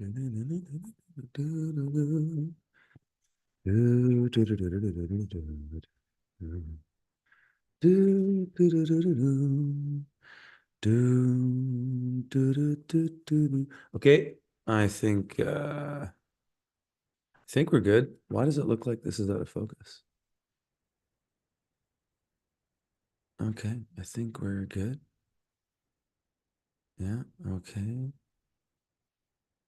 Okay, I think we're good. Why does it look like this is out of focus? Okay, I think we're good. Yeah, okay.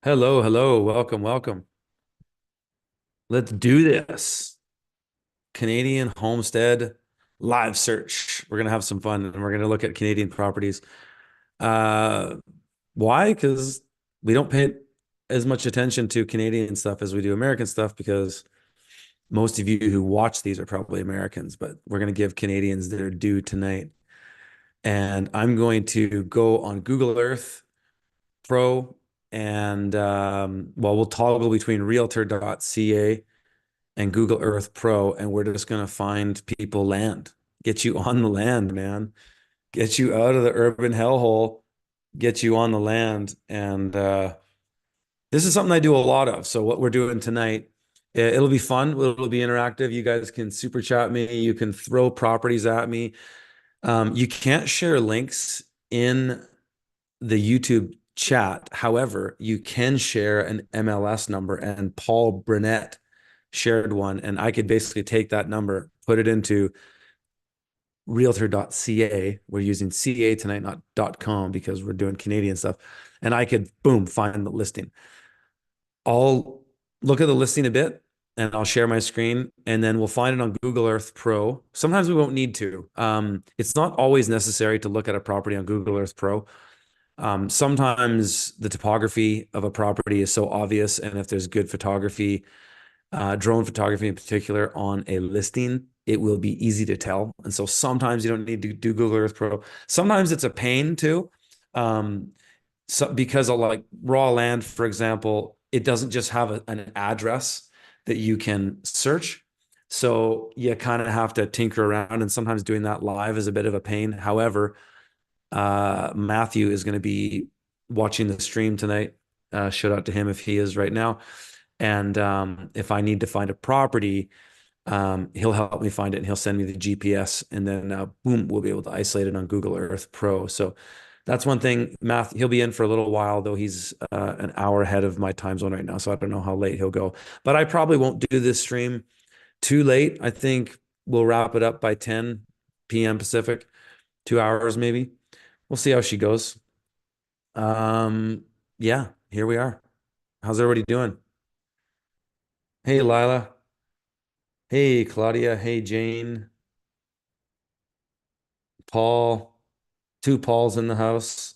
Hello, hello, welcome, welcome. Let's do this. Canadian Homestead live search. We're gonna have some fun and we're gonna look at Canadian properties. Uh, why? Because we don't pay as much attention to Canadian stuff as we do American stuff because most of you who watch these are probably Americans, but we're going to give Canadians their due tonight. And I'm going to go on Google Earth Pro and well, we'll toggle between realtor.ca and Google Earth Pro, and we're just going to find people land, get you on the land, man, get you out of the urban hellhole, get you on the land. And this is something I do a lot of. So what we're doing tonight, it'll be fun. It'll be interactive. You guys can super chat me. You can throw properties at me. You can't share links in the YouTube chat. However, you can share an MLS number, and Paul Burnett shared one, and I could basically take that number, put it into realtor.ca. We're using CA tonight, not .com, because we're doing Canadian stuff. And I could, boom, find the listing. I'll look at the listing a bit and I'll share my screen and then we'll find it on Google Earth Pro. Sometimes we won't need to. It's not always necessary to look at a property on Google Earth Pro. Sometimes the topography of a property is so obvious, and if there's good photography, drone photography in particular on a listing, it will be easy to tell. And so sometimes you don't need to do Google Earth Pro. Sometimes it's a pain too. Um, so because of like raw land, for example, it doesn't just have an address that you can search. So you kind of have to tinker around, and sometimes doing that live is a bit of a pain. However, Matthew is going to be watching the stream tonight. Shout out to him if he is right now. And if I need to find a property, he'll help me find it and he'll send me the GPS, and then boom, we'll be able to isolate it on Google Earth Pro. So that's one thing. Math, he'll be in for a little while, though he's an hour ahead of my time zone right now, so I don't know how late he'll go. But I probably won't do this stream too late. I think we'll wrap it up by 10 p.m. Pacific, 2 hours maybe. We'll see how she goes. Yeah, here we are. How's everybody doing? Hey, Lila. Hey, Claudia. Hey, Jane. Paul. Two Pauls in the house.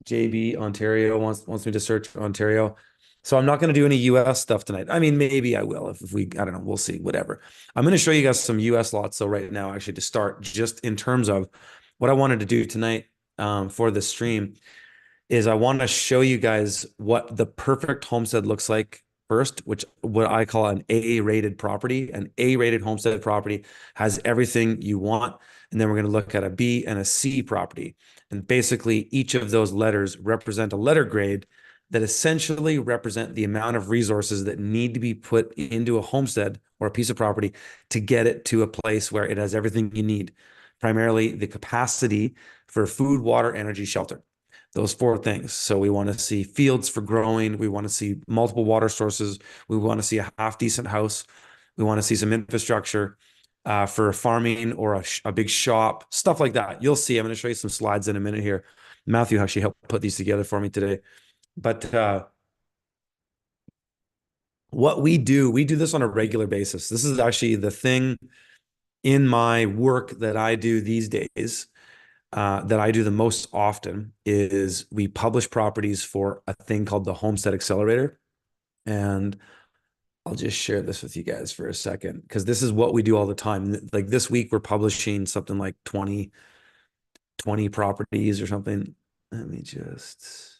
JB, Ontario wants me to search Ontario. So I'm not going to do any US stuff tonight. I mean, maybe I will if we, I don't know, we'll see, whatever. I'm going to show you guys some US lots. So right now, actually, to start, just in terms of what I wanted to do tonight for the stream, is I want to show you guys what the perfect homestead looks like first, which what I call an A-rated property. An A-rated homestead property has everything you want. And then we're going to look at a B and a C property. And basically, each of those letters represent a letter grade that essentially represent the amount of resources that need to be put into a homestead or a piece of property to get it to a place where it has everything you need, primarily the capacity for food, water, energy, shelter. Those four things. So we want to see fields for growing. We want to see multiple water sources. We want to see a half decent house. We want to see some infrastructure for farming or a big shop, stuff like that. You'll see. I'm going to show you some slides in a minute here. Matthew actually helped put these together for me today. But what we do this on a regular basis. This is actually the thing in my work that I do these days, that I do the most often, is we publish properties for a thing called the Homestead Accelerator. And I'll just share this with you guys for a second, because this is what we do all the time. Like this week, we're publishing something like 20 properties or something. Let me just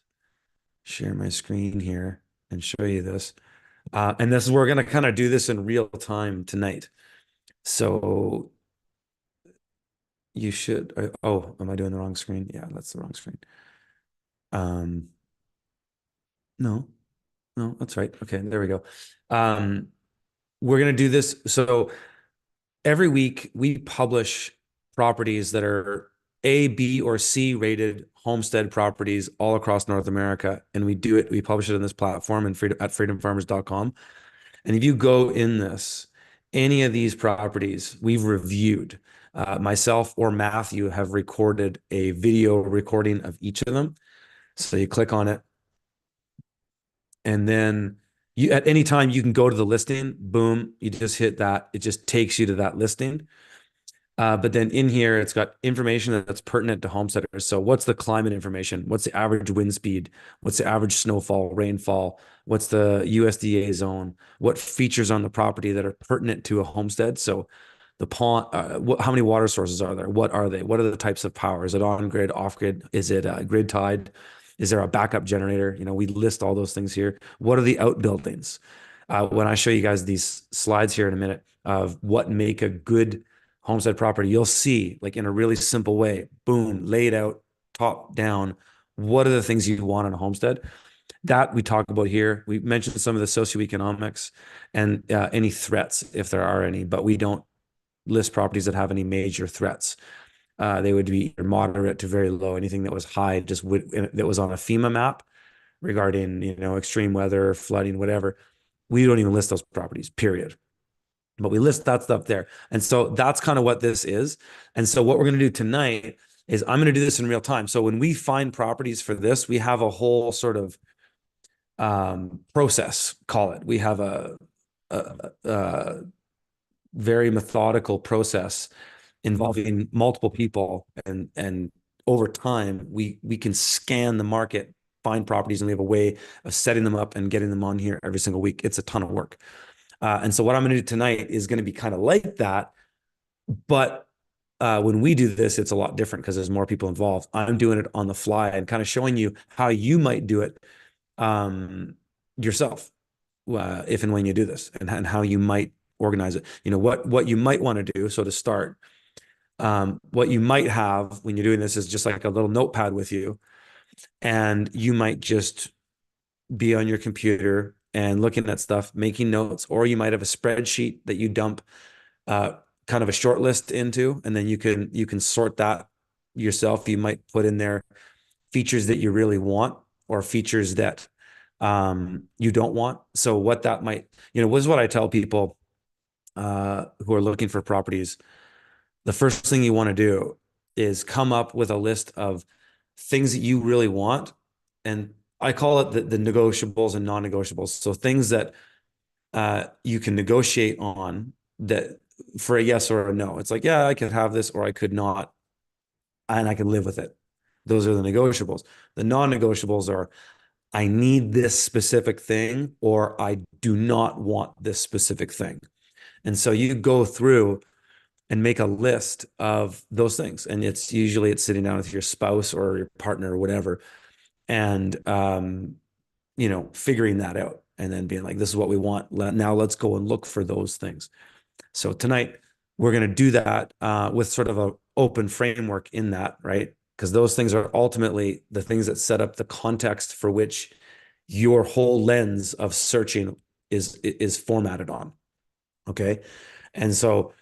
share my screen here and show you this. And this is, we're going to kind of do this in real time tonight. So you should, oh, am I doing the wrong screen? Yeah, that's the wrong screen. Um, No, no, that's right. Okay, there we go. Um, we're gonna do this. So every week we publish properties that are A, B, or C rated homestead properties all across North America. And we publish it on this platform and at freedomfarmers.com. And if you go in this, any of these properties we've reviewed, myself or Matthew have recorded a video recording of each of them. So you click on it, and then you at any time you can go to the listing, boom, you just hit that. It just takes you to that listing. But then in here, it's got information that's pertinent to homesteaders. So what's the climate information? What's the average wind speed? What's the average snowfall, rainfall? What's the USDA zone? What features on the property that are pertinent to a homestead? So the pond, how many water sources are there? What are they? What are the types of power? Is it on grid, off grid? Is it grid tied? Is there a backup generator? We list all those things here. What are the outbuildings? When I show you guys these slides here in a minute of what make a good homestead property, you'll see, like, in a really simple way, boom, laid out, top down, what are the things you want in a homestead that we talk about here. We mentioned some of the socioeconomics and any threats, if there are any, but we don't list properties that have any major threats. They would be moderate to very low. Anything that was high that was on a FEMA map regarding, extreme weather, flooding, whatever. We don't even list those properties, period. But we list that stuff there. And so that's kind of what this is. And so what we're going to do tonight is I'm going to do this in real time. So when we find properties for this, we have a whole sort of process, call it. We have a very methodical process involving multiple people, and over time we can scan the market, find properties, and we have a way of setting them up and getting them on here every single week. It's a ton of work. And so what I'm going to do tonight is going to be kind of like that, but when we do this, it's a lot different because there's more people involved. I'm doing it on the fly and kind of showing you how you might do it yourself, if and when you do this, and how you might organize it. What you might want to do. So to start, what you might have when you're doing this is just like a little notepad with you, and you might just be on your computer and looking at stuff, making notes, or you might have a spreadsheet that you dump uh, kind of a short list into, and then you can sort that yourself. You might put in there features that you really want or features that you don't want. So what that might, was what I tell people who are looking for properties. The first thing you want to do is come up with a list of things that you really want. And I call it the negotiables and non-negotiables. So things that you can negotiate on, that for a yes or a no. It's like, yeah, I could have this or I could not, and I can live with it. Those are the negotiables. The non-negotiables are, I need this specific thing or I do not want this specific thing. And so you go through and make a list of those things. And it's sitting down with your spouse or your partner or whatever, and figuring that out and then being like, this is what we want. Now let's go and look for those things. So tonight we're going to do that with sort of an open framework in that, right? Because those things are ultimately the things that set up the context for which your whole lens of searching is formatted on. Okay. And so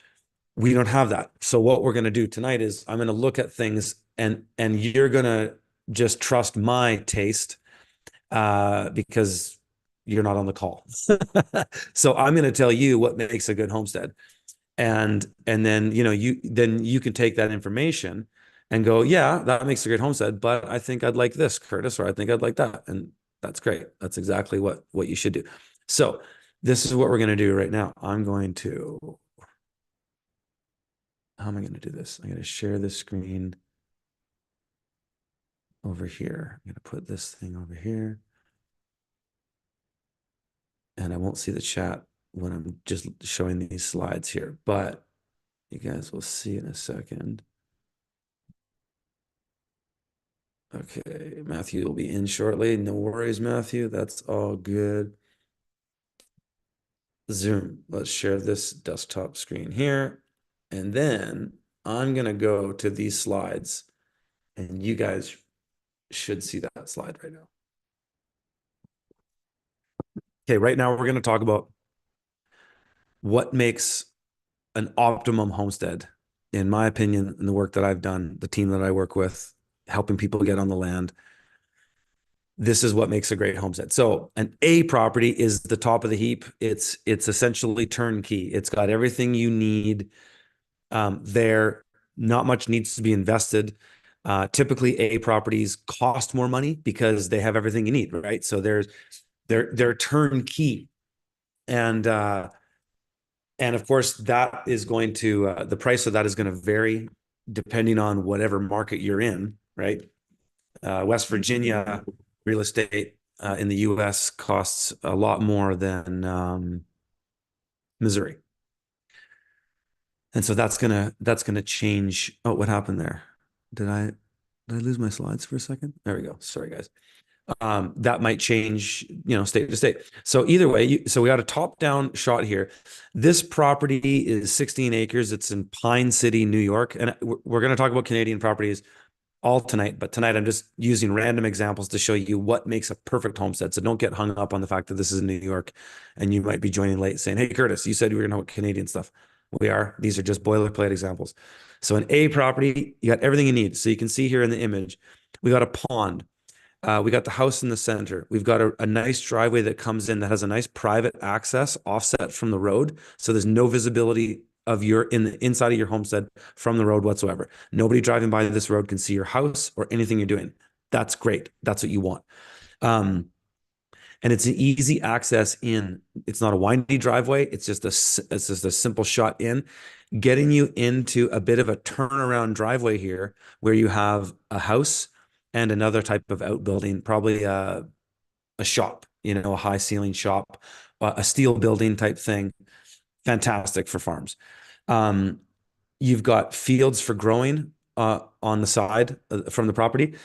we don't have that. So what we're going to do tonight is I'm going to look at things, and you're going to just trust my taste because you're not on the call. So I'm going to tell you what makes a good homestead. And then you can take that information and go, yeah, that makes a great homestead, but I think I'd like this, Curtis, or I think I'd like that. And that's great. That's exactly what you should do. So this is what we're going to do right now. How am I going to do this? I'm going to share this screen over here. I'm going to put this thing over here, and I won't see the chat when I'm just showing these slides here, but you guys will see in a second. Okay, Matthew will be in shortly. No worries, Matthew. That's all good. Zoom. Let's share this desktop screen here. And then I'm going to go to these slides, and you guys should see that slide right now. Okay, right now we're going to talk about what makes an optimum homestead, in my opinion, in the work that I've done, the team that I work with, helping people get on the land. This is what makes a great homestead. So an A property is the top of the heap. It's essentially turnkey. It's got everything you need there. Not much needs to be invested. Typically, A properties cost more money because they have everything you need, right? So they're turnkey, and of course that is going to the price of that is going to vary depending on whatever market you're in, right? West Virginia real estate in the U.S. costs a lot more than Missouri, and so that's gonna change. Oh, what happened there? Did I did I lose my slides for a second? There we go. Sorry, guys. That might change, state to state. So either way, so we got a top-down shot here. This property is 16 acres. It's in Pine City, New York, and we're going to talk about Canadian properties all tonight, but tonight I'm just using random examples to show you what makes a perfect homestead. So don't get hung up on the fact that this is in New York and you might be joining late saying, "Hey, Curtis, you said you were going to talk Canadian stuff." We are. These are just boilerplate examples. So an A property, you got everything you need. So you can see here in the image, we got a pond. We got the house in the center. We've got a nice driveway that comes in that has a nice private access offset from the road. So there's no visibility of your in the inside of your homestead from the road whatsoever. Nobody driving by this road can see your house or anything you're doing. That's great. That's what you want. Um, and it's an easy access in. It's not a windy driveway. It's just a simple shot in, getting you into a bit of a turnaround driveway here, where you have a house and another type of outbuilding, probably a shop, a high ceiling shop, a steel building type thing. Fantastic for farms. Um, you've got fields for growing on the side from the property.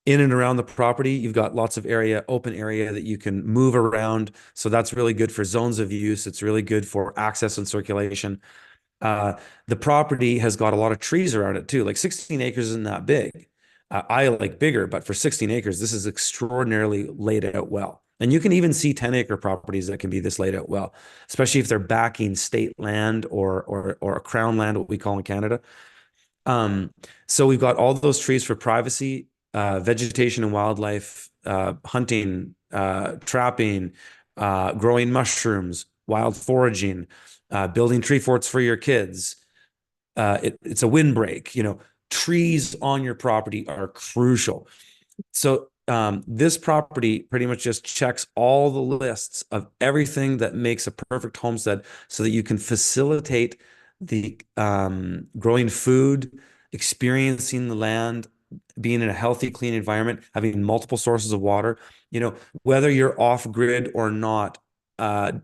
In and around the property, you've got lots of open area that you can move around. So that's really good for zones of use. It's really good for access and circulation. Uh, the property has got a lot of trees around it too. Like 16 acres isn't that big. I like bigger, but for 16 acres, this is extraordinarily laid out well. And you can even see 10-acre properties that can be this laid out well, especially if they're backing state land or a crown land, what we call in Canada. So we've got all those trees for privacy, vegetation and wildlife, hunting, trapping, growing mushrooms, wild foraging, building tree forts for your kids. It's a windbreak. Trees on your property are crucial. So this property pretty much just checks all the lists of everything that makes a perfect homestead so that you can facilitate the growing food, experiencing the land, being in a healthy, clean environment, having multiple sources of water. Whether you're off grid or not,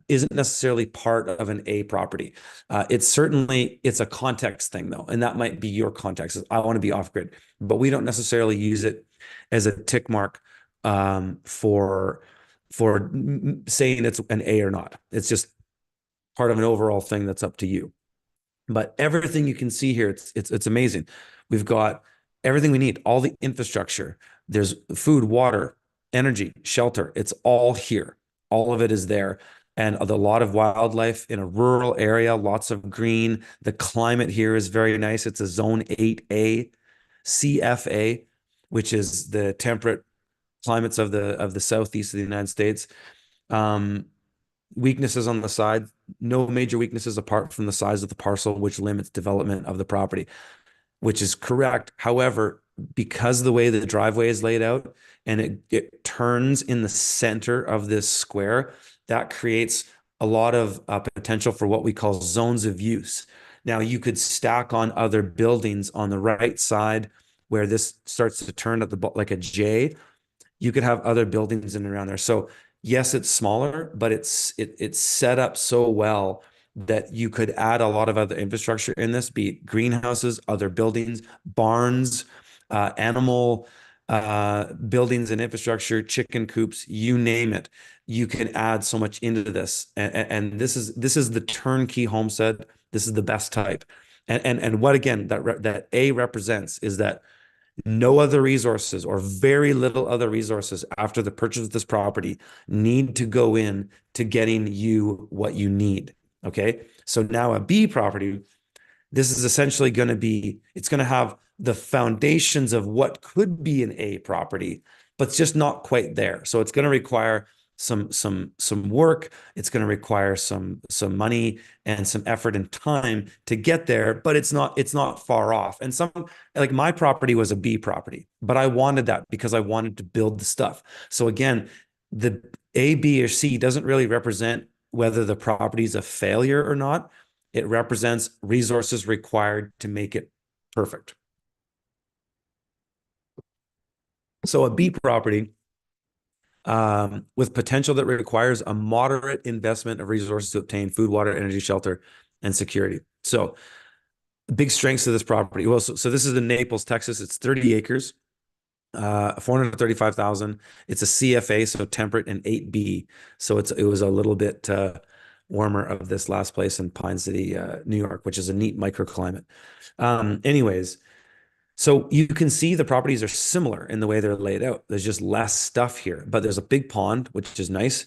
isn't necessarily part of an A property. It's a context thing though, and that might be your context. I want to be off grid, but we don't necessarily use it as a tick mark for saying it's an A or not. It's just part of an overall thing that's up to you. But everything you can see here, it's amazing. We've got everything we need, all the infrastructure. There's food, water, energy, shelter. It's all here. All of it is there. And a lot of wildlife in a rural area, lots of green. The climate here is very nice. It's a zone 8A, CFA, which is the temperate climates of the southeast of the United States. Um, Weaknesses on the side, no major weaknesses apart from the size of the parcel, which limits development of the property, which is correct. However, because of the way the driveway is laid out and it turns in the center of this square, that creates a lot of potential for what we call zones of use. Now, you could stack on other buildings on the right side where this starts to turn at like a J. You could have other buildings in and around there. So yes, it's smaller, but it's set up so well that you could add a lot of other infrastructure in this, be it greenhouses, other buildings, barns, animal buildings and infrastructure, chicken coops, you name it. You can add so much into this, and this is the turnkey homestead. This is the best type, and what again that A represents is that No other resources or very little other resources after the purchase of this property need to go in to getting you what you need. Okay. So now a B property, this is essentially going to be, it's going to have the foundations of what could be an A property, but it's just not quite there. So it's going to require some work. It's going to require some money and some effort and time to get there, but it's not far off. And some like my property was a B property, but I wanted that because I wanted to build the stuff. So again, the A, B, or C doesn't really represent whether the property is a failure or not. It represents resources required to make it perfect. So a B property with potential that requires a moderate investment of resources to obtain food, water, energy, shelter, and security. So big strengths of this property. Well, so this is in Naples, Texas. It's 30 acres, 435,000. It's a CFA, so temperate, and 8B. So it was a little bit warmer of this last place in Pine City, New York, which is a neat microclimate. Anyways, so you can see the properties are similar in the way they're laid out. There's just less stuff here, but there's a big pond, which is nice.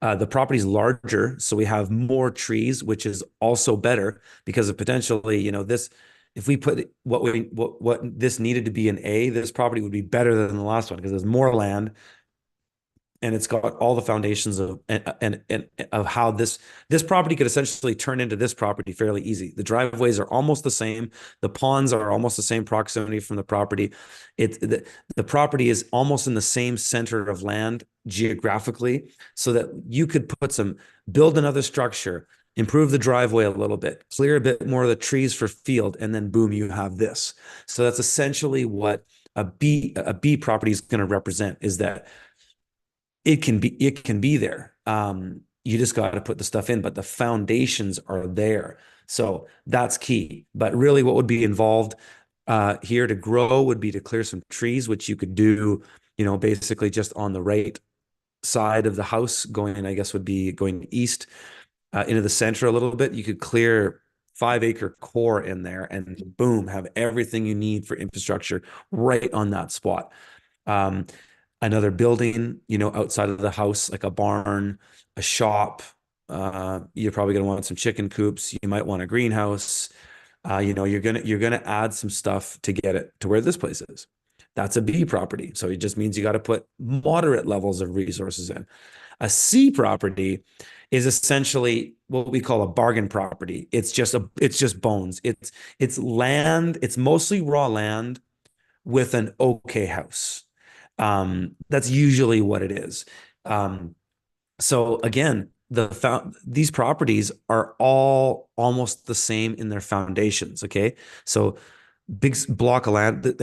The property's larger, so we have more trees, which is also better because of potentially, this. If we put what this needed to be an A, this property would be better than the last one because there's more land and it's got all the foundations and of how this property could essentially turn into this property fairly easy. The driveways are almost the same. The ponds are almost the same proximity from the property. The property is almost in the same center of land geographically, so that you could build another structure, improve the driveway a little bit, clear a bit more of the trees for field, and then boom, you have this. So that's essentially what a B property is going to represent, is that it can be there. You just got to put the stuff in, but the foundations are there. So that's key. But really, what would be involved here to grow would be to clear some trees, which you could do, basically just on the right side of the house, I guess would be going east into the center a little bit. You could clear 5 acre core in there and boom, have everything you need for infrastructure right on that spot. Um, Another building, outside of the house, like a barn, a shop. You're probably going to want some chicken coops. You might want a greenhouse. You're gonna add some stuff to get it to where this place is. That's a B property. So it just means you got to put moderate levels of resources in. A C property is essentially what we call a bargain property. It's just bones. It's land. It's mostly raw land with an okay house. That's usually what it is. Um, so again, these properties are all almost the same in their foundations. Okay, so big block of land,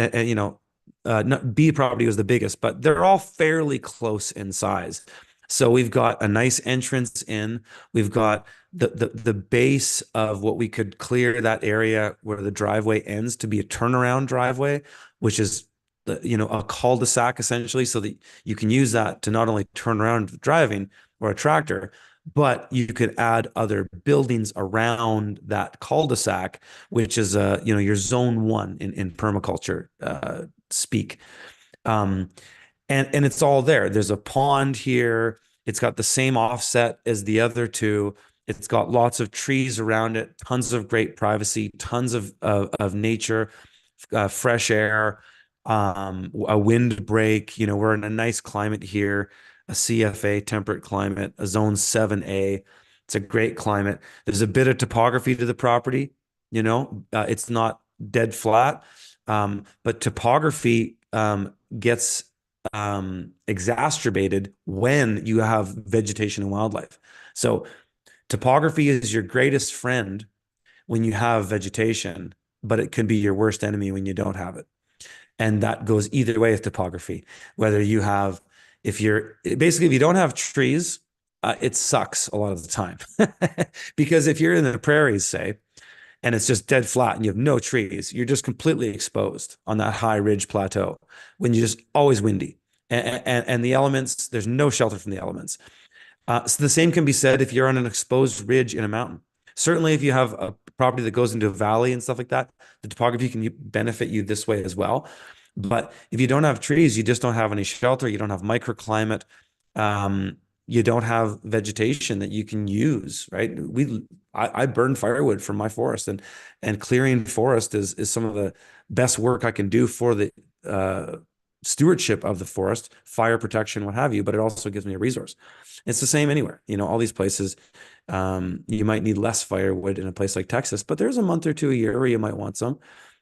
B property was the biggest, but they're all fairly close in size. So we've got a nice entrance in. We've got the base of what we could clear that area where the driveway ends to be a turnaround driveway, which is a cul-de-sac essentially, so that you can use that to not only turn around driving or a tractor, but you could add other buildings around that cul-de-sac, which is your zone one in permaculture speak. Um, and it's all there. There's a pond here. It's got the same offset as the other two. It's got lots of trees around it, tons of great privacy, tons of nature, fresh air, a windbreak. We're in a nice climate here, a CFA temperate climate, a zone 7A. It's a great climate. There's a bit of topography to the property. It's not dead flat, but topography gets exacerbated when you have vegetation and wildlife. So topography is your greatest friend when you have vegetation, but it can be your worst enemy when you don't have it. And that goes either way with topography. Whether you have, if you don't have trees, it sucks a lot of the time. Because if you're in the prairies, say, and it's just dead flat and you have no trees, you're just completely exposed on that high ridge plateau when you're just always windy. And the elements, there's no shelter from the elements. So the same can be said if you're on an exposed ridge in a mountain. Certainly, if you have a property that goes into a valley and stuff like that, the topography can benefit you this way as well. But if you don't have trees, you just don't have any shelter. You don't have microclimate. Um, you don't have vegetation that you can use, right? I burn firewood from my forest, and clearing forest is some of the best work I can do for the uh, stewardship of the forest, fire protection, what have you. But it also gives me a resource. It's the same anywhere. All these places. You might need less firewood in a place like Texas, but there's a month or two a year where you might want some.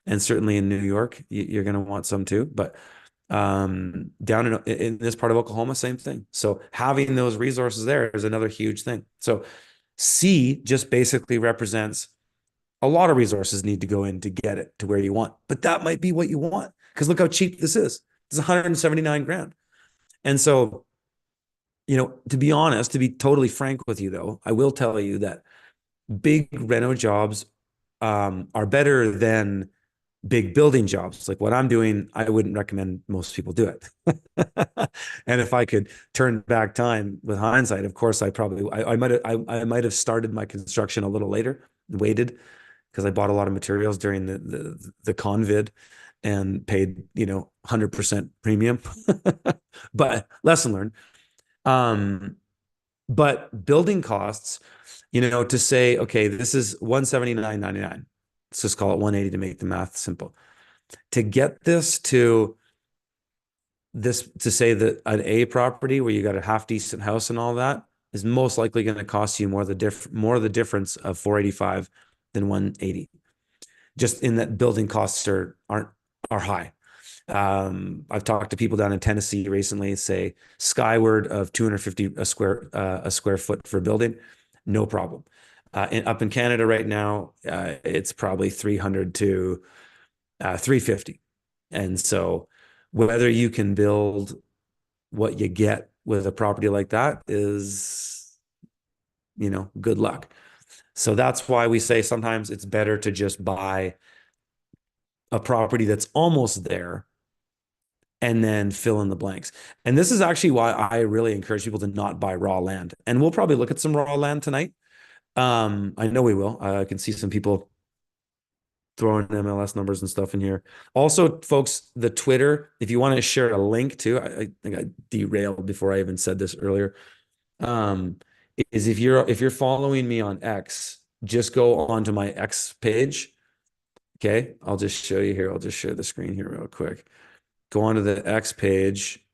And certainly in New York, you're going to want some too. But down in this part of Oklahoma, same thing. So having those resources there is another huge thing. So C just basically represents a lot of resources need to go in to get it to where you want, but that might be what you want because look how cheap this is. It's 179 grand. And so, to be honest, to be totally frank with you though, I will tell you that big reno jobs are better than big building jobs. Like what I'm doing, I wouldn't recommend most people do it. And if I could turn back time with hindsight, of course, I might have started my construction a little later, waited because I bought a lot of materials during the convid and paid 100% premium. But lesson learned. Um, but building costs, to say, okay, this is 179.99. Let's just call it 180 to make the math simple. To get to say that an A property where you got a half decent house and all that is most likely going to cost you more the difference of 485 than 180. Just in that building costs are high. I've talked to people down in Tennessee recently say skyward of 250 a square foot for a building, no problem. Up in Canada right now, it's probably 300 to 350. And so whether you can build what you get with a property like that is, good luck. So that's why we say sometimes it's better to just buy a property that's almost there and then fill in the blanks. And this is actually why I really encourage people to not buy raw land. And we'll probably look at some raw land tonight. I know we will. I can see some people throwing MLS numbers and stuff in here. Also, folks, the Twitter, if you want to share a link to, I think I derailed before I even said this earlier. Um, is if you're following me on X, just go onto my X page. Okay, I'll just show you here. I'll just share the screen here real quick. Go onto the X page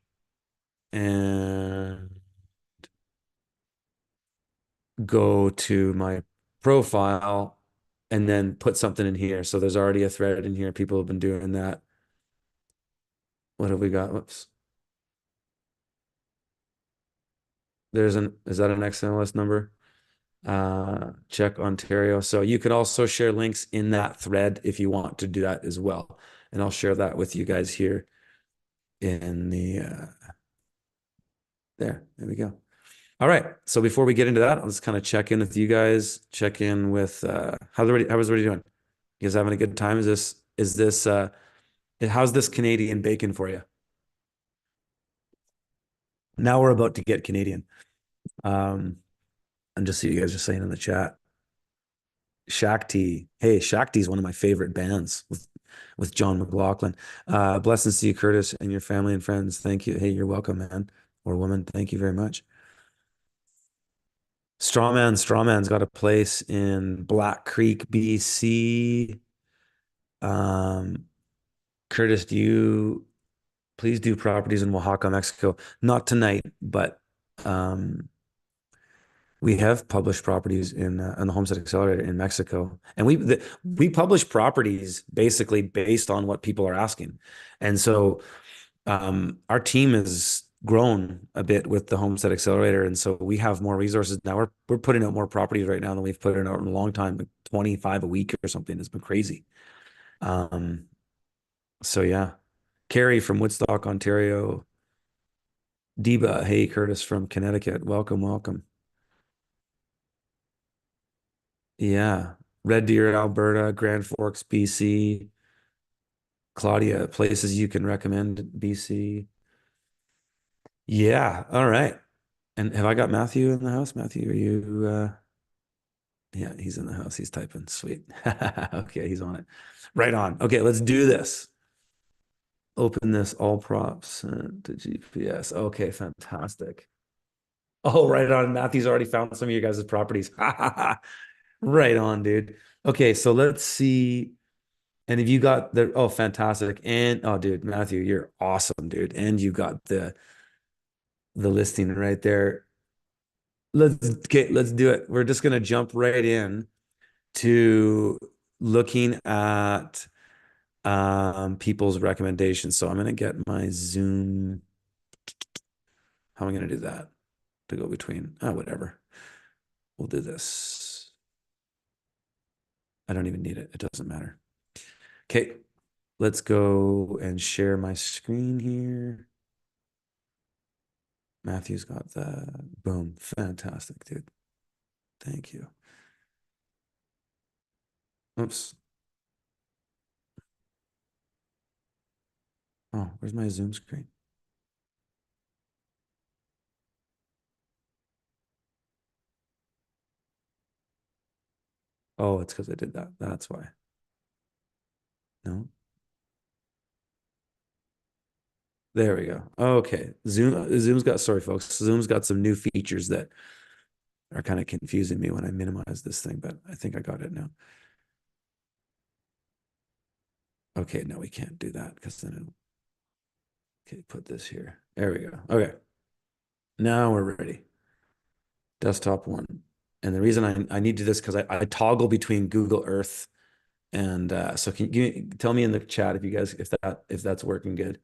and go to my profile and then put something in here. So there's already a thread in here. People have been doing that. What have we got? Whoops. Is that an XMLS number? Check Ontario. So you can also share links in that thread if you want to do that as well. And I'll share that with you guys here in there we go. All right. So before we get into that, I'll just kind of check in with you guys, check in with how's everybody doing? You guys having a good time? How's this Canadian bacon for you? Now we're about to get Canadian. Um, and just see you guys are saying in the chat. Shakti. Hey, Shakti is one of my favorite bands with John McLaughlin. Blessings to you, Curtis, and your family and friends. Thank you. Hey, you're welcome, man or woman. Thank you very much. Strawman's got a place in Black Creek, BC. Um, Curtis, do you please do properties in Oaxaca, Mexico? Not tonight, but we have published properties in the Homestead Accelerator in Mexico, and we publish properties basically based on what people are asking, and so our team has grown a bit with the Homestead Accelerator, and so we have more resources now. We're putting out more properties right now than we've put out in a long time, like 25 a week or something. It's been crazy. Um, so yeah, Carrie from Woodstock, Ontario. Deba, hey Curtis from Connecticut, welcome, welcome. Yeah, Red Deer, Alberta, Grand Forks, BC. Claudia, places you can recommend, BC. Yeah, all right. And have I got Matthew in the house? Matthew, are you yeah, he's in the house. He's typing. Sweet. Okay, he's on it. Right on. Okay, let's do this. Open this all props to GPS. Okay, fantastic. Oh, right on. Matthew's already found some of you guys' properties. Right on, dude. Okay, so let's see. And if you got the oh, fantastic. And oh, dude, Matthew, you're awesome, dude. And you got the listing right there. Let's do it. We're just gonna jump right in to looking at people's recommendations. So I'm gonna get my Zoom. How am I gonna do that? To go between whatever. We'll do this. I don't even need it. It doesn't matter. Okay, let's go and share my screen here. Matthew's got the boom. Fantastic, dude. Thank you. Oops. Oh, where's my Zoom screen? Oh, it's because I did that. That's why. No. There we go. Okay. Zoom's got, sorry, folks. Zoom's got some new features that are kind of confusing me when I minimize this thing, but I think I got it now. Okay, no, we can't do that because then it'll, okay, put this here. There we go. Okay. Now we're ready. Desktop one. And the reason I need to do this because I toggle between Google Earth and so can you tell me in the chat if you guys if that's working good.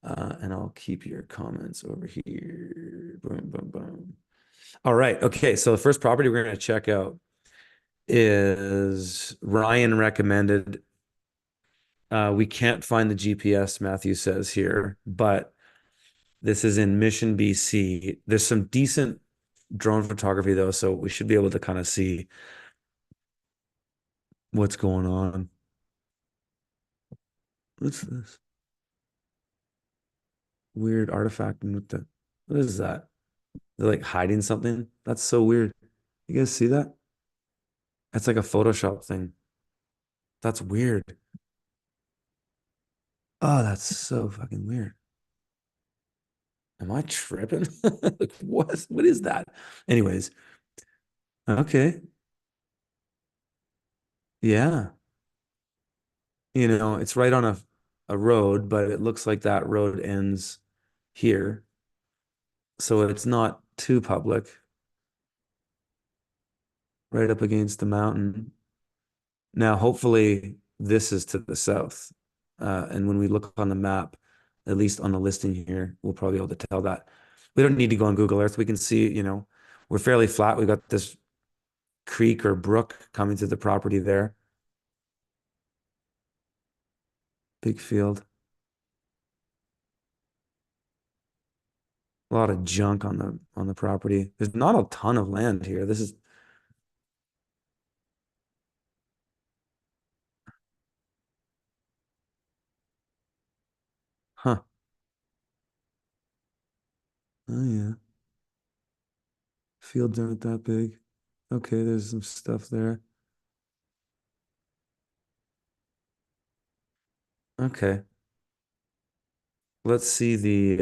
And I'll keep your comments over here. Boom, boom, boom. All right. Okay. So the first property we're going to check out is Ryan recommended. We can't find the GPS, Matthew says here, but this is in Mission, BC. There's some decent drone photography though, so we should be able to kind of see what's going on. What's this weird artifact with the, what is that? They're like hiding something. That's so weird. You guys see that? That's like a Photoshop thing. That's weird. Oh, that's so fucking weird. Am I tripping? Like, what is that? Anyways, okay. Yeah. It's right on a road, but it looks like that road ends here. So it's not too public, right up against the mountain. Now, hopefully, this is to the south. And when we look on the map, at least on the listing here, we'll probably be able to tell that. We don't need to go on Google Earth. We can see, we're fairly flat. We got this creek or brook coming through the property there. Big field. A lot of junk on the property. There's not a ton of land here. This is, huh. Oh yeah. Fields aren't that big. Okay, there's some stuff there. Okay. Let's see the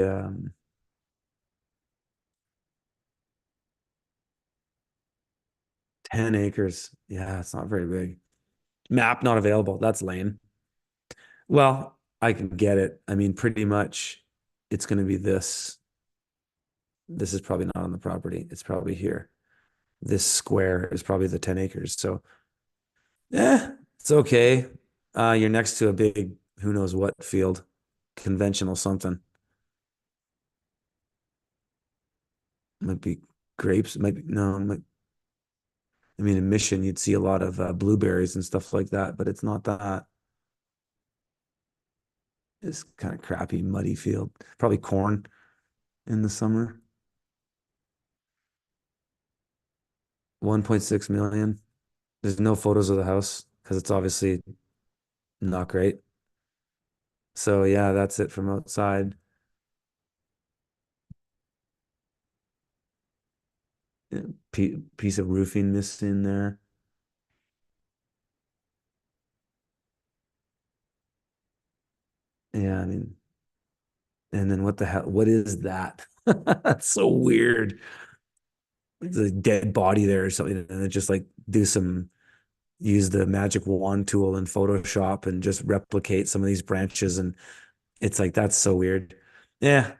10 acres. Yeah, it's not very big. Map not available. That's lame. Well, I can get it. I mean, pretty much it's going to be this. This is probably not on the property. It's probably here. This square is probably the 10 acres. So, it's okay. You're next to a big, who knows what field, conventional something. Might be grapes. It might be, no, I mean, in Mission, you'd see a lot of blueberries and stuff like that, but it's not that. It's kind of crappy, muddy field. Probably corn in the summer. 1.6 million. There's no photos of the house because it's obviously not great. So yeah, that's it from outside. Yeah, piece of roofing missing there. Yeah, I mean, and then what the hell? What is that? That's so weird. It's a dead body there or something, and then just like do some use the magic wand tool in Photoshop and just replicate some of these branches, and it's like that's so weird. Yeah,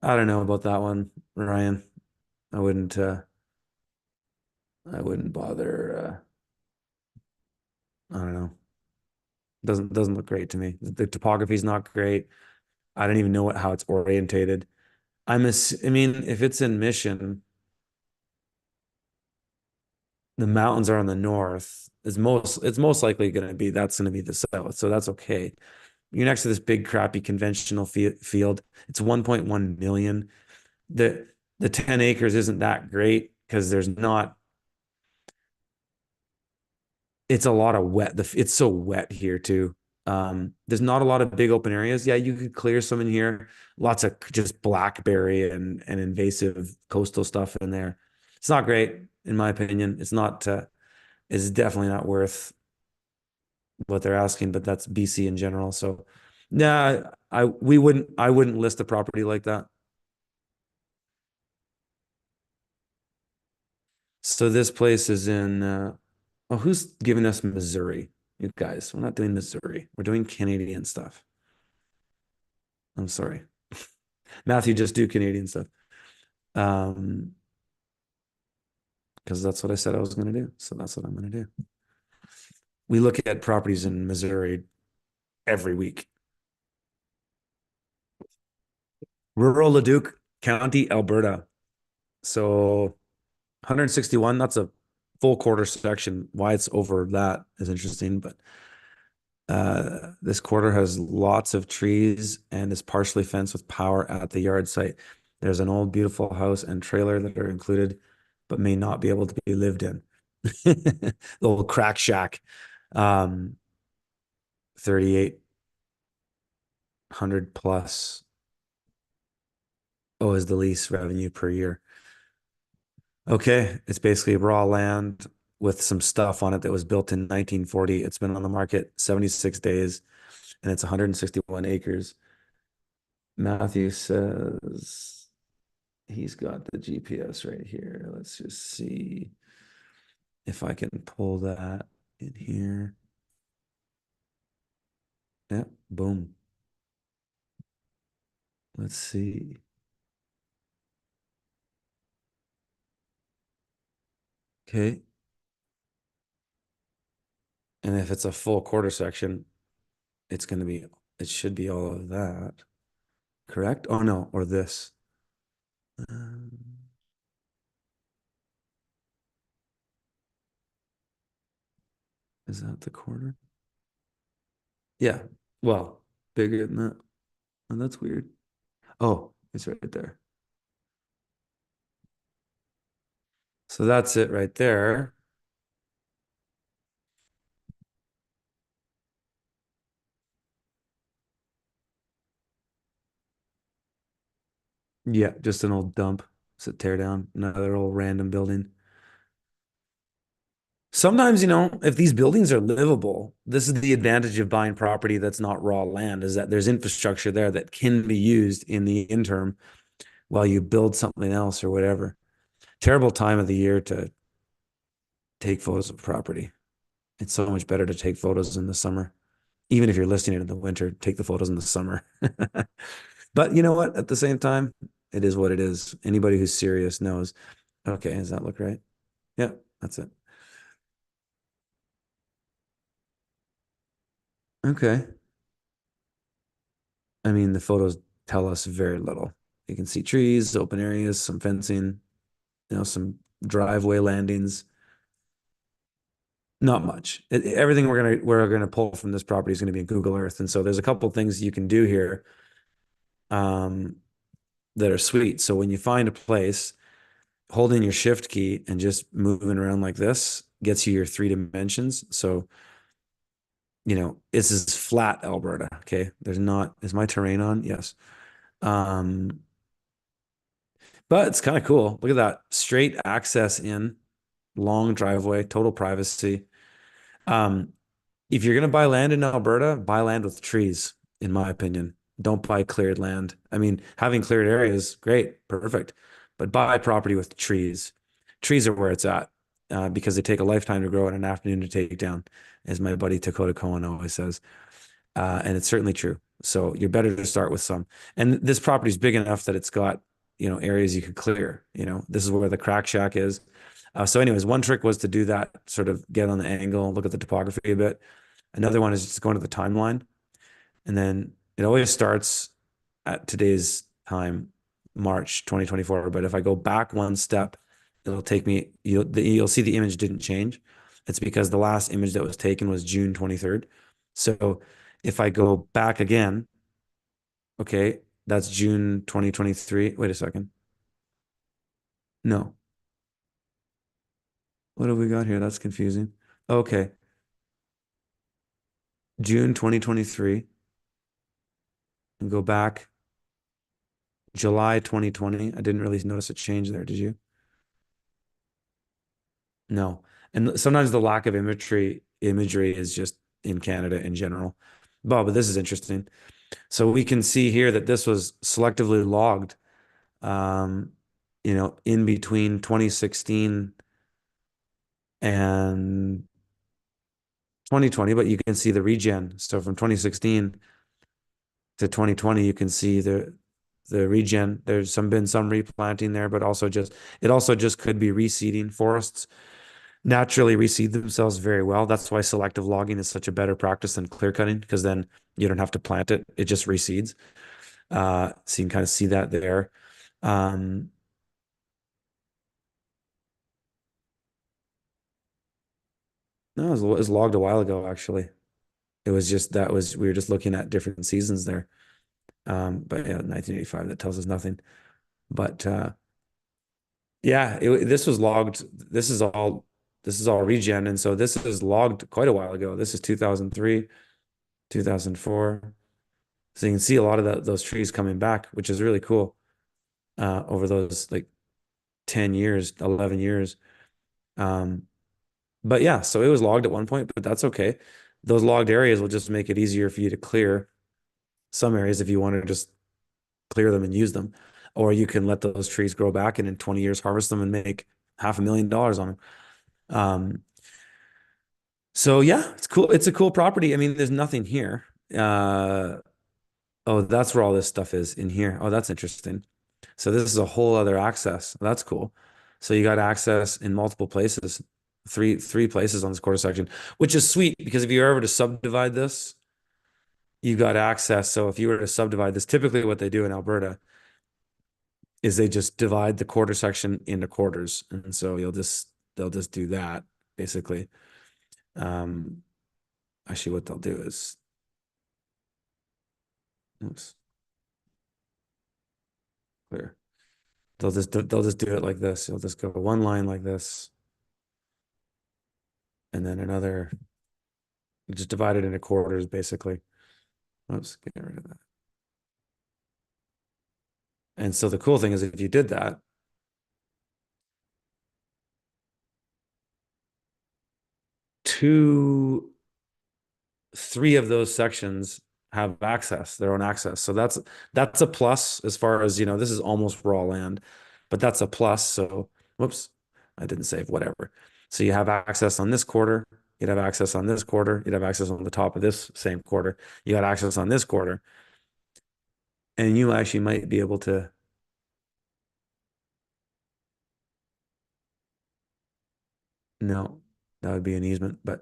I don't know about that one, Ryan. I wouldn't. I wouldn't bother. I don't know. Doesn't look great to me. The topography is not great. I don't even know how it's orientated. I mean, if it's in Mission, the mountains are on the north. It's most likely going to be that's going to be the south. So that's okay. You're next to this big crappy conventional field. It's 1.1 million. The the 10 acres isn't that great because there's not it's a lot of wet. It's so wet here too. There's not a lot of big open areas. Yeah, you could clear some in here. Lots of just blackberry and invasive coastal stuff in there. It's not great, in my opinion. It's definitely not worth what they're asking, but that's BC in general. So, nah, I wouldn't list a property like that. So this place is in, oh, who's giving us Missouri? You guys, we're not doing Missouri. We're doing Canadian stuff. I'm sorry. Matthew, just do Canadian stuff. Um, because that's what I said I was going to do. So that's what I'm going to do. We look at properties in Missouri every week. Rural Leduc County, Alberta. So 161, that's a full quarter section. Why it's over that is interesting, but this quarter has lots of trees and is partially fenced with power at the yard site. There's an old beautiful house and trailer that are included, but may not be able to be lived in. The old crack shack. 3,800 plus. Oh, is the lease revenue per year. Okay, it's basically raw land with some stuff on it that was built in 1940. It's been on the market 76 days and it's 161 acres. Matthew says he's got the GPS right here. Let's just see if I can pull that in here. Yeah, boom. Let's see. Okay. And if it's a full quarter section, it should be all of that. Correct? Oh no, or this. Um, is that the quarter? Yeah. Well, bigger than that. Oh, that's weird. Oh, it's right there. So that's it right there. Yeah, just an old dump. It's a tear down, another old random building. Sometimes, if these buildings are livable, this is the advantage of buying property that's not raw land, is that there's infrastructure there that can be used in the interim while you build something else or whatever. Terrible time of the year to take photos of property. It's so much better to take photos in the summer. Even if you're listing it in the winter, take the photos in the summer. But you know what? At the same time, it is what it is. Anybody who's serious knows. Okay, does that look right? Yeah, that's it. Okay. I mean, the photos tell us very little. You can see trees, open areas, some fencing, some driveway landings. Not much. Everything we're gonna pull from this property is gonna be in Google Earth, and so there's a couple things you can do here um, that are sweet. So when you find a place, holding your shift key and just moving around like this gets you your 3 dimensions. So, this is flat Alberta. Okay. Is my terrain on? Yes. Um, but it's kind of cool. Look at that. Straight access in, long driveway, total privacy. Um, if you're gonna buy land in Alberta, buy land with trees. in my opinion. Don't buy cleared land. I mean, having cleared areas, great, perfect, but buy property with trees. Trees are where it's at because they take a lifetime to grow and an afternoon to take down, as my buddy Dakota Cohen always says. And it's certainly true. So you're better to start with some. And this property is big enough that it's got, areas you could clear. This is where the crack shack is. So, anyways, one trick was to do that, sort of get on the angle, look at the topography a bit. Another one is just going to the timeline. And then it always starts at today's time, March 2024. But if I go back one step, it'll take me, you'll see the image didn't change. It's because the last image that was taken was June 23rd. So if I go back again, okay, that's June 2023. Wait a second. No. What have we got here? That's confusing. Okay. June 2023 and go back July 2020. I didn't really notice a change there, did you? No. And sometimes the lack of imagery is just in Canada in general. But this is interesting. So we can see here that this was selectively logged, um, in between 2016 and 2020, but you can see the regen. So from 2016 to 2020, you can see the regen. There's been some replanting there, but it also just could be reseeding. Forests naturally reseed themselves very well. That's why selective logging is such a better practice than clear cutting, because then you don't have to plant it. It just reseeds. So you can kind of see that there. Um, no, it was logged a while ago, actually. It was just we were just looking at different seasons there. But yeah, 1985, that tells us nothing. But yeah, this was logged. This is all regen, and so this is logged quite a while ago. This is 2003, 2004. So you can see a lot of those trees coming back, which is really cool. Over those like 10 years, 11 years. Um, but yeah, so it was logged at one point, but that's okay. Those logged areas will just make it easier for you to clear some areas if you want to just clear them and use them. Or you can let those trees grow back and in 20 years harvest them and make $500,000 on them. Um, so yeah, it's cool. It's a cool property. I mean, there's nothing here. Oh, that's where all this stuff is in here. Oh, that's interesting. So this is a whole other access. That's cool. So you got access in multiple places, three places on this quarter section, which is sweet because if you were ever to subdivide this, you got access. So if you were to subdivide this, typically what they do in Alberta is they just divide the quarter section into quarters. And so they'll just do that basically. Um, Actually what they'll do is, oops, clear. They'll just do it like this. You'll just go one line like this, and then another. Just divide it into quarters, basically. Oops, get rid of that. And so the cool thing is if you did that, two, three of those sections have their own access. So that's a plus as far as, this is almost raw land, but that's a plus. So, whoops, I didn't save, whatever. So you have access on this quarter, you'd have access on this quarter, you'd have access on the top of this same quarter, you got access on this quarter, and you actually might be able to, no, that would be an easement, but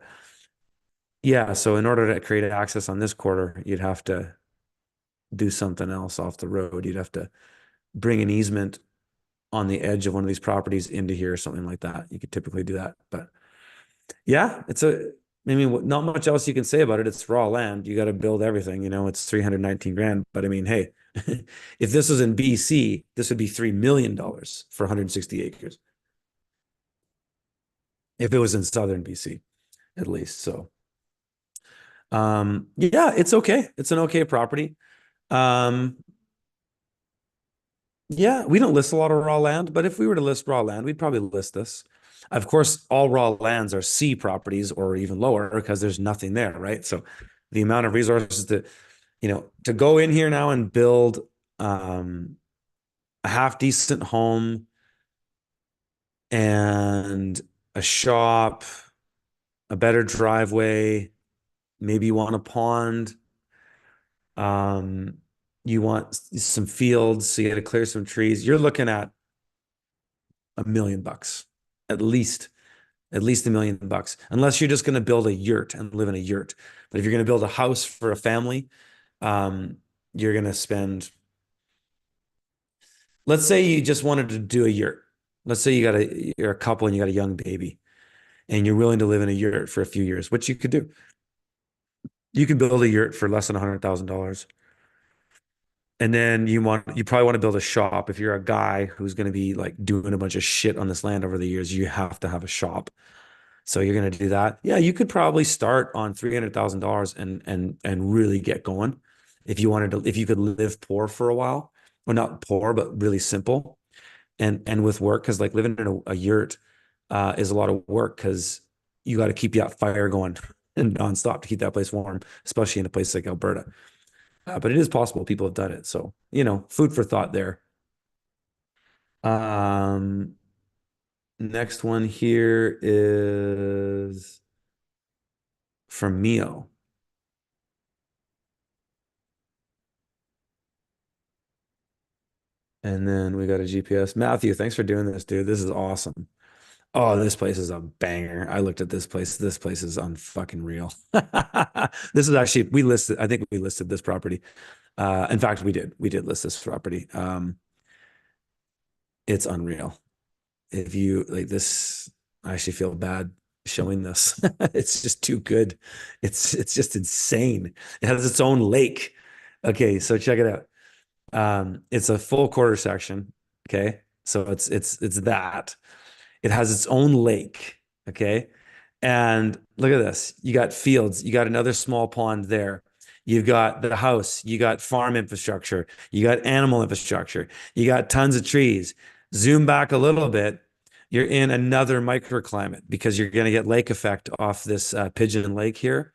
yeah, so in order to create access on this quarter, you'd have to do something else off the road. You'd have to bring an easement on the edge of one of these properties into here or something like that. You could typically do that. But yeah, I mean, not much else you can say about it. It's raw land. You got to build everything, it's 319 grand. But I mean, hey, if this was in BC, this would be $3 million for 160 acres. If it was in southern BC, at least. So, yeah, it's okay. It's an okay property. Um, Yeah, we don't list a lot of raw land, but if we were to list raw land, we'd probably list this. Of course, all raw lands are C properties or even lower because there's nothing there, right? So the amount of resources that, to go in here now and build um, a half decent home and a shop, a better driveway, maybe you want a pond, um, you want some fields, so you got to clear some trees. You're looking at $1 million, at least, $1 million, unless you're just going to build a yurt and live in a yurt. But if you're going to build a house for a family, um, you're going to spend, let's say you just wanted to do a yurt. Let's say you're a couple and you got a young baby and you're willing to live in a yurt for a few years, which you could do. You can build a yurt for less than $100,000. And then you probably want to build a shop. If you're a guy who's going to be like doing a bunch of shit on this land over the years, you have to have a shop. So you're going to do that. Yeah, you could probably start on $300,000 and really get going if you could live poor for a while. Well, not poor, but really simple. And with work, because like living in a yurt is a lot of work because you got to keep that fire going and nonstop to keep that place warm, especially in a place like Alberta. But it is possible. People have done it. So, food for thought there. Um, Next one here is from Mio. And then we got a GPS. Matthew, thanks for doing this, dude. This is awesome. Oh, this place is a banger. I looked at this place. This place is unfucking real. This is actually I think we listed this property. In fact, we did list this property. It's unreal. If you like this, I actually feel bad showing this. It's just too good. It's just insane. It has its own lake. Okay, so check it out. It's a full quarter section. Okay, so it's that. It has its own lake. Okay, and look at this. You got fields. You got another small pond there. You've got the house. You got farm infrastructure. You got animal infrastructure. You got tons of trees. Zoom back a little bit. You're in another microclimate because you're going to get lake effect off this Pigeon Lake here.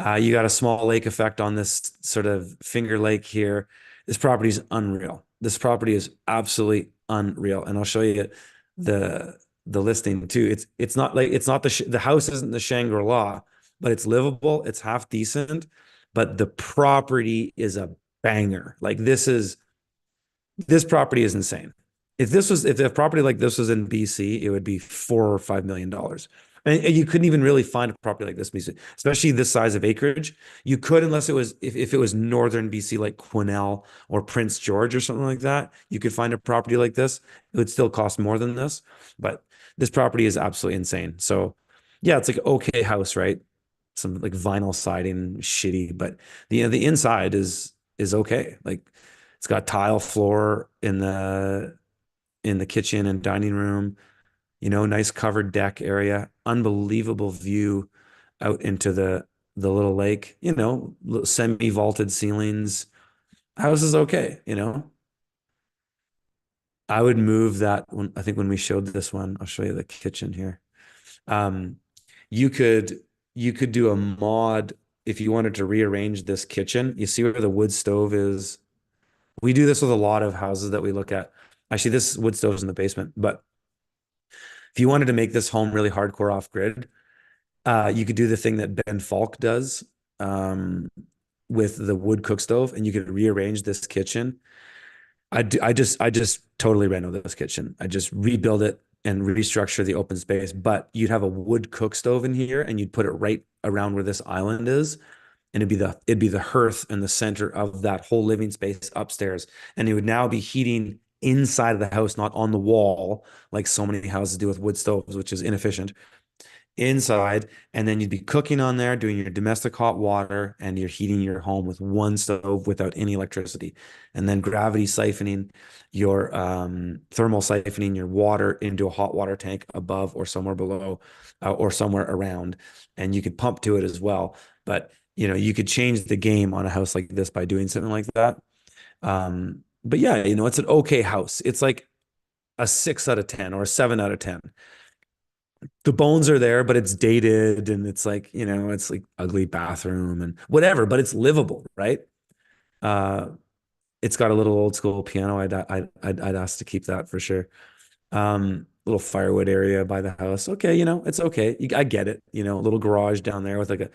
You got a small lake effect on this sort of Finger Lake here. This property is unreal. This property is absolutely unreal, and I'll show you the the listing too. It's not the house isn't the Shangri-La, but it's livable. It's half decent, but the property is a banger. Like this property is insane. If a property like this was in BC, it would be $4 or $5 million. And you couldn't even really find a property like this, BC, especially this size of acreage. You could, unless it was if it was northern BC, like Quesnel or Prince George or something like that, you could find a property like this. It would still cost more than this, but this property is absolutely insane. So, yeah, it's like okay house, right? Some like vinyl siding, shitty, but the inside is okay. Like it's got tile floor in the kitchen and dining room, nice covered deck area, unbelievable view out into the little lake, semi-vaulted ceilings. House is okay. I would move that when I think when we showed this one, I'll show you the kitchen here. Um, you could you could do a mod if you wanted to rearrange this kitchen. You see where the wood stove is? We do this with a lot of houses that we look at. Actually, this wood stove is in the basement, but if you wanted to make this home really hardcore off grid, you could do the thing that Ben Falk does um, with the wood cook stove, and you could rearrange this kitchen. I just totally reno this kitchen. I just rebuild it and restructure the open space. But you'd have a wood cook stove in here, and you'd put it right around where this island is, and it'd be the hearth in the center of that whole living space upstairs, and it would now be heating inside of the house, not on the wall, like so many houses do with wood stoves, which is inefficient inside, and then you'd be cooking on there, doing your domestic hot water, and you're heating your home with one stove without any electricity, and then gravity siphoning your thermal siphoning your water into a hot water tank above or somewhere below or somewhere around, and you could pump to it as well. But you could change the game on a house like this by doing something like that. But yeah, it's an okay house. It's like a 6 out of 10 or a 7 out of 10. The bones are there, but it's dated and it's like, it's like ugly bathroom and whatever, but it's livable, right? Uh, it's got a little old school piano. I'd ask to keep that for sure. Little firewood area by the house. Okay, it's okay. I get it. A little garage down there with like a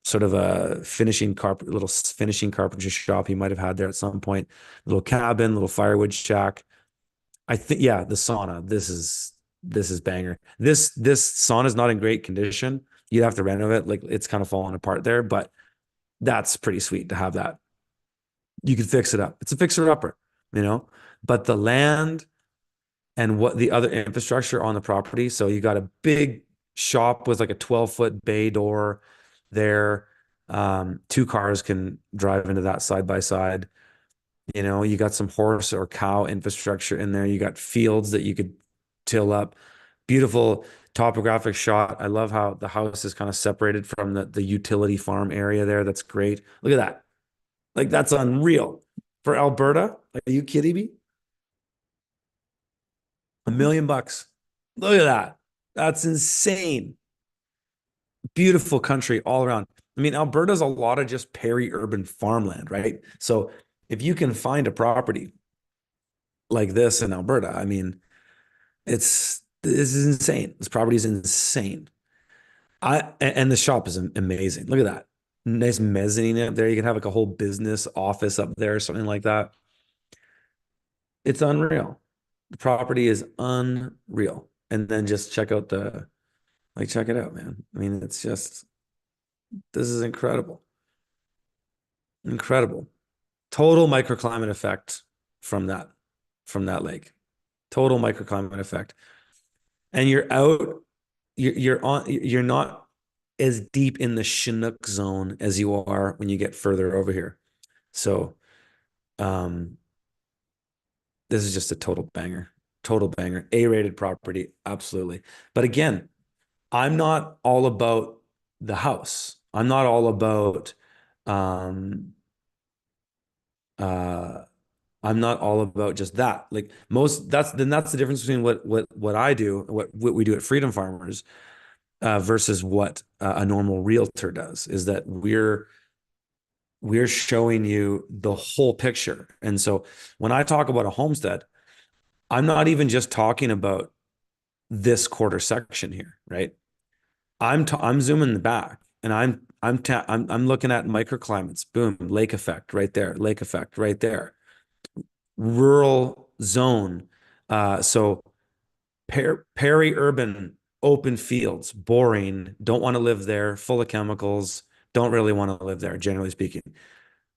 sort of a little finishing carpentry shop he might have had there at some point. Little cabin, little firewood shack. I think, yeah, the sauna. This is banger. This sauna is not in great condition. You'd have to renovate. Like it's kind of falling apart there, but that's pretty sweet to have that. You could fix it up. It's a fixer upper, you know. But the land and what the other infrastructure on the property. So you got a big shop with like a 12-foot bay door there. Two cars can drive into that side by side. You got some horse or cow infrastructure in there. You got fields that you could till up. Beautiful topographic shot. I love how the house is kind of separated from the utility farm area there. That's great. Look at that. Like that's unreal. For Alberta, are you kidding me? $1 million. Look at that. That's insane. Beautiful country all around. I mean, Alberta's a lot of just peri-urban farmland, right? So if you can find a property like this in Alberta, I mean, this is insane. This property is insane. And the shop is amazing. Look at that. Nice mezzanine up there. You can have like a whole business office up there or something like that. It's unreal. The property is unreal. And then just check it out, man. I mean, this is incredible. Incredible. Total microclimate effect from that, from that lake. Total microclimate effect. And you're not as deep in the Chinook zone as you are when you get further over here. So, um, this is just a total banger. Total banger. A-rated property, absolutely. But again, I'm not all about the house. I'm not all about um uh I'm not all about just that. Like that's the difference between what I do, what we do at Freedom Farmers versus what a normal realtor does is that we're showing you the whole picture. And so when I talk about a homestead, I'm not even just talking about this quarter section here, right? I'm zooming back and I'm looking at microclimates. Boom, lake effect right there, lake effect right there. Rural zone. So peri-urban open fields, boring, don't want to live there, full of chemicals, don't really want to live there, generally speaking.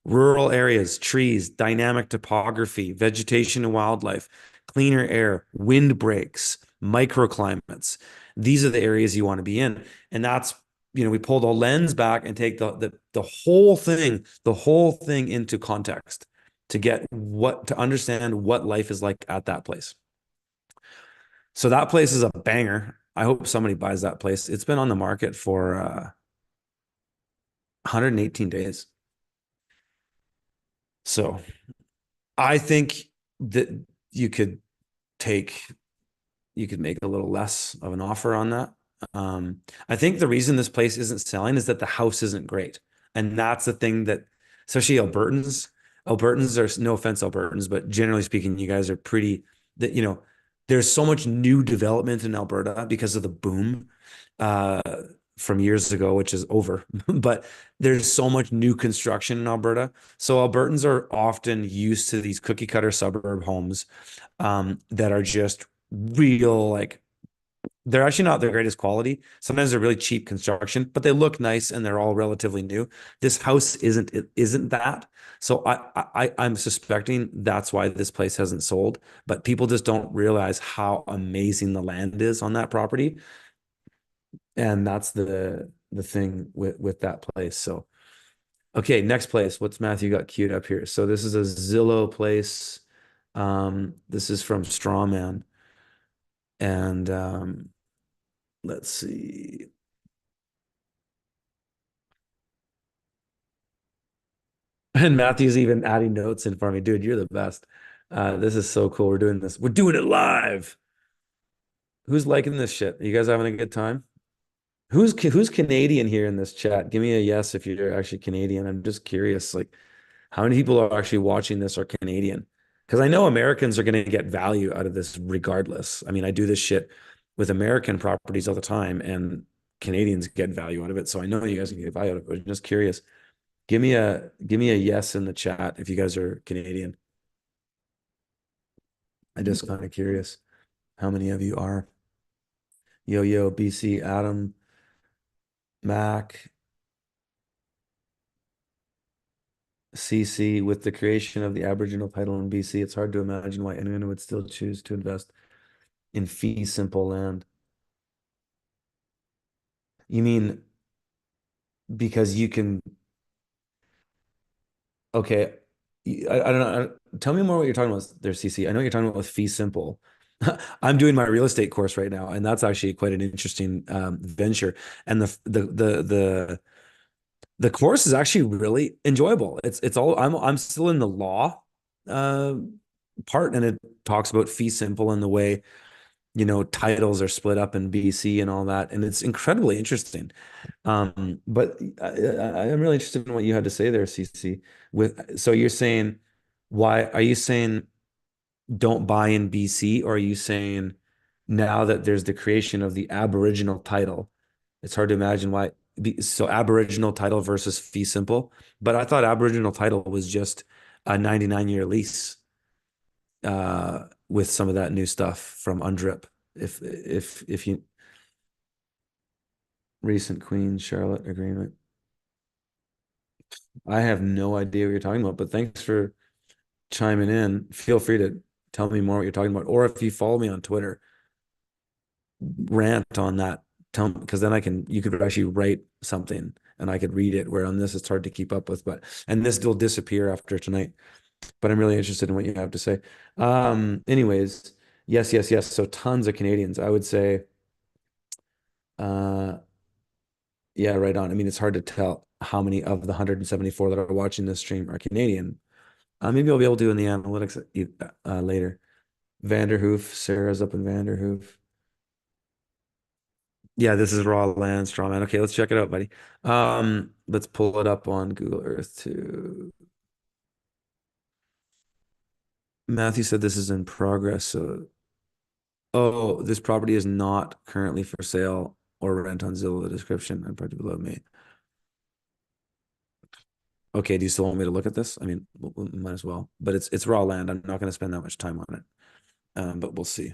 Rural areas, trees, dynamic topography, vegetation and wildlife, cleaner air, wind breaks, microclimates. These are the areas you want to be in. And that's, we pull the lens back and take the whole thing into context to understand what life is like at that place. So that place is a banger. I hope somebody buys that place. It's been on the market for 118 days. So I think that you could take you could make a little less of an offer on that. I think the reason this place isn't selling is that the house isn't great. And that's the thing that, especially Albertans are, no offense, Albertans, but generally speaking, you guys are that, there's so much new development in Alberta because of the boom uh, from years ago, which is over. But there's so much new construction in Alberta. So Albertans are often used to these cookie cutter suburb homes that are just real, like they're actually not the greatest quality. Sometimes they're really cheap construction, but they look nice and they're all relatively new. This house isn't that. So I'm suspecting that's why this place hasn't sold, but people just don't realize how amazing the land is on that property. And that's the thing with that place. So okay, next place. What's Matthew got queued up here? So this is a Zillow place. This is from Strawman. And let's see. And Matthew's even adding notes in for me. Dude, you're the best. This is so cool. We're doing this. We're doing it live. Who's liking this shit? Are you guys having a good time? Who's Canadian here in this chat? Give me a yes if you're actually Canadian. I'm just curious. Like, How many people are actually watching this are Canadian? Because I know Americans are going to get value out of this regardless. I mean, I do this shit with American properties all the time, and Canadians get value out of it. So I know you guys can get value out of it. I'm just curious. Give me a yes in the chat if you guys are Canadian. I'm just kind of curious how many of you are. Yo, yo, BC, Adam, Mac, CC, with the creation of the Aboriginal title in BC, it's hard to imagine why anyone would still choose to invest in fee simple land. You mean because you can, okay, I don't know. Tell me more what you're talking about there, CC. I know what you're talking about with fee simple. I'm doing my real estate course right now, and that's actually quite an interesting venture. And the course is actually really enjoyable. It's all I'm still in the law uh part, and it talks about fee simple and the way, titles are split up in BC and all that, and it's incredibly interesting. But I'm really interested in what you had to say there, CC. So you're saying, why are you saying don't buy in BC, or are you saying now that there's the creation of the Aboriginal title, it's hard to imagine why? So Aboriginal title versus fee simple, but I thought Aboriginal title was just a 99-year lease with some of that new stuff from UNDRIP. If you recent Queen Charlotte agreement. I have no idea what you're talking about, but thanks for chiming in. Feel free to tell me more what you're talking about. Or if you follow me on Twitter, rant on that. Tell me, because then you could actually write something and I could read it. Where on this, it's hard to keep up with, and this will disappear after tonight. But I'm really interested in what you have to say. Anyways, yes, yes, yes. So tons of Canadians. I would say, uh, yeah, right on. I mean, it's hard to tell how many of the 174 that are watching this stream are Canadian. Maybe I'll be able to in the analytics later. Vanderhoof, Sarah's up in Vanderhoof. Yeah, this is raw land, straw man. Okay, let's check it out, buddy. Let's pull it up on Google Earth too. Matthew said this is in progress. So, oh, this property is not currently for sale or rent on Zillow. The description and part below me. Okay, do you still want me to look at this? I mean, we might as well. But it's raw land. I'm not going to spend that much time on it. But we'll see.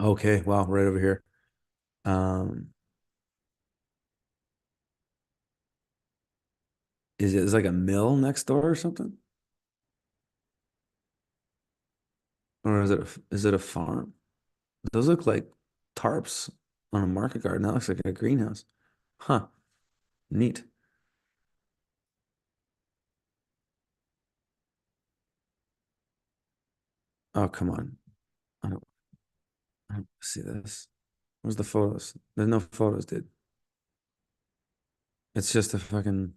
Okay, wow, right over here. Um, is like a mill next door or something? Or is it a farm? Those look like tarps on a market garden. That looks like a greenhouse. Huh. Neat. Oh, come on. I don't see this. Where's the photos? There's no photos, dude. It's just a fucking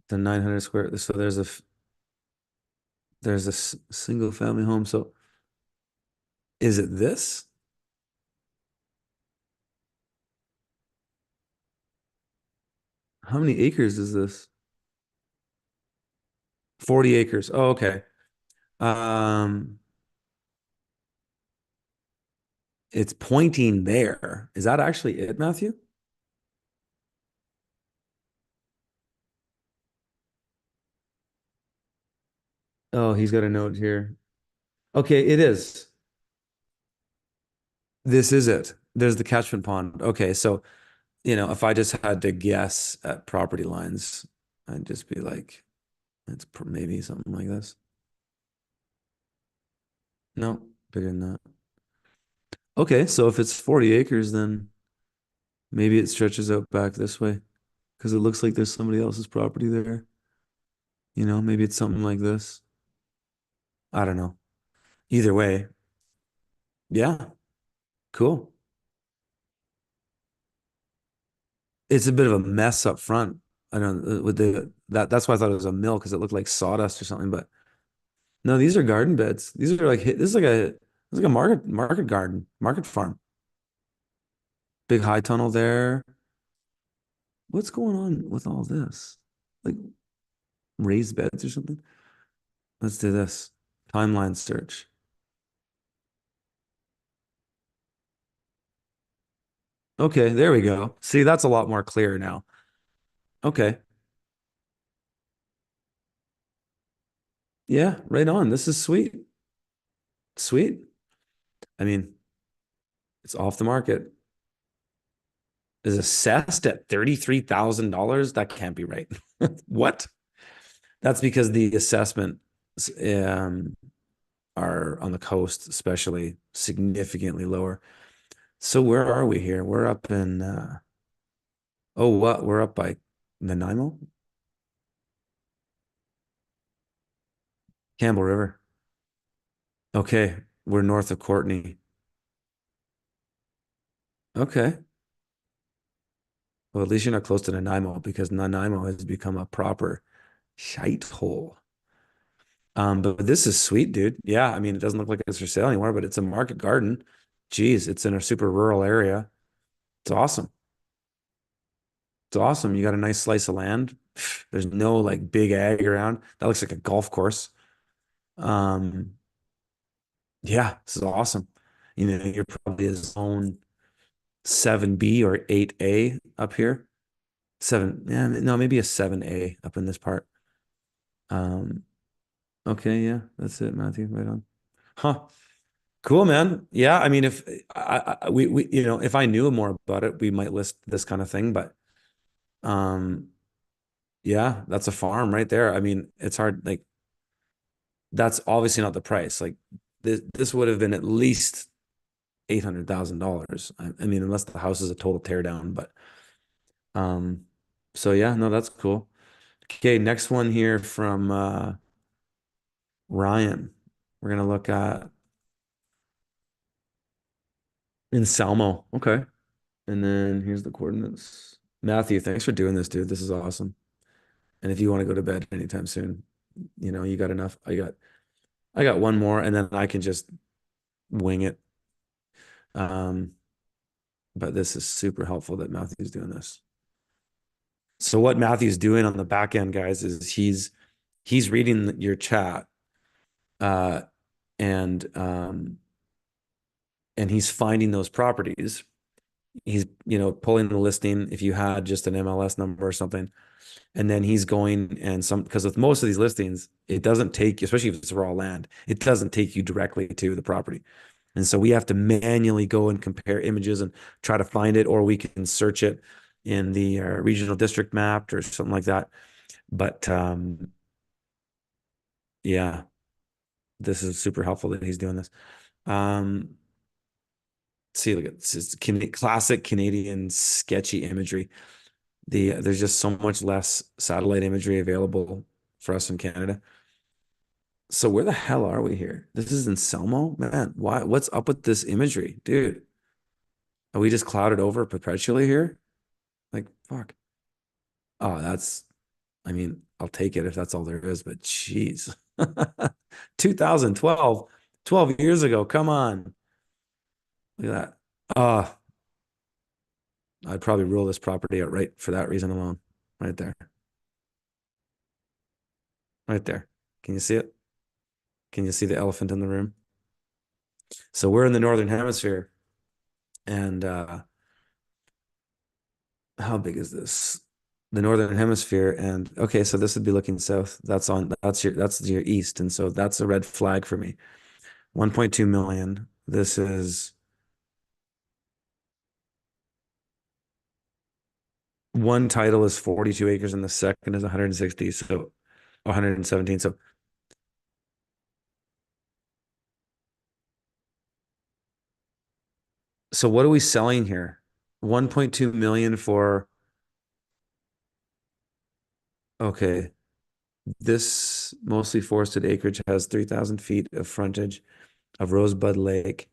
the 900 square. So there's a single family home. So is it this? How many acres is this? 40 acres. Oh, okay. Um, it's pointing there. Is that actually it, Matthew? Oh, he's got a note here. Okay, it is. This is it. There's the catchment pond. Okay, so if I just had to guess at property lines, I'd just be like, it's maybe something like this. No, bigger than that. Okay, so if it's 40 acres, then maybe it stretches out back this way because it looks like there's somebody else's property there. Maybe it's something like this. I don't know. Either way, yeah, cool. It's a bit of a mess up front. I don't know with that's why I thought it was a mill because it looked like sawdust or something. But no, these are garden beds. These are like this is like a It's like a market garden, market farm. Big high tunnel there. What's going on with all this? Like raised beds or something? Let's do this. Timeline search. Okay, there we go. See, that's a lot more clear now. Okay. Yeah, right on. This is sweet. Sweet. I mean, it's off the market. Is assessed at $33,000. That can't be right. What? That's because the assessments um, are on the coast, especially significantly lower. So where are we here? We're up in oh what? We're up by Nanaimo, Campbell River. Okay, we're north of Courtney. Okay. Well, at least you're not close to Nanaimo because Nanaimo has become a proper shite hole. But this is sweet, dude. Yeah, I mean, it doesn't look like it's for sale anymore, but it's a market garden. Geez, it's in a super rural area. It's awesome. It's awesome. You got a nice slice of land. There's no like big ag around. That looks like a golf course. Um, yeah, this is awesome. You know, you're probably a zone 7B or 8A up here. Seven, yeah, no, maybe a 7A up in this part. Um, okay, yeah, that's it, Matthew. Right on. Huh. Cool, man. Yeah, I mean, if we you know, if I knew more about it, we might list this kind of thing. But um, yeah, that's a farm right there. I mean, it's hard. Like, that's obviously not the price. Like, this would have been at least $800,000. I mean, unless the house is a total tear down. But um, so yeah, no, that's cool. Okay, next one here from Ryan. We're gonna look at in Salmo. Okay. And then here's the coordinates. Matthew, thanks for doing this, dude. This is awesome. And if you want to go to bed anytime soon, you know, you got enough. I got one more and then I can just wing it. Um, but this is super helpful that Matthew's doing this. So what Matthew's doing on the back end, guys, is he's reading your chat uh and um and he's finding those properties. He's, you know, pulling the listing if you had just an MLS number or something. And then he's going and some because with most of these listings, it doesn't take, especially if it's raw land, it doesn't take you directly to the property. And so we have to manually go and compare images and try to find it, or we can search it in the regional district map or something like that. But yeah, this is super helpful that he's doing this. Um, see, look at this is classic Canadian sketchy imagery. There's just so much less satellite imagery available for us in Canada. So where the hell are we here? This is in Selmo? Man, why? What's up with this imagery? Dude, are we just clouded over perpetually here? Like, fuck. Oh, I mean, I'll take it if that's all there is, but jeez. 2012, 12 years ago. Come on. Look at that. Oh, I'd probably rule this property out right for that reason alone. Right there. Right there. Can you see it? Can you see the elephant in the room? So we're in the northern hemisphere, and how big is this? The northern hemisphere, and okay, so this would be looking south. That's your east, and so that's a red flag for me. 1.2 million. This is one title is 42 acres and the second is 160, so 117. So what are we selling here? 1.2 million for okay. This mostly forested acreage has 3,000 feet of frontage of Rosebud Lake,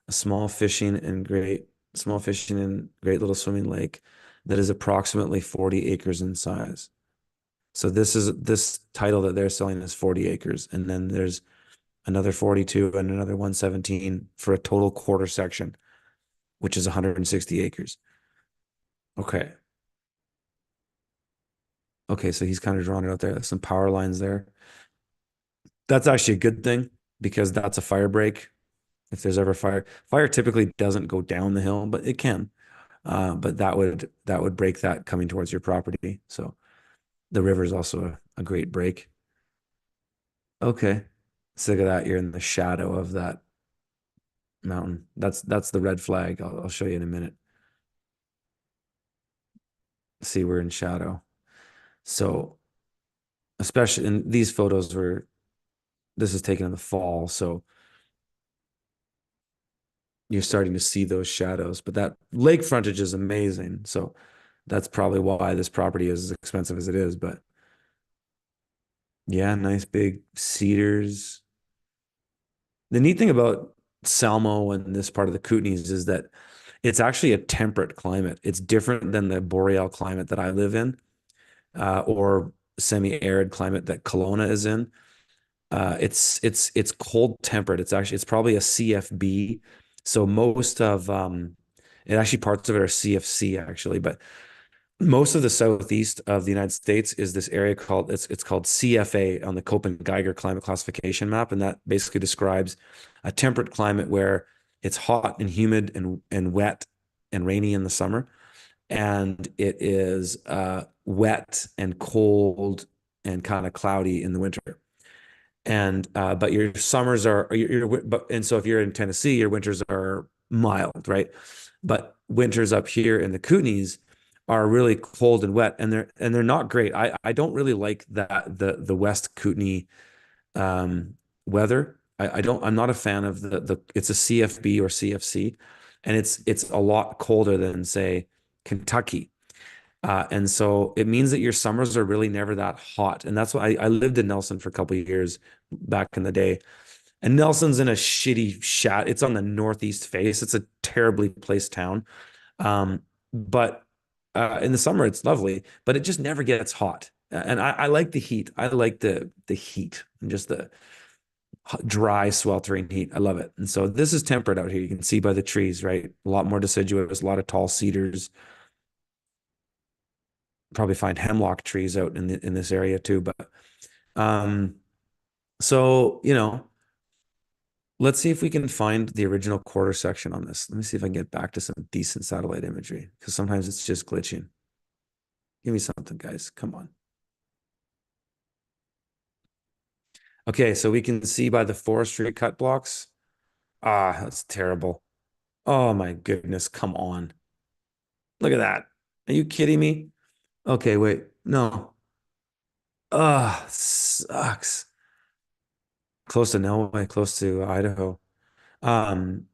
a small fishing and great little swimming lake that is approximately 40 acres in size. So this title that they're selling is 40 acres. And then there's another 42, and another 117 for a total quarter section, which is 160 acres. Okay. Okay, so he's kind of drawn it out there. There's some power lines there. That's actually a good thing because that's a fire break. If there's ever fire, fire typically doesn't go down the hill, but it can. But that would break that coming towards your property. So the river is also a great break. Okay. So look at that. You're in the shadow of that mountain. That's the red flag. I'll show you in a minute. See, we're in shadow. So especially in these photos were this is taken in the fall, so you're starting to see those shadows. But that lake frontage is amazing. So that's probably why this property is as expensive as it is. But yeah, nice big cedars. The neat thing about Salmo and this part of the Kootenays is that it's actually a temperate climate. It's different than the boreal climate that I live in, or semi-arid climate that Kelowna is in. It's cold temperate. It's probably a CFB. So most of it actually parts of it are CFC actually, but most of the southeast of the United States is this area called it's called CFA on the Köppen Geiger climate classification map, and that basically describes a temperate climate where it's hot and humid and wet and rainy in the summer, and it is wet and cold and kind of cloudy in the winter. And but your summers are but and so if you're in Tennessee, your winters are mild, right? But winters up here in the Kootenays are really cold and wet, and they're not great. I don't really like that the West Kootenay um, weather. I'm not a fan of the it's a CFB or CFC, and it's a lot colder than say Kentucky. And so it means that your summers are really never that hot. And that's why I lived in Nelson for a couple of years back in the day. And Nelson's in a shitty shat. It's on the northeast face. It's a terribly placed town. But in the summer it's lovely, but it just never gets hot. And I like the heat. I like the heat and just the dry, sweltering heat. I love it. And so this is temperate out here. You can see by the trees, right? A lot more deciduous, a lot of tall cedars, probably find hemlock trees out in this area too. But um, so let's see if we can find the original quarter section on this. Let me see if I can get back to some decent satellite imagery because sometimes it's just glitching. Give me something, guys. Come on. Okay, so we can see by the forestry cut blocks. Ah, that's terrible. Oh my goodness, come on. Look at that. Are you kidding me? Okay, wait. No. Ah, sucks. Close to Norway, close to Idaho. Um,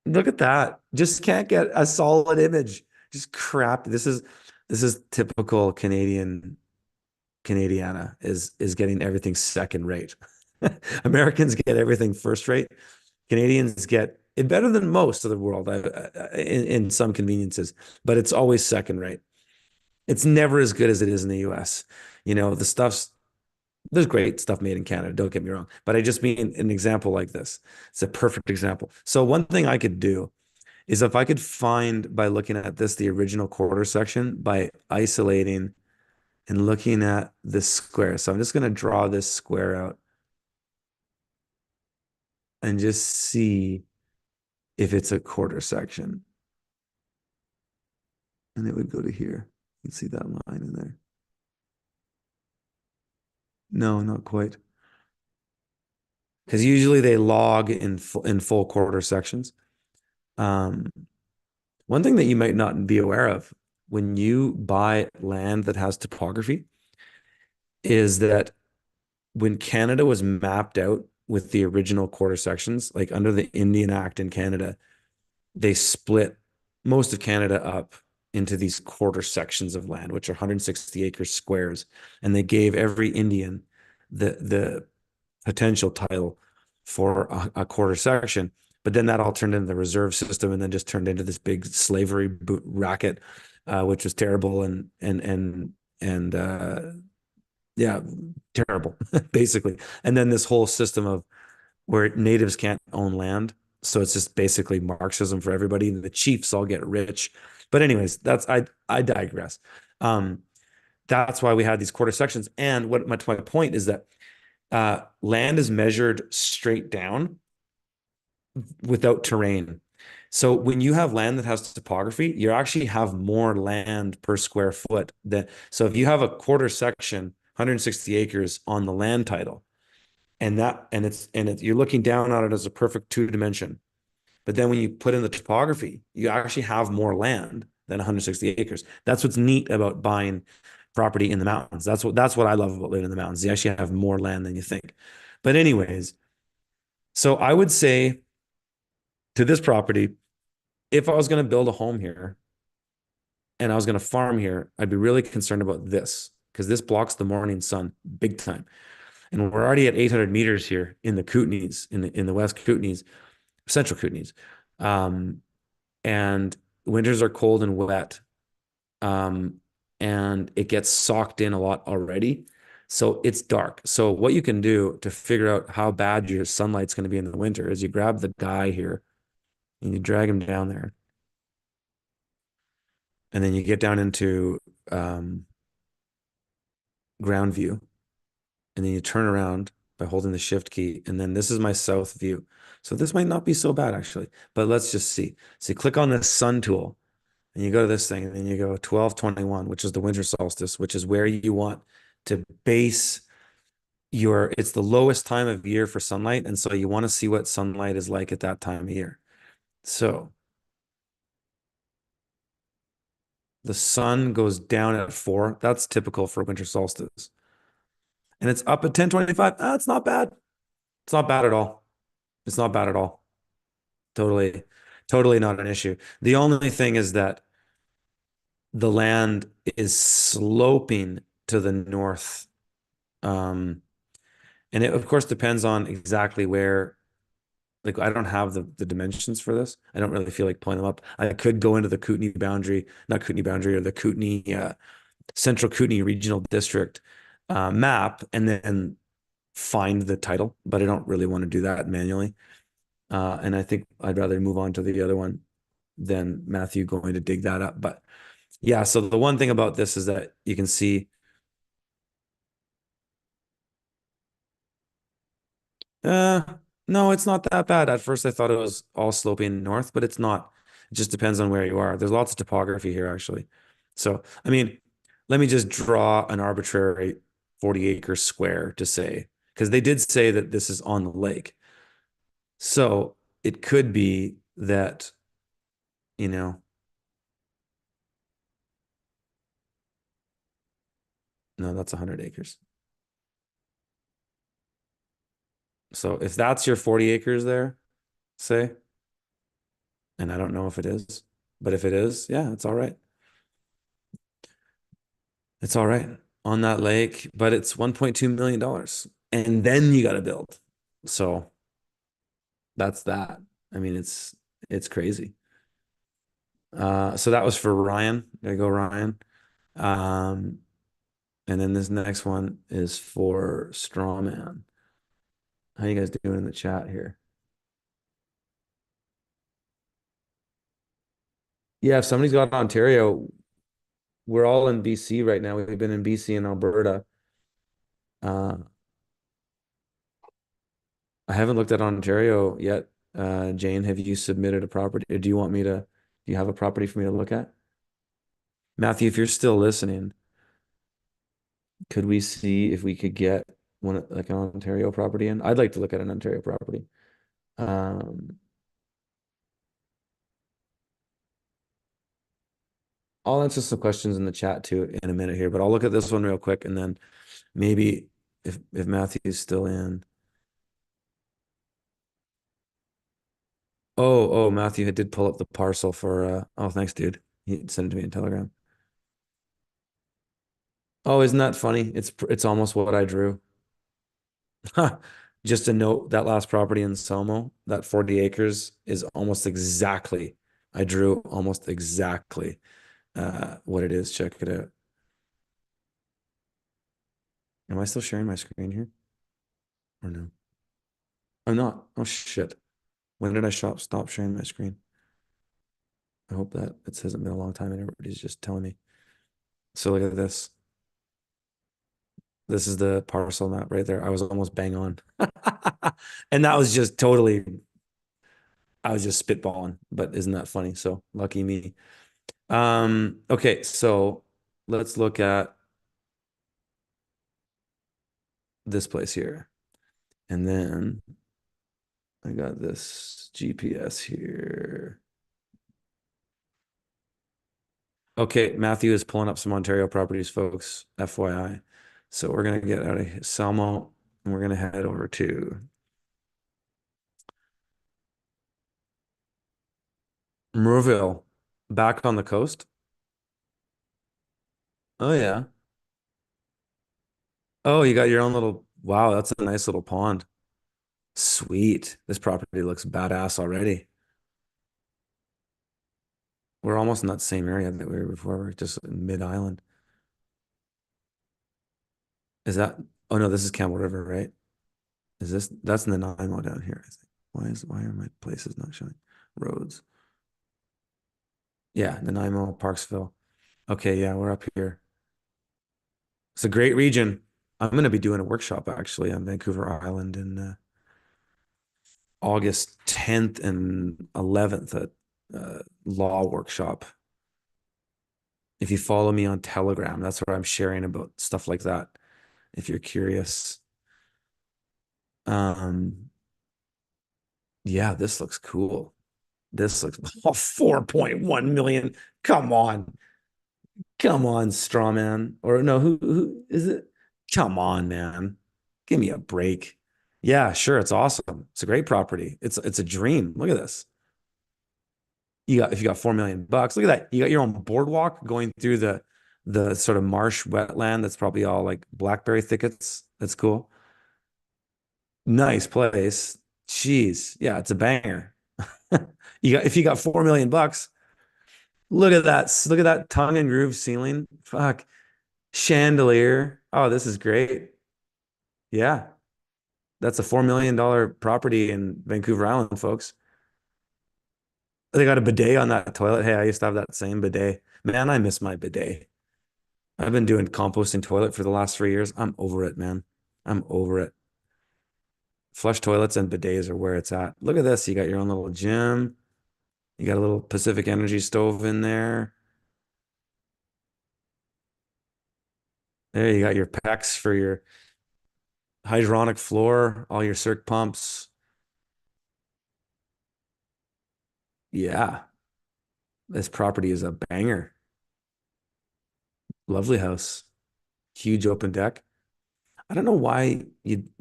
Look at that. Just can't get a solid image. Just crap. This is typical Canadiana is getting everything second rate. Americans get everything first rate. Canadians get it better than most of the world in some conveniences, but it's always second rate. It's never as good as it is in the US. The stuff's there's great stuff made in Canada, don't get me wrong, but I just mean an example like this. It's a perfect example. So one thing I could do is if I could find by looking at this, the original quarter section by isolating and looking at this square. So I'm just going to draw this square out and just see if it's a quarter section. And it would go to here. You can see that line in there. No, not quite. Because usually they log in full quarter sections. Um, One thing that you might not be aware of when you buy land that has topography is that when Canada was mapped out with the original quarter sections, like under the Indian Act in Canada, they split most of Canada up into these quarter sections of land, which are 160 acre squares, and they gave every Indian the potential title for a quarter section. But then that all turned into the reserve system, and then just turned into this big slavery racket, which was terrible and Yeah, terrible, basically. And then this whole system of where natives can't own land. So it's just basically Marxism for everybody. The chiefs all get rich. But anyways, I digress. Um, that's why we had these quarter sections. And what my point is that land is measured straight down without terrain. So when you have land that has topography, you actually have more land per square foot than so if you have a quarter section, 160 acres on the land title, and you're looking down on it as a perfect two dimension. But then when you put in the topography, you actually have more land than 160 acres. That's what's neat about buying property in the mountains. That's what I love about living in the mountains. You actually have more land than you think. But anyways, so I would say to this property, if I was going to build a home here and I was going to farm here, I'd be really concerned about this because this blocks the morning sun big time. And we're already at 800 meters here in the Kootenays, in the West Kootenays, Central Kootenays. Um, and winters are cold and wet. Um, and it gets socked in a lot already. So it's dark. So what you can do to figure out how bad your sunlight's going to be in the winter is you grab the guy here and you drag him down there. And then you get down into ground view. And then you turn around by holding the shift key. And then this is my south view. So this might not be so bad actually, but let's just see. So you click on the sun tool and you go to this thing and then you go 1221, which is the winter solstice, which is where you want to base it's the lowest time of year for sunlight. And so you want to see what sunlight is like at that time of year. So the sun goes down at 4. That's typical for winter solstice. And it's up at 10:25. It's not bad. It's not bad at all. It's not bad at all. Totally, totally not an issue. The only thing is that the land is sloping to the north. Um, and it, of course, depends on exactly where, like, I don't have the dimensions for this. I don't really feel like pulling them up. I could go into the Kootenay boundary, not Kootenay boundary, or the Kootenay, Central Kootenay Regional District map and then find the title, but I don't really want to do that manually. And I think I'd rather move on to the other one than Matthew going to dig that up. But yeah, so the one thing about this is that you can see, uh, no, it's not that bad. At first, I thought it was all sloping north, but it's not. It just depends on where you are. There's lots of topography here, actually. So, I mean, let me just draw an arbitrary 40-acre square to say, because they did say that this is on the lake. So it could be that, you know, no, that's 100 acres. So if that's your 40 acres there, say, and I don't know if it is, but if it is, yeah, it's all right. It's all right on that lake, but it's $1.2 million. And then you got to build. So that's that. I mean, it's crazy. So that was for Ryan. There you go, Ryan. Um, and then this next one is for Strawman. How you guys doing in the chat here? Yeah, if somebody's got Ontario, we're all in BC right now. We've been in BC and Alberta. Uh, I haven't looked at Ontario yet. Jane, have you submitted a property? Or do you have a property for me to look at? Matthew, if you're still listening, could we see if we could get one like an Ontario property in? I'd like to look at an Ontario property. Um, I'll answer some questions in the chat too in a minute here, but I'll look at this one real quick and then maybe if Matthew's still in. Oh, Matthew did pull up the parcel for oh, thanks, dude. He sent it to me in Telegram. Oh, isn't that funny? It's almost what I drew. Just to note that last property in Selmo, that 40 acres is almost exactly, I drew almost exactly what it is. Check it out. Am I still sharing my screen here or no? I'm not. Oh shit. When did I stop sharing my screen? I hope that it hasn't been a long time and everybody's just telling me. So look at this. This is the parcel map right there. I was almost bang on. And that was just totally, I was just spitballing, but isn't that funny? So lucky me. Okay, so let's look at this place here. And then I got this GPS here. Okay, Matthew is pulling up some Ontario properties, folks, FYI. So we're gonna get out of Salmo and we're gonna head over to Murville, back on the coast. Oh yeah. Oh, you got your own little, wow, that's a nice little pond. Sweet. This property looks badass already. We're almost in that same area that we were before. We're just mid-island. Is that, oh no, this is Campbell River, right? Is this, that's Nanaimo down here, I think. Why are my places not showing? Roads. Yeah, Nanaimo, Parksville. Okay, yeah, we're up here. It's a great region. I'm going to be doing a workshop actually on Vancouver Island in August 10th and 11th at law workshop. If you follow me on Telegram, that's where I'm sharing about stuff like that. If you're curious. Um, yeah, this looks cool. This looks oh, 4.1 million. Come on. Come on, straw man. Or no, who is it? Come on, man. Give me a break. Yeah, sure. It's awesome. It's a great property. It's a dream. Look at this. You got if you got 4 million bucks, look at that. You got your own boardwalk going through the sort of marsh wetland that's probably all like blackberry thickets. That's cool. Nice place. Jeez. Yeah, it's a banger. You got if you got 4 million bucks, look at that. Look at that tongue and groove ceiling. Fuck. Chandelier. Oh, this is great. Yeah. That's a $4 million property in Vancouver Island, folks. They got a bidet on that toilet. Hey, I used to have that same bidet. Man, I miss my bidet. I've been doing composting toilet for the last 3 years. I'm over it, man. I'm over it. Flush toilets and bidets are where it's at. Look at this. You got your own little gym. You got a little Pacific Energy stove in there. There you got your PEX for your hydronic floor, all your circ pumps. Yeah, this property is a banger. Lovely house. Huge open deck. I don't know why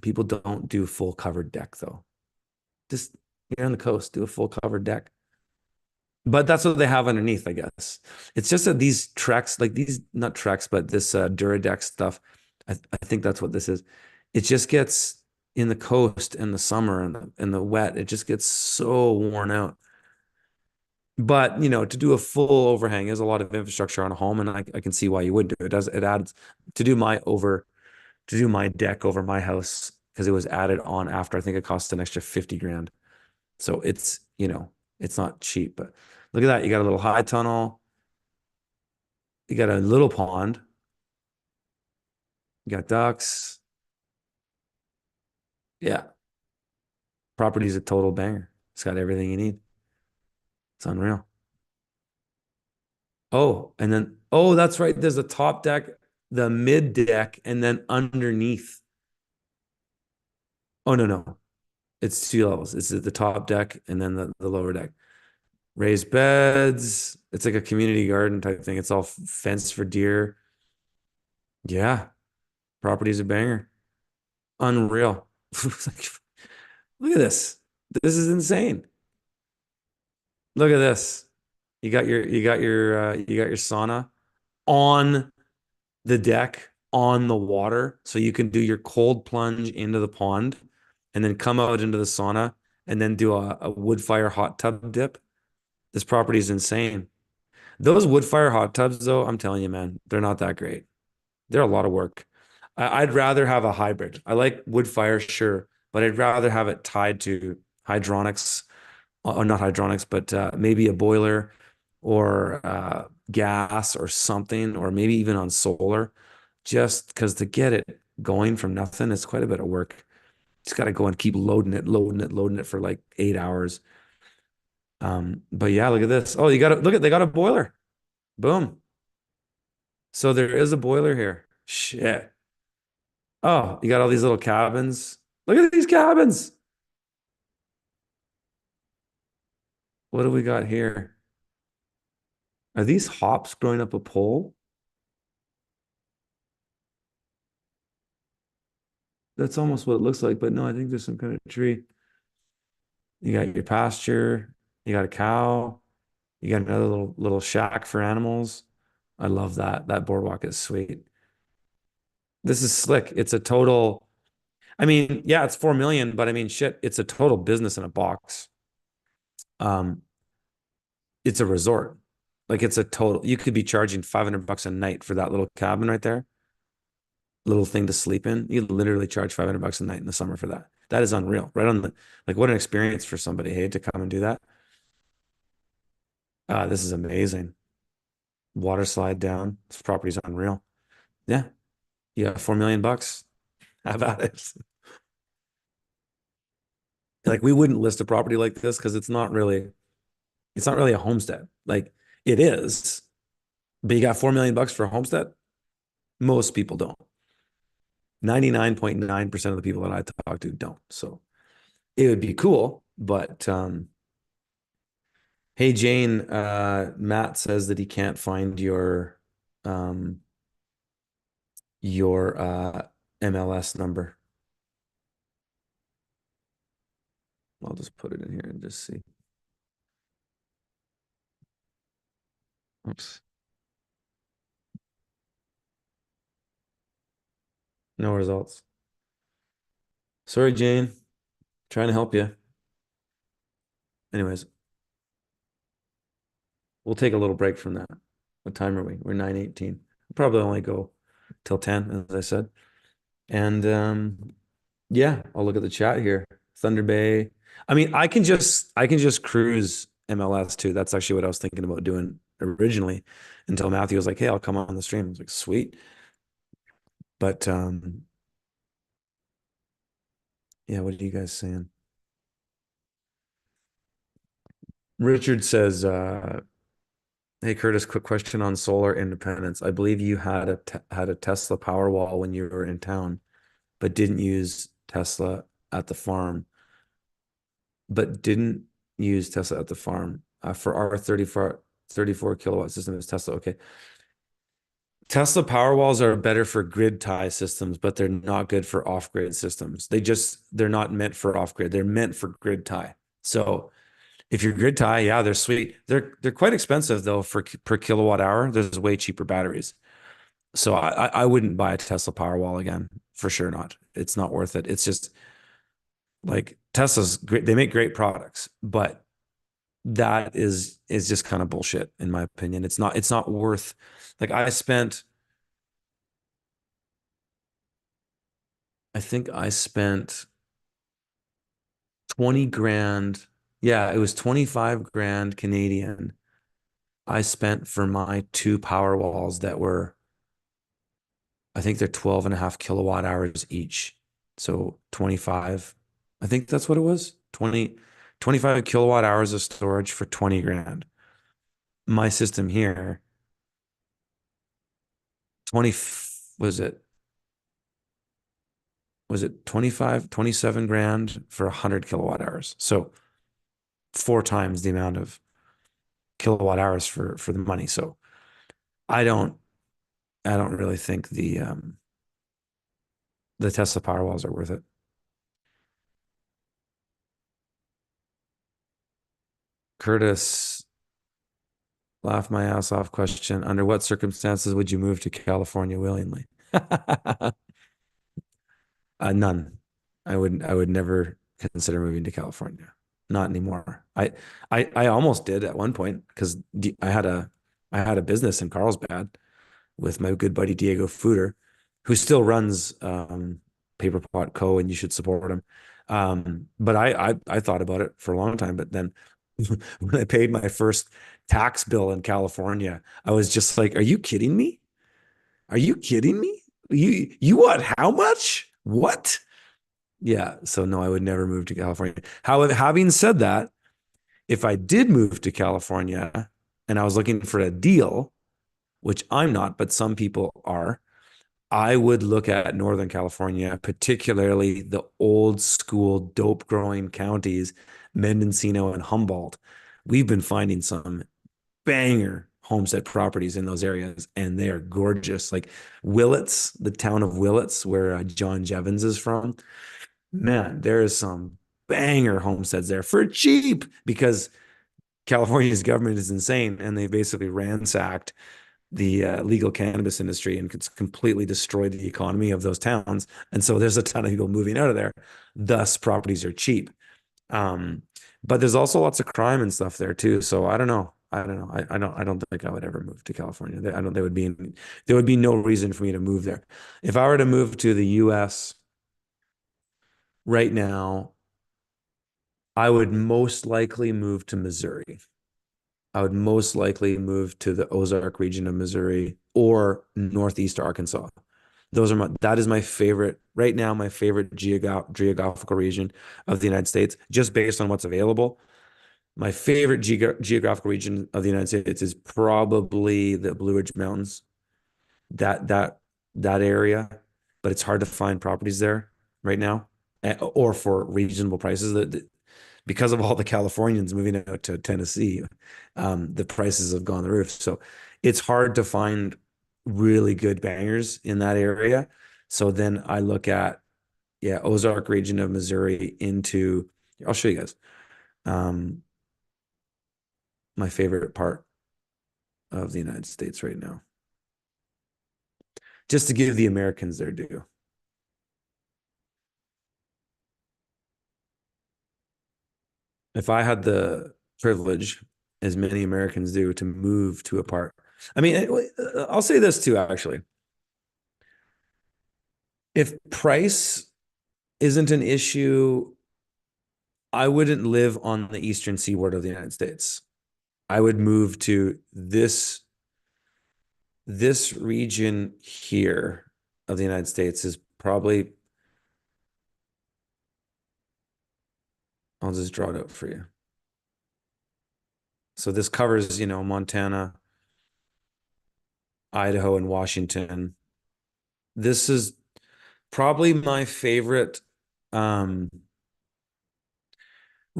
people don't do full covered deck though. Just you're on the coast, do a full covered deck. But that's what they have underneath, I guess. It's just that these Trex, like these, not Trex, but this Duradex stuff, I think that's what this is. It just gets in the coast in the summer and the wet, it just gets so worn out. But to do a full overhang is a lot of infrastructure on a home, and I can see why you would do it. It adds to do my over to do my deck over my house because it was added on after. I think it cost an extra 50 grand. So it's not cheap, but look at that. You got a little high tunnel. You got a little pond. You got ducks. Yeah. Property's a total banger. It's got everything you need. It's unreal. Oh, and then, oh, that's right. There's a top deck, the mid deck, and then underneath. Oh, no, no. It's two levels. It's the top deck and then the lower deck. Raised beds. It's like a community garden type thing. It's all fenced for deer. Yeah. Property's a banger. Unreal. Look at this. This is insane. Look at this. You got your sauna on the deck on the water so you can do your cold plunge into the pond and then come out into the sauna and then do a wood fire hot tub dip. This property is insane. Those wood fire hot tubs though, I'm telling you, man, they're not that great. They're a lot of work. I'd rather have a hybrid. I like wood fire, sure, but I'd rather have it tied to hydronics, or not hydronics, but maybe a boiler or gas or something, or maybe even on solar, just because to get it going from nothing is quite a bit of work. Just got to go and keep loading it, loading it, loading it for like 8 hours. But yeah, look at this. Oh, you got to look at they got a boiler. Boom. So there is a boiler here. Shit. Oh, you got all these little cabins. Look at these cabins. What do we got here? Are these hops growing up a pole? That's almost what it looks like, but no, I think there's some kind of tree. You got your pasture, you got a cow, you got another little shack for animals. I love that. That boardwalk is sweet. This is slick. It's a total, I mean, yeah, it's 4 million, but I mean, shit, it's a total business in a box. Um, it's a resort. Like it's a total, you could be charging 500 bucks a night for that little cabin right there, little thing to sleep in. You literally charge 500 bucks a night in the summer for that. That is unreal. Right on the, like what an experience for somebody, hey, to come and do that. This is amazing. Water slide down. This property's unreal. Yeah. Yeah. 4 million bucks. How about it? Like we wouldn't list a property like this because it's not really a homestead. Like it is, but you got 4 million bucks for a homestead? Most people don't. 99.9% of the people that I talk to don't. So it would be cool, but hey Jane, Matt says that he can't find um your MLS number. I'll just put it in here and just see. Oops. No results. Sorry, Jane. Trying to help you. Anyways, we'll take a little break from that. What time are we? We're 9:18. We'll probably only go till 10, as I said. And yeah, I'll look at the chat here. Thunder Bay. I mean, I can just cruise MLS too. That's actually what I was thinking about doing originally until Matthew was like, "Hey, I'll come on the stream." I was like, "Sweet." But yeah, what are you guys saying? Richard says, "Hey Curtis, quick question on solar independence. I believe you had a Tesla Powerwall when you were in town, but didn't use Tesla at the farm. But didn't use Tesla at the farm. For our 34 kilowatt system is Tesla. Okay. Tesla Powerwalls are better for grid tie systems, but they're not good for off-grid systems. They're not meant for off-grid. They're meant for grid tie. So if you're grid tie, yeah, they're sweet. They're quite expensive though for per kilowatt hour. There's way cheaper batteries. So I wouldn't buy a Tesla Powerwall again, for sure not. It's not worth it. It's just like Tesla's great. They make great products, but that is just kind of bullshit in my opinion. It's not worth like I think I spent 20 grand. Yeah, it was 25 grand Canadian. I spent for my two power walls that were, I think they're 12 and a half kilowatt hours each. So 25. I think that's what it was. 25 kilowatt hours of storage for 20 grand. My system here, 20 was it was it 25, 27 grand for 100 kilowatt hours. So four times the amount of kilowatt hours for the money. So I don't I don't really think the Tesla Powerwalls are worth it. Curtis, laugh my ass off question. Under what circumstances would you move to California willingly? None. I would never consider moving to California. Not anymore. I almost did at one point because I had a business in Carlsbad with my good buddy Diego Footer. who still runs Paper Pot Co. and you should support him. But I thought about it for a long time, but then when I paid my first tax bill in California, I was just like, "Are you kidding me? Are you kidding me? You what? How much? What?" Yeah. So no, I would never move to California. Having said that, if I did move to California and I was looking for a deal, which I'm not, but some people are, I would look at Northern California, particularly the old school dope growing counties, Mendocino and Humboldt. We've been finding some banger homestead properties in those areas, and they are gorgeous. Like Willits, the town of Willits, where John Jevons is from. Man, there is some banger homesteads there for cheap because California's government is insane, and they basically ransacked the legal cannabis industry and it's completely destroyed the economy of those towns. And so there's a ton of people moving out of there. Thus, properties are cheap. Um, but there's also lots of crime and stuff there too. So I don't know. I don't know. I don't think I would ever move to California. I don't. There would be no reason for me to move there. If I were to move to the U.S. right now, I would most likely move to Missouri. I would most likely move to the Ozark region of Missouri or Northeast Arkansas. That is my favorite right now, my favorite geographical region of the United States, just based on what's available. My favorite geographical region of the United States is probably the Blue Ridge Mountains, that that that area, but it's hard to find properties there right now, or for reasonable prices. Because of all the Californians moving out to Tennessee, the prices have gone the roof. So it's hard to find really good bangers in that area. So then I look at, yeah, Ozark region of Missouri into, I'll show you guys, um, my favorite part of the United States right now, just to give the Americans their due. If I had the privilege, as many Americans do, to move to a part, I mean, I'll say this too, actually. If price isn't an issue, I wouldn't live on the eastern seaboard of the United States. I would move to this region here of the United States is probably, I'll just draw it out for you. So this covers, Montana, Idaho, and Washington. This is probably my favorite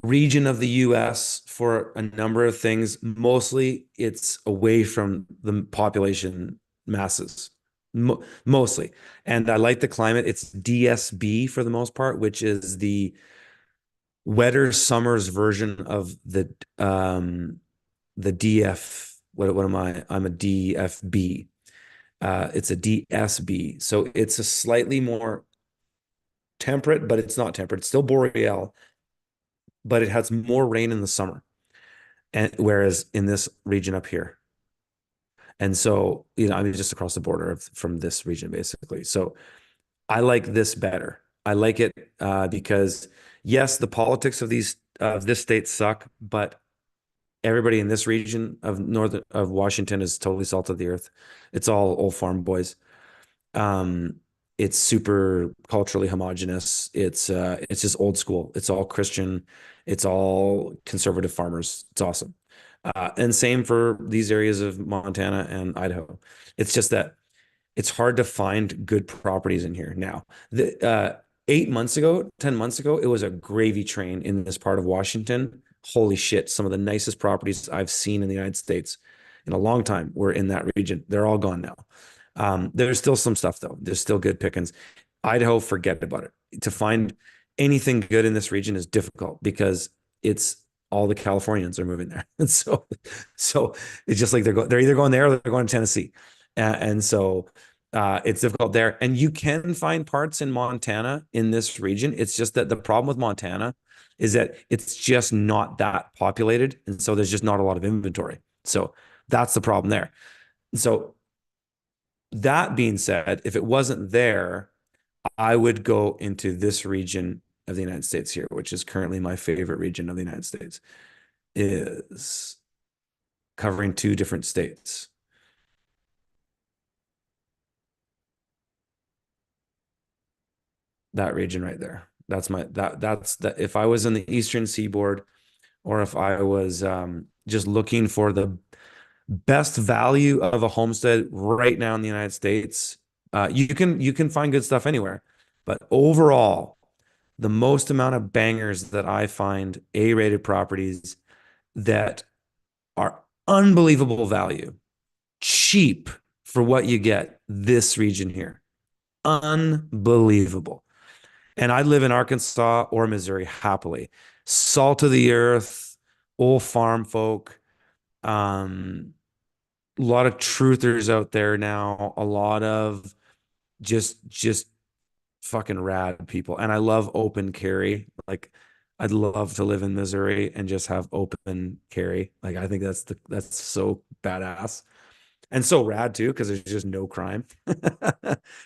region of the US for a number of things. Mostly it's away from the population masses. Mostly. And I like the climate. It's DSB for the most part, which is the wetter summers version of the DF. What am I? I'm a DFB. It's a DSB. So it's a slightly more temperate, but it's not temperate. It's still boreal, but it has more rain in the summer. And whereas in this region up here. And so, I mean, just across the border from this region, basically. So I like this better. I like it because yes, the politics of this state suck, but everybody in this region of north of Washington is totally salt of the earth. It's all old farm boys. Um, it's super culturally homogenous. It's just old school. It's all Christian. It's all conservative farmers. It's awesome. And same for these areas of Montana and Idaho. It's just that it's hard to find good properties in here now. 8 months ago, 10 months ago, it was a gravy train in this part of Washington. Holy shit, some of the nicest properties I've seen in the United States in a long time were in that region. They're all gone now. There's still some stuff though. There's still good pickings. Idaho, forget about it. To find anything good in this region is difficult because it's all the Californians are moving there. And so it's just like they're either going there or they're going to Tennessee. And so it's difficult there. And you can find parts in Montana in this region. It's just that the problem with Montana is that it's just not that populated. And so there's just not a lot of inventory. So that's the problem there. So That being said, if it wasn't there, I would go into this region of the United States here, which is currently my favorite region of the United States, is covering two different states. That region right there. That's that if I was in the Eastern Seaboard or if I was just looking for the best value of a homestead right now in the United States, you can find good stuff anywhere. But overall, the most amount of bangers that I find A-rated properties that are unbelievable value, cheap for what you get, this region here. Unbelievable. And I live in Arkansas or Missouri happily. Salt of the earth, old farm folk, a lot of truthers out there now, a lot of just fucking rad people. And I love open carry. Like I'd love to live in Missouri and just have open carry. Like I think that's so badass and so rad too, because there's just no crime.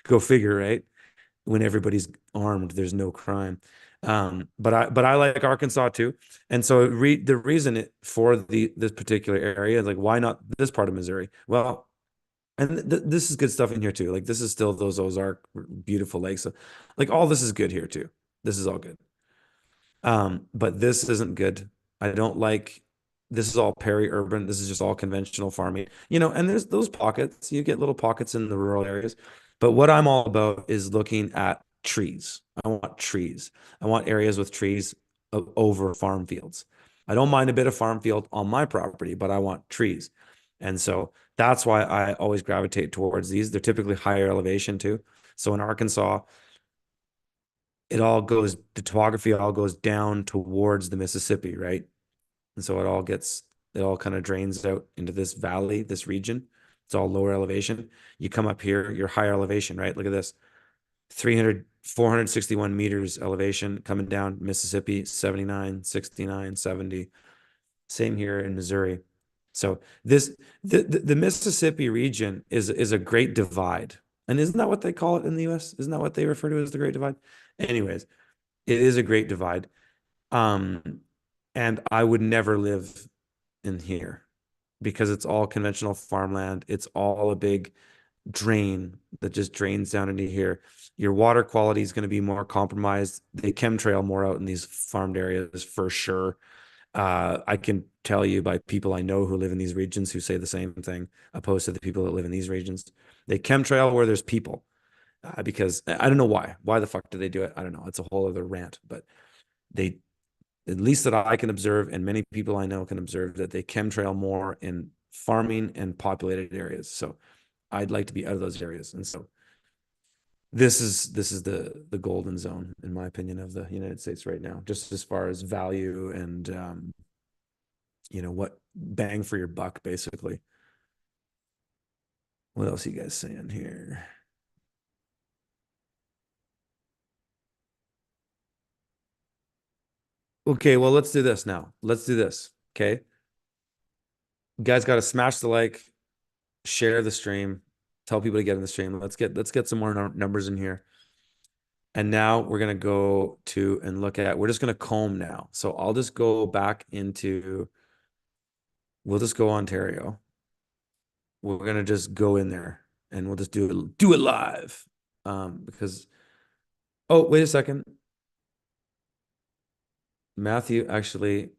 Go figure, right? When everybody's armed, there's no crime. But I like Arkansas too, and so the reason for the this particular area, like why not this part of Missouri? Well, and this is good stuff in here too. Like this is still those Ozark beautiful lakes. So, like all this is good here too. This is all good. But this isn't good. I don't like this is all peri-urban. This is just all conventional farming. And there's those pockets. You get little pockets in the rural areas. But what I'm all about is looking at trees. I want trees. I want areas with trees over farm fields. I don't mind a bit of farm field on my property, but I want trees. And so that's why I always gravitate towards these. They're typically higher elevation too. So in Arkansas, the topography all goes down towards the Mississippi, right? And so it all kind of drains out into this valley, this region. It's all lower elevation. You come up here, you're higher elevation, right? Look at this 461 meters elevation coming down Mississippi, 79, 69, 70. Same here in Missouri. So the Mississippi region is a great divide. And isn't that what they call it in the US? Isn't that what they refer to as the Great Divide? Anyways, it is a great divide. Um, and I would never live in here because it's all conventional farmland. It's all a big drain that just drains down into here. Your water quality is going to be more compromised. They chemtrail more out in these farmed areas for sure. I can tell you by people I know who live in these regions who say the same thing, opposed to the people that live in these regions. They chemtrail where there's people, because I don't know why. Why the fuck do they do it? I don't know. It's a whole other rant, but they, at least that I can observe, and many people I know can observe, that they chemtrail more in farming and populated areas. So I'd like to be out of those areas. And so this is the golden zone, in my opinion, of the United States right now, just as far as value and what bang for your buck, basically. What else are you guys saying here? Okay, well, let's do this now. Let's do this. Okay. You guys got to smash the like, share the stream, tell people to get in the stream. Let's get some more numbers in here. And now we're gonna go to and look at. We're just gonna comb now. So I'll just go back into. We'll just go Ontario. We're gonna just go in there and we'll just do it live. Because oh, wait a second. Matthew actually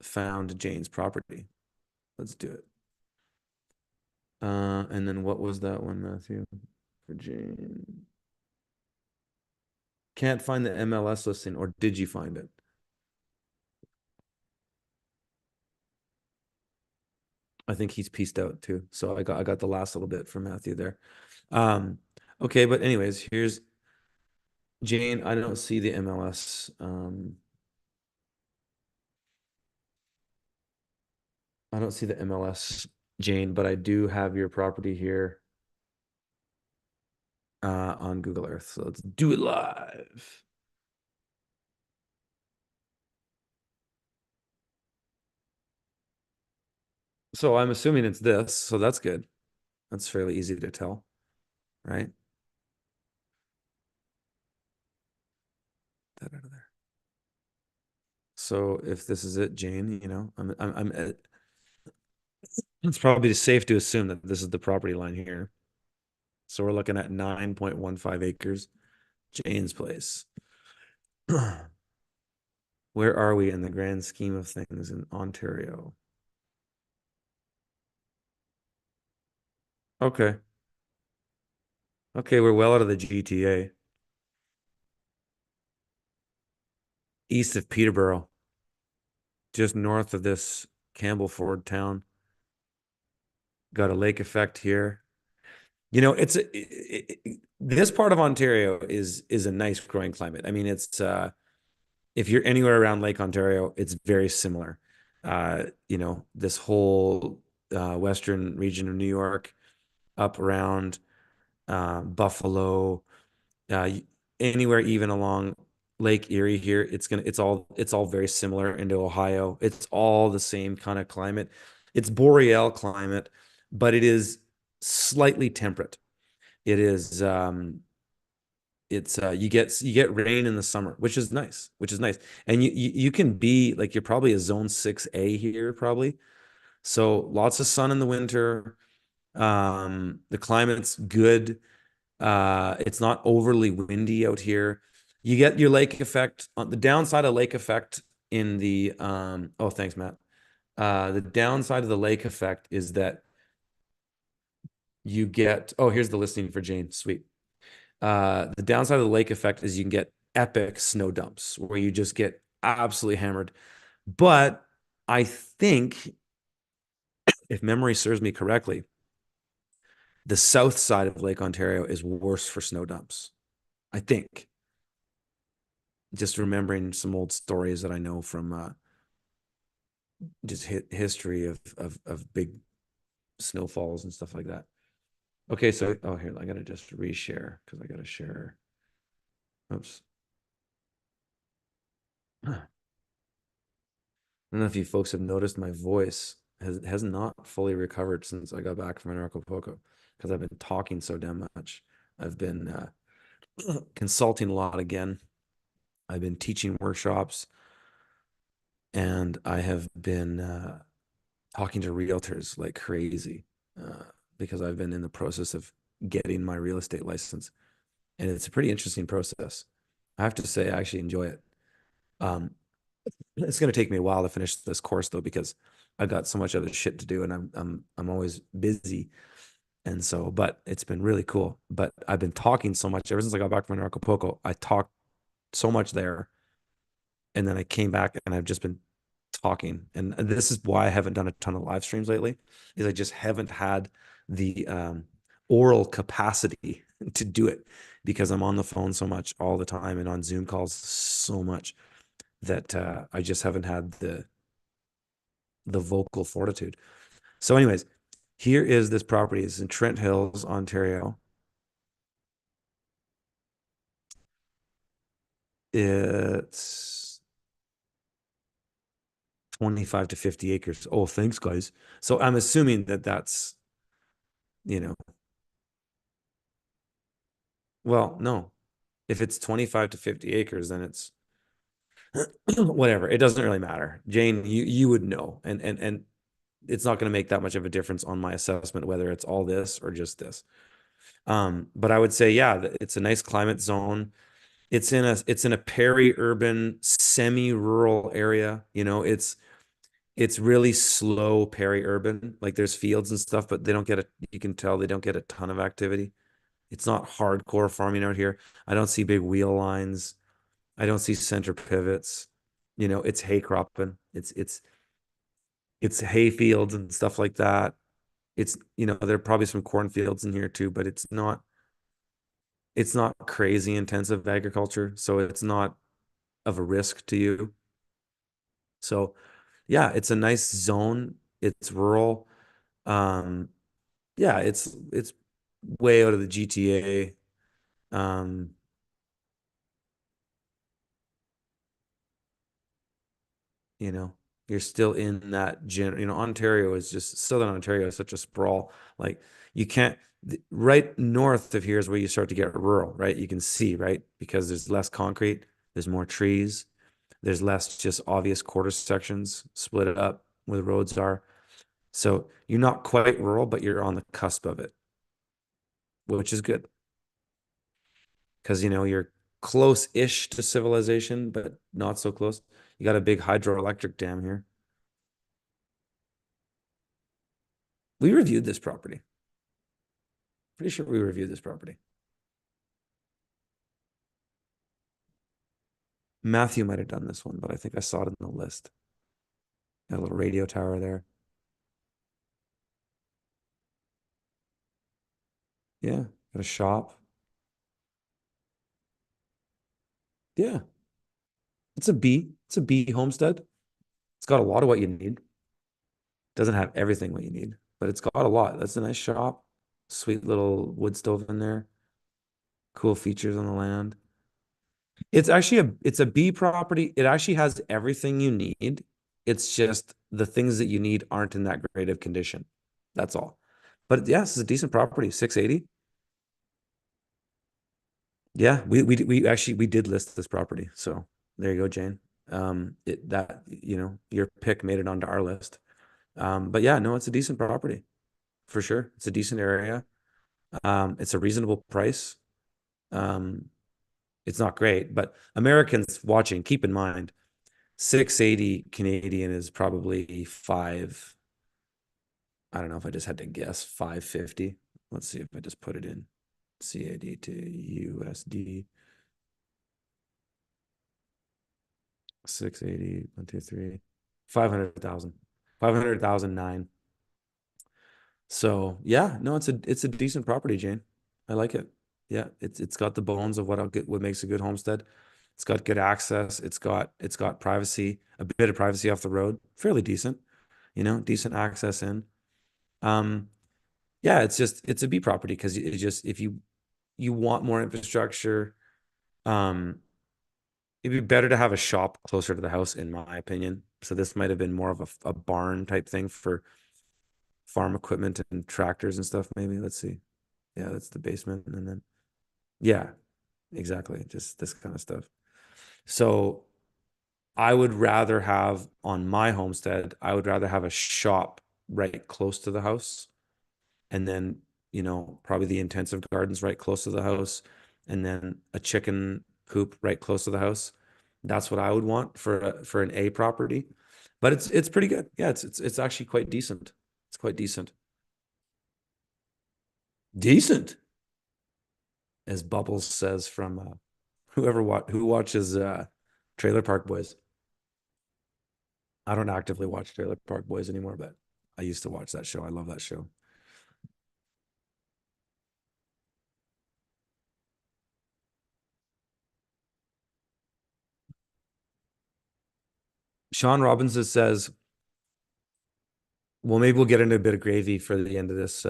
found Jane's property. Let's do it. And then what was that one, Matthew? For Jane. Can't find the MLS listing, or did you find it? I think he's pieced out too. So I got the last little bit from Matthew there. Um, okay, but anyways, here's Jane. I don't see the MLS. I don't see the MLS, Jane, but I do have your property here on Google Earth. So let's do it live. So I'm assuming it's this, so that's good. That's fairly easy to tell, right? That out of there. So if this is it, Jane, it's probably safe to assume that this is the property line here. So we're looking at 9.15 acres, Jane's place. Where are we in the grand scheme of things in Ontario? Okay. Okay, we're well out of the GTA, east of Peterborough, just north of this Campbellford town. Got a lake effect here. This part of Ontario is a nice growing climate. I mean, it's if you're anywhere around Lake Ontario, it's very similar. This whole western region of New York, up around Buffalo, uh, anywhere even along Lake Erie here, it's all very similar into Ohio. It's all the same kind of climate. It's boreal climate, but it is slightly temperate. It is it's you get rain in the summer, which is nice, which is nice. And you can be like you're probably a zone 6A here probably. So lots of sun in the winter. The climate's good. It's not overly windy out here. You get your lake effect. On the downside of lake effect in the oh, thanks, Matt. The downside of the lake effect is that you get, oh, here's the listing for Jane. Sweet. The downside of the lake effect is you can get epic snow dumps where you just get absolutely hammered. But I think, if memory serves me correctly, the south side of Lake Ontario is worse for snow dumps. I think, just remembering some old stories that I know from just history of big snowfalls and stuff like that. Okay, so oh here, I gotta just reshare because I gotta share. Oops. I don't know if you folks have noticed my voice has not fully recovered since I got back from Acapulco because I've been talking so damn much. I've been consulting a lot again. I've been teaching workshops, and I have been talking to realtors like crazy because I've been in the process of getting my real estate license, and it's a pretty interesting process. I have to say, I actually enjoy it. Um, it's going to take me a while to finish this course though, because I've got so much other shit to do, and I'm always busy. And so, but it's been really cool. But I've been talking so much ever since I got back from Acapulco. I talked so much there, and then I came back and I've just been talking. And this is why I haven't done a ton of live streams lately, is I just haven't had the oral capacity to do it because I'm on the phone so much all the time and on Zoom calls so much that I just haven't had the vocal fortitude. So, anyways, here is this property. It's in Trent Hills, Ontario. It's 25 to 50 acres. Oh, thanks, guys. So I'm assuming that that's, you know, well, no. If it's 25 to 50 acres, then it's whatever. It doesn't really matter. Jane, you would know. And it's not going to make that much of a difference on my assessment whether it's all this or just this. But I would say, yeah, it's a nice climate zone. It's in a peri-urban, semi-rural area. It's really slow peri-urban. Like there's fields and stuff, but they don't get you can tell they don't get a ton of activity. It's not hardcore farming out here. I don't see big wheel lines. I don't see center pivots. It's hay cropping. It's hay fields and stuff like that. There are probably some cornfields in here too, but it's not crazy intensive agriculture, so it's not of a risk to you. So yeah, it's a nice zone. It's rural. Um, yeah, it's way out of the GTA. Um, you know, You're still in that Ontario is just Southern Ontario is such a sprawl. Like you can't right north of here is where you start to get rural, right? You can see, right? Because there's less concrete, there's more trees, there's less just obvious quarter sections split it up where the roads are. So you're not quite rural, but you're on the cusp of it, which is good because you're close-ish to civilization, but not so close. You got a big hydroelectric dam here. We reviewed this property. Pretty sure we reviewed this property. Matthew might have done this one, but I think I saw it in the list. Got a little radio tower there. Yeah, got a shop. Yeah, it's a B. It's a B homestead. It's got a lot of what you need. Doesn't have everything what you need, but it's got a lot. That's a nice shop. Sweet little wood stove in there. Cool features on the land. It's a B property. It actually has everything you need. It's just the things that you need aren't in that great of condition. That's all. But yeah, it's a decent property. 680. Yeah, we actually we did list this property. So there you go, Jane. Your pick made it onto our list. But yeah, no, it's a decent property for sure. It's a decent area. It's a reasonable price. Um, it's not great, but Americans watching, keep in mind, 680 Canadian is probably five. I don't know if I just had to guess 550. Let's see if I just put it in CAD to USD. 680, 1, 2, 3, 500,000, 500,009. So yeah, no, it's a decent property, Jane. I like it. Yeah, it's got the bones of what makes a good homestead. It's got good access. It's got privacy, a bit of privacy off the road, fairly decent, decent access in. Um, yeah, it's a B property because it just if you want more infrastructure, um, it'd be better to have a shop closer to the house, in my opinion. So this might have been more of a barn type thing for farm equipment and tractors and stuff, maybe. Let's see. Yeah, that's the basement. And then, yeah, exactly. Just this kind of stuff. So I would rather have on my homestead, I would rather have a shop right close to the house. And then, probably the intensive gardens right close to the house. And then a chicken coop right close to the house. That's what I would want for an A property. But it's pretty good. Yeah, it's actually quite decent. It's quite decent. Decent, as Bubbles says from who watches Trailer Park Boys. I don't actively watch Trailer Park Boys anymore, but I used to watch that show. I love that show. Sean Robinson says, "Well, maybe we'll get into a bit of gravy for the end of this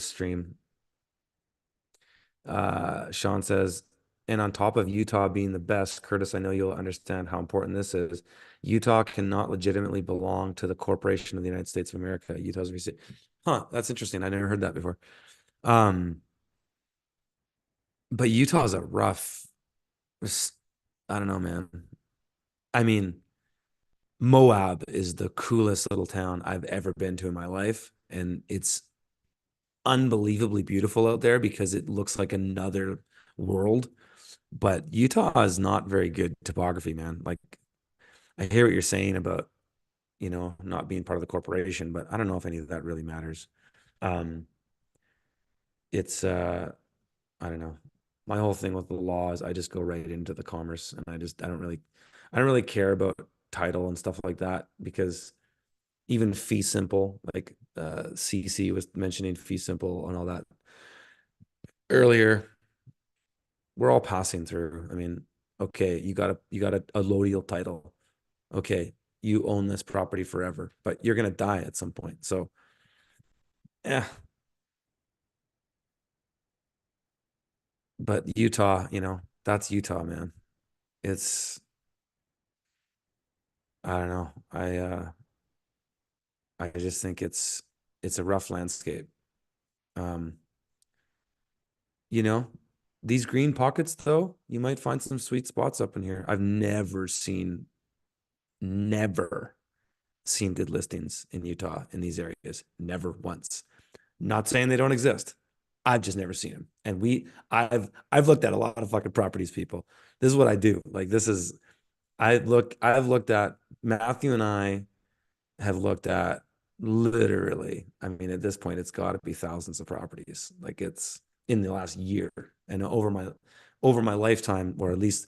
stream." Sean says, and on top of Utah being the best, Curtis, I know you'll understand how important this is. Utah cannot legitimately belong to the corporation of the United States of America. Utah's receipt. Huh, that's interesting. I never heard that before. Um, but Utah is a rough, I don't know, man. I mean, Moab is the coolest little town I've ever been to in my life. And it's unbelievably beautiful out there because it looks like another world. But Utah is not very good topography, man. Like I hear what you're saying about, not being part of the corporation, but I don't know if any of that really matters. Um, it's I don't know. My whole thing with the law is I just go right into the commerce and I don't really care about title and stuff like that because even fee simple, like CC was mentioning fee simple and all that earlier, we're all passing through. I mean, okay, you got a allodial title. Okay, you own this property forever, but you're gonna die at some point. So yeah, but Utah, that's Utah, man. It's I don't know. I just think it's a rough landscape. Um, you know, these green pockets though, you might find some sweet spots up in here. I've never seen good listings in Utah in these areas. Never once. Not saying they don't exist. I've just never seen them. And I've looked at a lot of fucking properties, people. This is what I do. Like this is I've looked at Matthew and I have looked at literally, I mean, at this point, it's got to be thousands of properties. Like it's in the last year and over my lifetime, or at least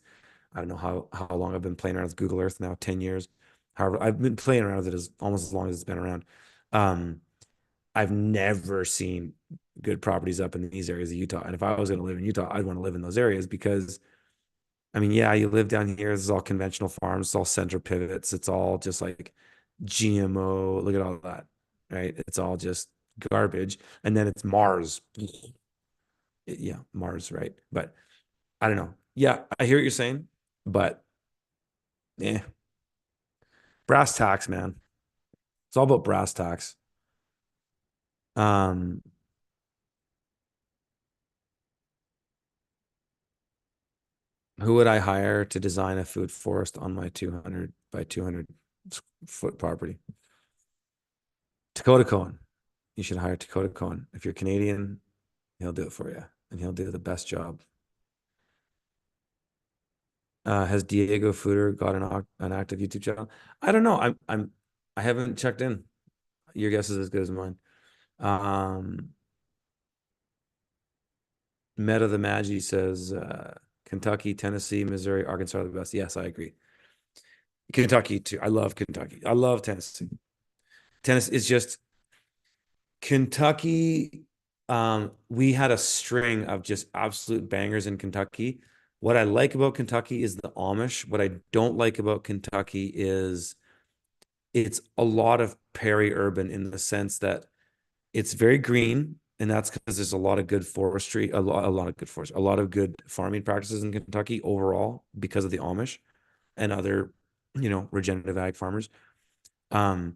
I don't know how long I've been playing around with Google Earth now, 10 years. However, I've been playing around with it as almost as long as it's been around. Um, I've never seen good properties up in these areas of Utah. And if I was going to live in Utah, I'd want to live in those areas because I mean, yeah, you live down here. This is all conventional farms. It's all center pivots. It's all just like GMO. Look at all that, right? It's all just garbage. And then it's Mars. Yeah, Mars, right? But I don't know. Yeah, I hear what you're saying, but yeah, brass tacks, man. It's all about brass tacks. Um, who would I hire to design a food forest on my 200 by 200 foot property? Dakota Cohen. You should hire Dakota Cohen. If you're Canadian, he'll do it for you, and he'll do the best job. Has Diego Footer got an active YouTube channel? I don't know. I haven't checked in. Your guess is as good as mine. Um, Meta the Magi says Kentucky, Tennessee, Missouri, Arkansas are the best. Yes, I agree. Kentucky too. I love Kentucky. I love Tennessee. Tennessee is just Kentucky. We had a string of just absolute bangers in Kentucky. What I like about Kentucky is the Amish. What I don't like about Kentucky is it's a lot of peri-urban in the sense that it's very green, and that's because there's a lot of good forestry, a lot of good forestry, a lot of good farming practices in Kentucky overall because of the Amish and other, regenerative ag farmers. Um,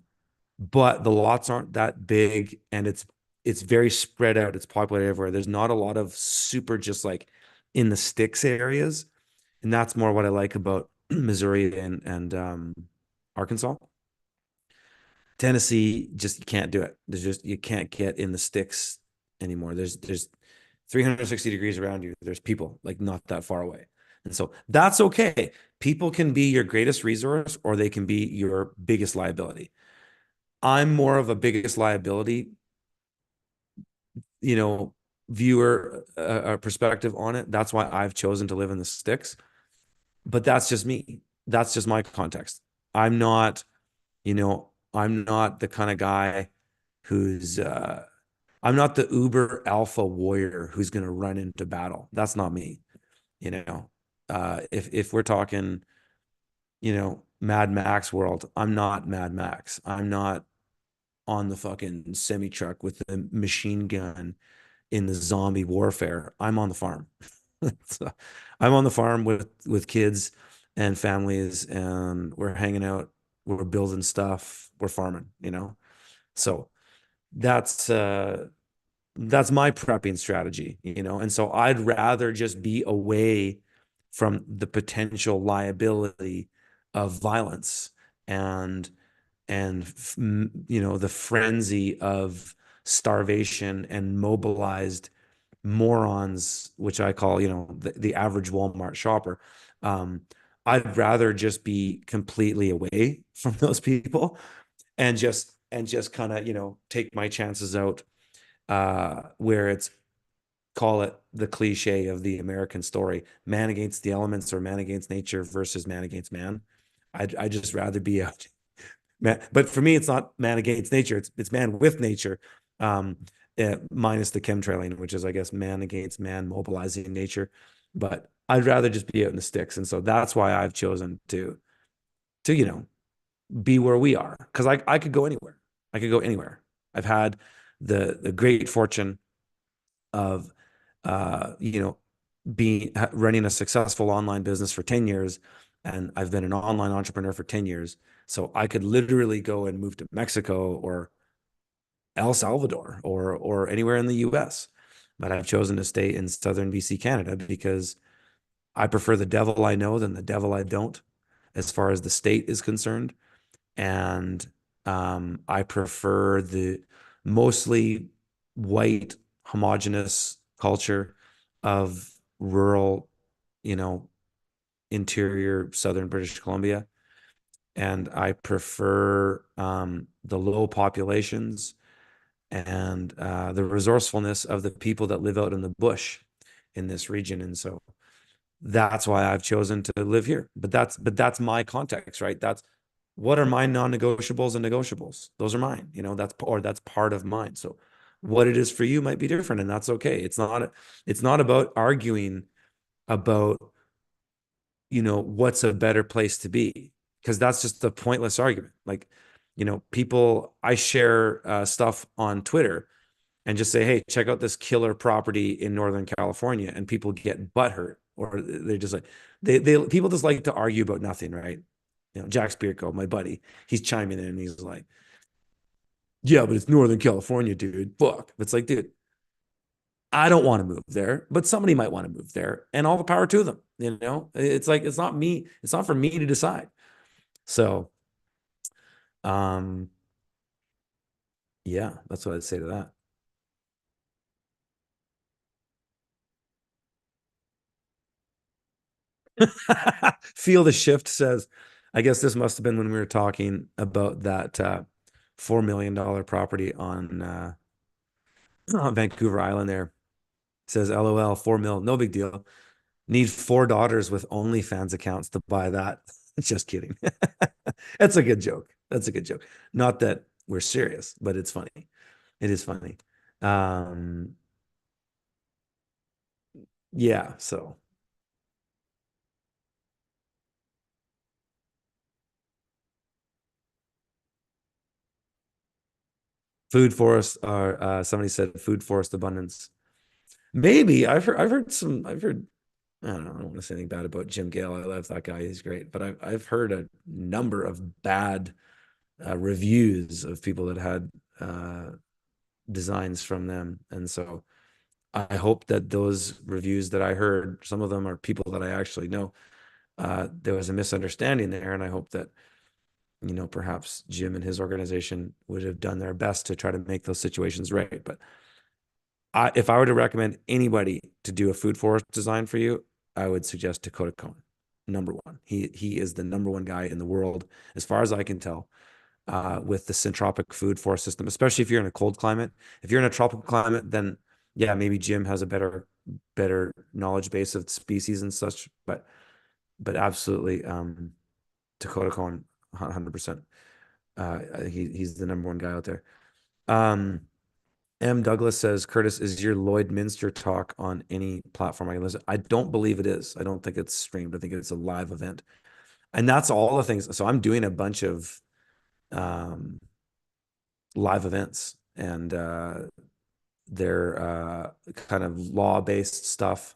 but the lots aren't that big, and it's very spread out. It's populated everywhere. There's not a lot of super just like in the sticks areas, and that's more what I like about Missouri and Arkansas. Tennessee, just you can't do it. There's just you can't get in the sticks anymore. There's 360 degrees around you. There's people like not that far away. And so that's okay. People can be your greatest resource or they can be your biggest liability. I'm more of a biggest liability, you know, viewer perspective on it. That's why I've chosen to live in the sticks. But that's just me. That's just my context. I'm not, I'm not the kind of guy who's I'm not the uber alpha warrior who's going to run into battle. That's not me, you know. If we're talking, Mad Max world, I'm not Mad Max. I'm not on the fucking semi truck with the machine gun in the zombie warfare. I'm on the farm. So I'm on the farm with kids and families, and we're hanging out, we're building stuff, we're farming, So that's that's my prepping strategy, And so I'd rather just be away from the potential liability of violence and the frenzy of starvation and mobilized morons, which I call, the average Walmart shopper. Um, I'd rather just be completely away from those people and just kind of, take my chances out where it's call it the cliche of the American story, man against the elements or man against nature versus man against man. I'd just rather be out man, but for me, it's not man against nature. It's man with nature, um, minus the chemtrailing, which is, I guess, man against man mobilizing nature. But I'd rather just be out in the sticks, and so that's why I've chosen to be where we are because I could go anywhere. I could go anywhere. I've had the great fortune of being running a successful online business for 10 years, and I've been an online entrepreneur for 10 years. So I could literally go and move to Mexico or El Salvador or anywhere in the US. But I've chosen to stay in southern BC, Canada, because I prefer the devil I know than the devil I don't, as far as the state is concerned. And I prefer the mostly white, homogenous culture of rural, you know, interior southern British Columbia. And I prefer the low populations and the resourcefulness of the people that live out in the bush in this region. And so that's why I've chosen to live here. But that's my context, right? That's what are my non-negotiables and negotiables. Those are mine, that's part of mine. So what it is for you might be different, and that's okay. It's not about arguing about, what's a better place to be, because that's just a pointless argument. Like, people, I share stuff on Twitter and just say, hey, check out this killer property in Northern California, and people get butthurt, or they're just like, people just like to argue about nothing, right? Jack Spirko, my buddy, he's chiming in and he's like, yeah, but it's Northern California, dude. Fuck. It's like, dude, I don't want to move there, but somebody might want to move there, and all the power to them. It's like, it's not me. It's not for me to decide. So, um, yeah, that's what I'd say to that. Feel the shift says, I guess this must have been when we were talking about that $4 million property on Vancouver Island there. Says, LOL, 4 mil, no big deal. Need four daughters with OnlyFans accounts to buy that. Just kidding. That's a good joke. That's a good joke. Not that we're serious, but it's funny. It is funny. Um, yeah, so food forest, or somebody said food forest abundance. Maybe I've heard I don't know, I don't want to say anything bad about Jim Gale. I love that guy. He's great. But I've heard a number of bad reviews of people that had designs from them. And so I hope that those reviews that I heard, some of them are people that I actually know, there was a misunderstanding there. And I hope that, perhaps Jim and his organization would have done their best to try to make those situations right. But if I were to recommend anybody to do a food forest design for you, I would suggest Dakota Cohen, number one. He is the number one guy in the world, as far as I can tell, with the syntropic food forest system, especially if you're in a cold climate. If you're in a tropical climate, then yeah, maybe Jim has a better knowledge base of species and such. But absolutely, Dakota Cohen, 100%. He's the number one guy out there. Um, M. Douglas says, Curtis, is your Lloydminster talk on any platform I can listen? I don't believe it is. I don't think it's streamed. I think it's a live event. And that's all the things. So I'm doing a bunch of um, live events, and they're kind of law-based stuff.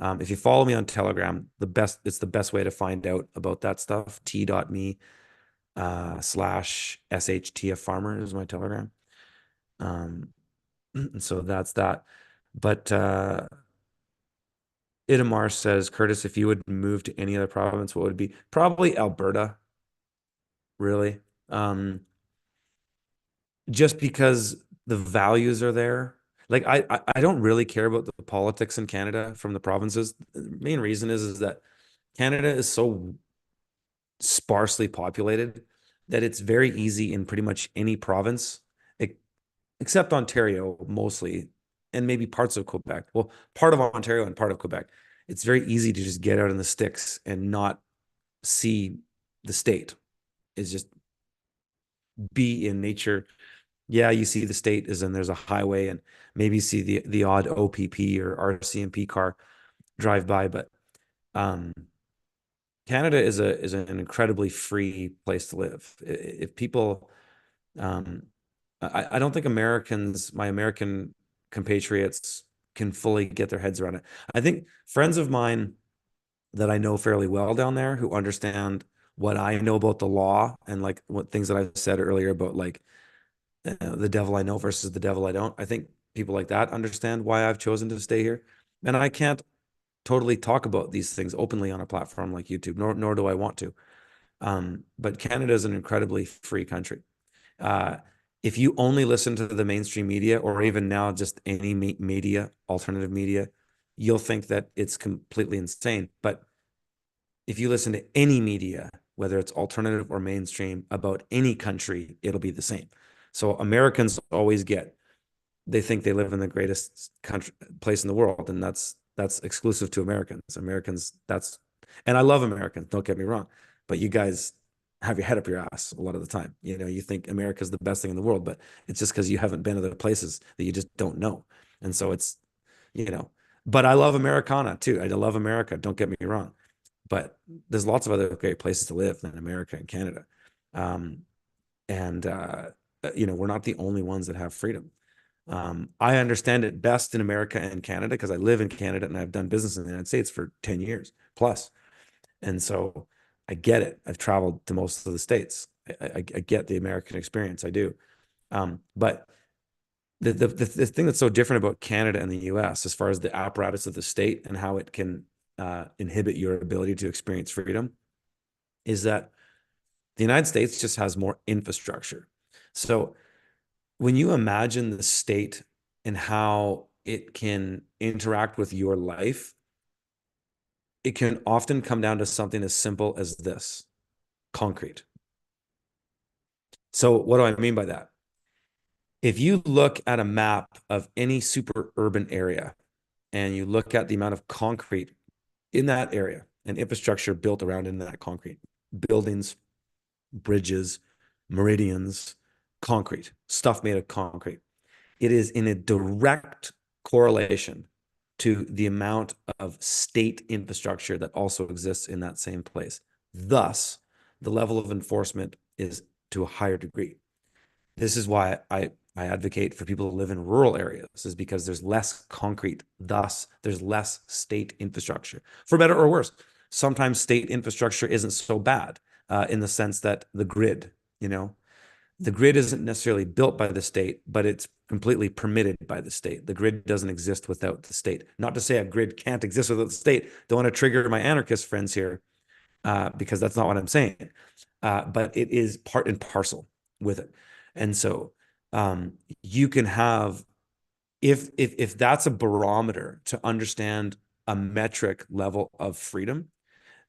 If you follow me on Telegram, it's the best way to find out about that stuff. T.me /SHTF Farmer is my Telegram. Um, so that's that. But Itamar says, Curtis, if you would move to any other province, what would it be? Probably Alberta, really. Just because the values are there. Like I don't really care about the politics in Canada from the provinces. The main reason is that Canada is so sparsely populated that it's very easy in pretty much any province, except Ontario mostly, and maybe parts of Quebec. Well, part of Ontario and part of Quebec. It's very easy to just get out in the sticks and not see the state. Is just be in nature. Yeah, you see the state is in there's a highway, and maybe see the odd OPP or RCMP car drive by, but um, Canada is an incredibly free place to live. If people, um, I don't think my American compatriots can fully get their heads around it. I think friends of mine that I know fairly well down there who understand what I know about the law and like what things that I said earlier about like the devil I know versus the devil I don't. I think people like that understand why I've chosen to stay here. And I can't totally talk about these things openly on a platform like YouTube, nor do I want to. But Canada is an incredibly free country. Uh, if you only listen to the mainstream media or even now just any media, alternative media, you'll think that it's completely insane. But if you listen to any media, whether it's alternative or mainstream, about any country, it'll be the same. So Americans always get, they think they live in the greatest country place in the world, and that's exclusive to Americans. Americans, that's, and I love Americans, don't get me wrong, but you guys have your head up your ass a lot of the time. You know, you think America's the best thing in the world, but it's just because you haven't been to the places that you just don't know. And so it's, you know, but I love Americana too. I love America, don't get me wrong. But there's lots of other great places to live than America and Canada. Um, and we're not the only ones that have freedom. I understand it best in America and Canada because I live in Canada and I've done business in the United States for 10 years plus. And so I get it. I've traveled to most of the states. I get the American experience. I do. But the thing that's so different about Canada and the US, as far as the apparatus of the state and how it can inhibit your ability to experience freedom, is that the United States just has more infrastructure. So when you imagine the state and how it can interact with your life, it can often come down to something as simple as this: concrete. So what do I mean by that? If you look at a map of any super urban area and you look at the amount of concrete in that area and infrastructure built around in that concrete, buildings, bridges, meridians, concrete, stuff made of concrete, it is in a direct correlation to the amount of state infrastructure that also exists in that same place. Thus, the level of enforcement is to a higher degree. This is why I advocate for people to live in rural areas, is because there's less concrete. Thus, there's less state infrastructure, for better or worse. Sometimes state infrastructure isn't so bad in the sense that the grid, you know, the grid isn't necessarily built by the state, but it's completely permitted by the state. The grid doesn't exist without the state. Not to say a grid can't exist without the state. Don't want to trigger my anarchist friends here, because that's not what I'm saying. But it is part and parcel with it. And so you can have, if that's a barometer to understand a metric level of freedom,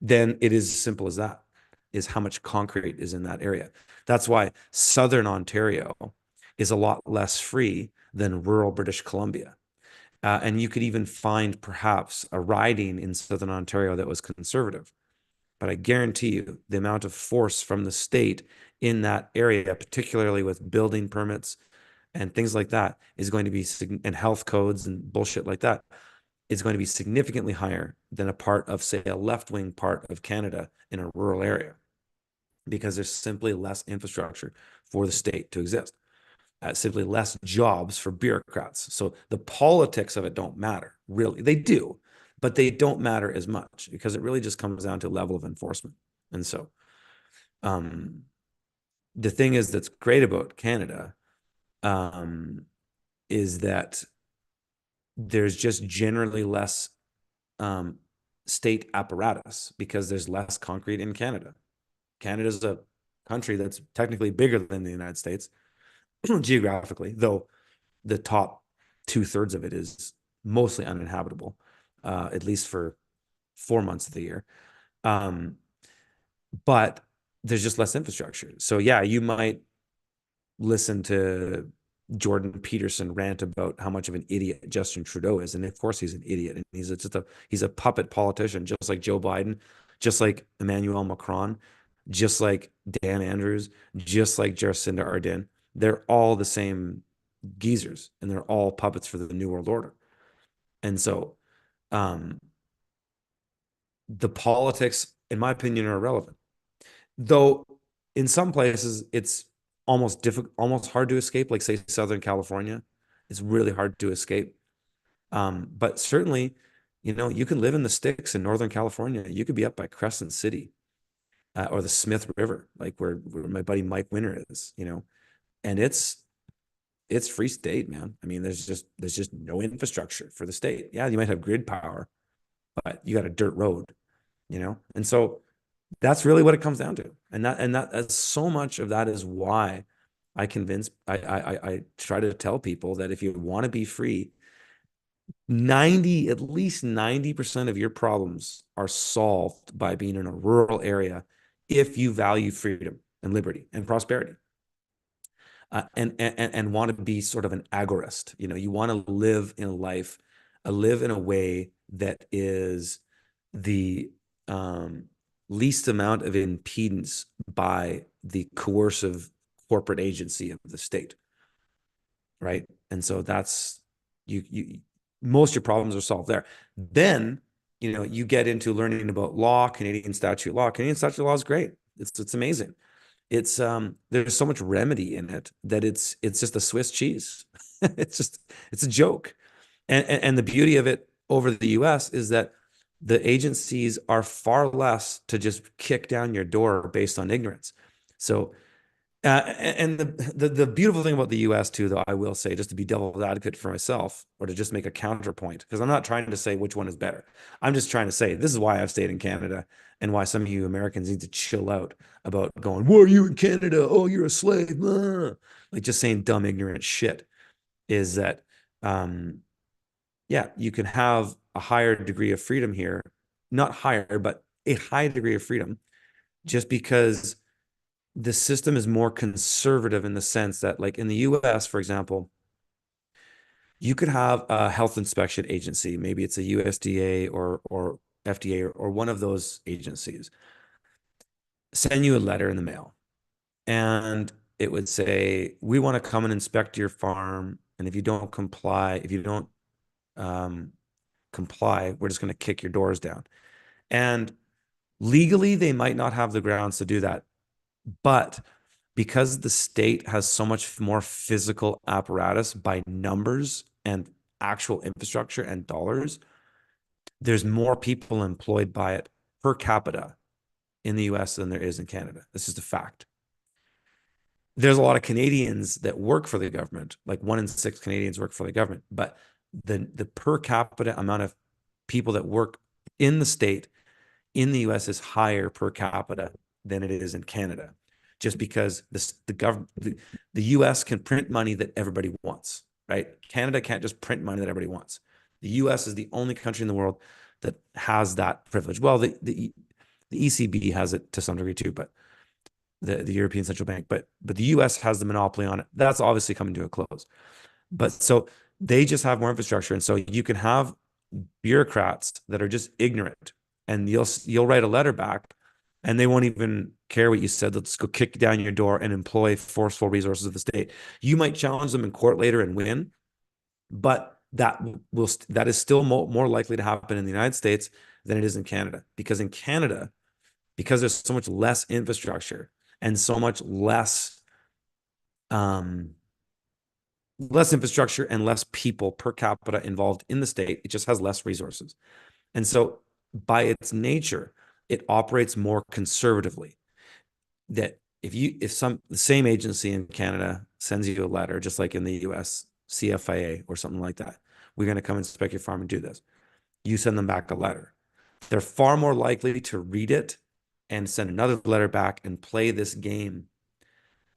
then it is as simple as that, is how much concrete is in that area. That's why Southern Ontario is a lot less free than rural British Columbia. And you could even find perhaps a riding in Southern Ontario that was conservative. But I guarantee you the amount of force from the state in that area, particularly with building permits and things like that, is going to be, and health codes and bullshit like that, is going to be significantly higher than a part of, say, a left-wing part of Canada in a rural area, because there's simply less infrastructure for the state to exist, simply less jobs for bureaucrats. So the politics of it don't matter, really. They do, but they don't matter as much because it really just comes down to level of enforcement. And so the thing is that's great about Canada is that there's just generally less state apparatus because there's less concrete in Canada. Canada's a country that's technically bigger than the United States geographically, though the top 2/3 of it is mostly uninhabitable, at least for 4 months of the year. But there's just less infrastructure. So yeah, you might listen to Jordan Peterson rant about how much of an idiot Justin Trudeau is, and of course he's an idiot, and he's a puppet politician, just like Joe Biden, just like Emmanuel Macron, just like Dan Andrews, just like Jacinda Ardern. They're all the same geezers, and they're all puppets for the New World Order. And so, the politics, in my opinion, are irrelevant. Though in some places it's almost difficult, almost hard to escape, like say Southern California. It's really hard to escape. But certainly, you can live in the sticks in Northern California. You could be up by Crescent City or the Smith River, like where my buddy Mike Winter is, and it's free state, man. I mean, there's just no infrastructure for the state. Yeah, you might have grid power, but you got a dirt road. And so that's really what it comes down to. And that's so much of that is why I try to tell people that if you want to be free, at least 90% of your problems are solved by being in a rural area if you value freedom and liberty and prosperity. And want to be sort of an agorist. You want to live in a life, live in a way that is the least amount of impedance by the coercive corporate agency of the state, right? And so that's you most of your problems are solved there. Then you get into learning about law, Canadian statute law. Canadian statute law is great. It's amazing. It's there's so much remedy in it that it's just a Swiss cheese. It's a joke. And the beauty of it over the US is that the agencies are far less to just kick down your door based on ignorance. So and the beautiful thing about the US too, though, I will say, just to be devil's advocate for myself, or to just make a counterpoint, because I'm not trying to say which one is better. I'm just trying to say this is why I've stayed in Canada and why some of you Americans need to chill out about going, "Why are you in Canada? Oh, you're a slave." Like just saying dumb, ignorant shit. Is that yeah, you can have a higher degree of freedom here, not higher, but a high degree of freedom, just because the system is more conservative in the sense that, like in the US, for example, you could have a health inspection agency, maybe it's a USDA or FDA or one of those agencies, send you a letter in the mail. And it would say, we want to come and inspect your farm. And if you don't comply, if you don't um, comply, we're just going to kick your doors down. And legally, they might not have the grounds to do that. But because the state has so much more physical apparatus by numbers and actual infrastructure and dollars, there's more people employed by it per capita in the US than there is in Canada. This is a fact. There's a lot of Canadians that work for the government, like 1 in 6 Canadians work for the government, but the per capita amount of people that work in the state in the US is higher per capita than it is in Canada, just because the US can print money that everybody wants, right? Canada can't just print money that everybody wants. The US is the only country in the world that has that privilege. Well, the ECB has it to some degree too, but the European Central Bank, but the US has the monopoly on it. That's obviously coming to a close. But so they just have more infrastructure. And so you can have bureaucrats that are just ignorant, and you'll write a letter back and they won't even care what you said. Let's go kick down your door and employ forceful resources of the state. You might challenge them in court later and win, but that is still more likely to happen in the United States than it is in Canada. Because in Canada, because there's so much less infrastructure and so much um less infrastructure and less people per capita involved in the state, it just has less resources. And so by its nature, it operates more conservatively. That if the same agency in Canada sends you a letter, just like in the US, CFIA or something like that, we're going to come inspect your farm and do this. You send them back a letter. They're far more likely to read it and send another letter back and play this game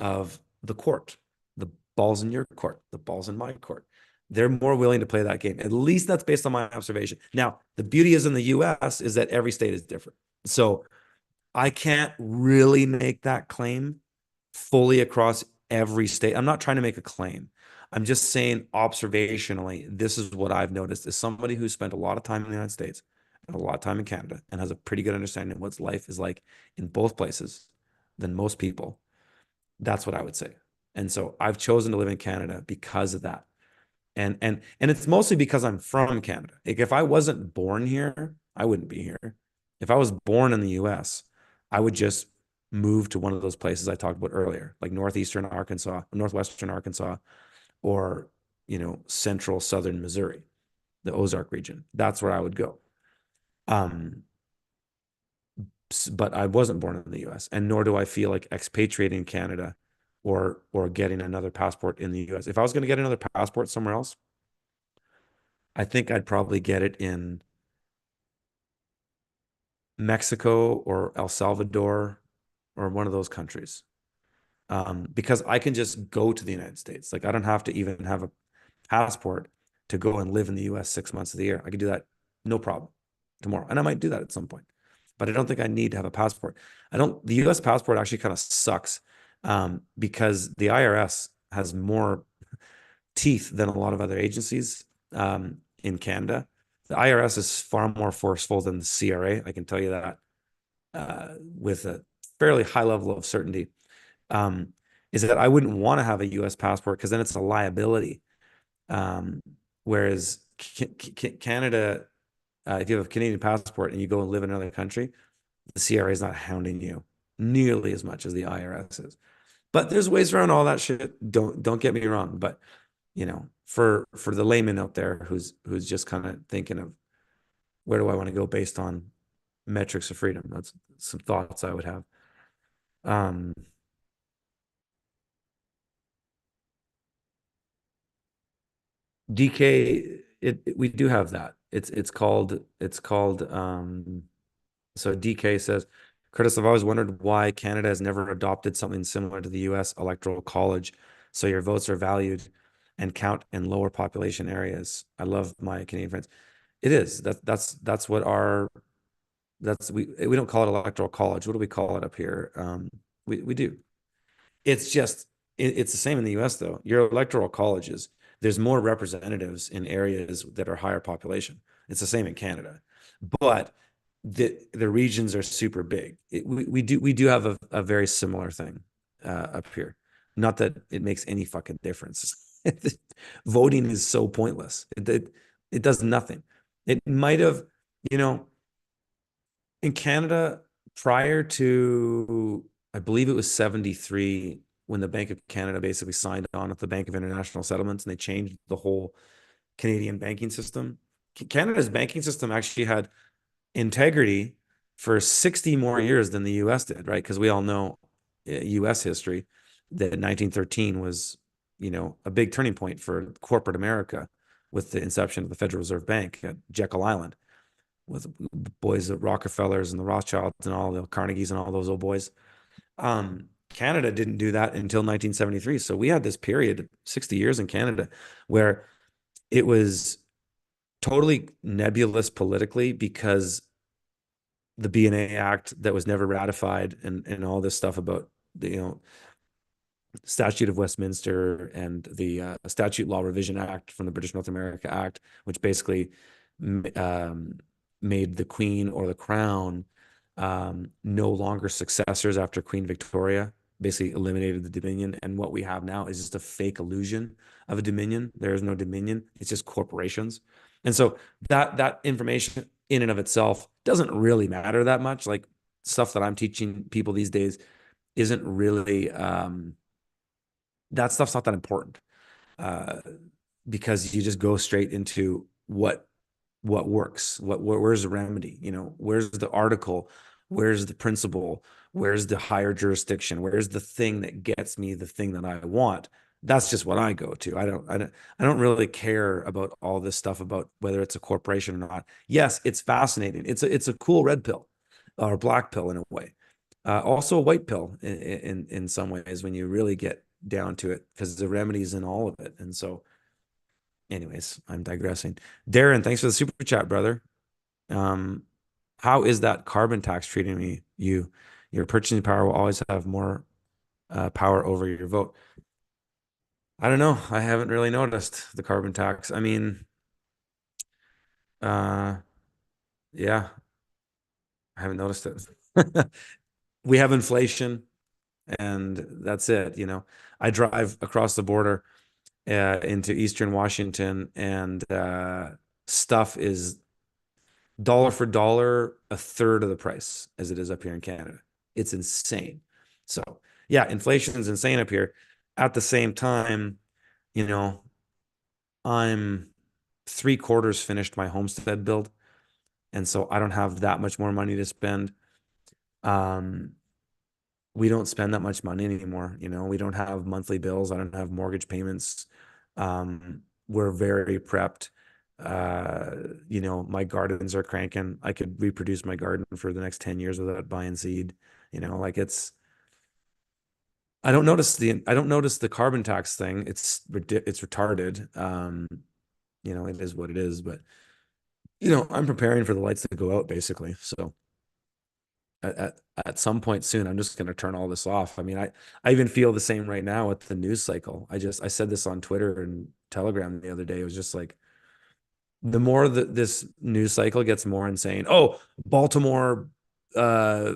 of the court. The ball's in your court, the ball's in my court. They're more willing to play that game. At least that's based on my observation. Now, the beauty is in the US is that every state is different. So I can't really make that claim fully across every state. I'm not trying to make a claim. I'm just saying observationally, this is what I've noticed as somebody who spent a lot of time in the United States and a lot of time in Canada and has a pretty good understanding of what life is like in both places than most people. That's what I would say. And so I've chosen to live in Canada because of that. And it's mostly because I'm from Canada. Like if I wasn't born here, I wouldn't be here. If I was born in the US, I would just move to one of those places I talked about earlier, like northeastern Arkansas, northwestern Arkansas, or central southern Missouri, the Ozark region. That's where I would go. Um, but I wasn't born in the US, and nor do I feel like expatriating in Canada or getting another passport in the US. If I was going to get another passport somewhere else, I think I'd probably get it in Mexico or El Salvador or one of those countries. Because I can just go to the United States. Like I don't have to even have a passport to go and live in the US 6 months of the year. I could do that no problem tomorrow. And I might do that at some point. But I don't think I need to have a passport. I don't, the US passport actually kind of sucks because the IRS has more teeth than a lot of other agencies in Canada. The IRS is far more forceful than the CRA. I can tell you that with a fairly high level of certainty. Um, is that I wouldn't want to have a US passport because then it's a liability. Um, whereas Canada, if you have a Canadian passport and you go and live in another country, the CRA is not hounding you nearly as much as the IRS is. But there's ways around all that shit. Don't get me wrong. But for the layman out there who's just kind of thinking of where do I want to go based on metrics of freedom, that's some thoughts I would have. Um, DK, we do have that. It's called so DK says, Curtis, I've always wondered why Canada has never adopted something similar to the US Electoral College, so your votes are valued and count in lower population areas. I love my Canadian friends. It is. That's what our that's we don't call it Electoral College. What do we call it up here? We do. It's just it's the same in the US though. Your electoral colleges, there's more representatives in areas that are higher population. It's the same in Canada. But the regions are super big. We do have a very similar thing up here. Not that it makes any fucking difference. Voting is so pointless. It does nothing. It might have, you know, in Canada prior to, I believe it was 73 when the Bank of Canada basically signed on with the Bank of International Settlements and they changed the whole Canadian banking system. Canada's banking system actually had integrity for 60 more years than the US did, right? Because we all know US history that 1913 was, a big turning point for corporate America with the inception of the Federal Reserve Bank at Jekyll Island with the boys at Rockefellers and the Rothschilds and all the Carnegies and all those old boys. Canada didn't do that until 1973. So we had this period, 60 years in Canada, where it was totally nebulous politically because the BNA Act that was never ratified and all this stuff about the Statute of Westminster and the Statute Law Revision Act from the British North America Act, which basically um, made the Queen or the Crown no longer successors after Queen Victoria, basically eliminated the Dominion. And what we have now is just a fake illusion of a Dominion. There is no Dominion. It's just corporations. And so that information in and of itself doesn't really matter that much. Like stuff that I'm teaching people these days isn't really that stuff's not that important uh, because you just go straight into what works, where's the remedy, where's the article, where's the principle, where's the higher jurisdiction, where's the thing that gets me the thing that I want. That's just what I go to. I don't really care about all this stuff about whether it's a corporation or not. Yes, it's fascinating. It's a cool red pill or black pill in a way. Also a white pill in some ways when you really get down to it because the remedy's in all of it. And so, anyways, I'm digressing. Darren, thanks for the super chat, brother. Um, how is that carbon tax treating you? Your purchasing power will always have more power over your vote. I don't know. I haven't really noticed the carbon tax. I mean, uh, yeah, I haven't noticed it. We have inflation, and that's it. I drive across the border into Eastern Washington, and stuff is dollar for dollar a third of the price as it is up here in Canada. It's insane. So yeah, inflation is insane up here. At the same time, you know, I'm three-quarters finished my homestead build, and so I don't have that much more money to spend. Um, we don't spend that much money anymore. We don't have monthly bills. I don't have mortgage payments. We're very prepped. Uh, my gardens are cranking. I could reproduce my garden for the next 10 years without buying seed. Like I don't notice the carbon tax thing. It's retarded. It is what it is, but I'm preparing for the lights to go out basically. So at some point soon, I'm just going to turn all this off. I mean, I even feel the same right now with the news cycle. I said this on Twitter and Telegram the other day. It was just like the more that this news cycle gets more insane. Oh, Baltimore, uh,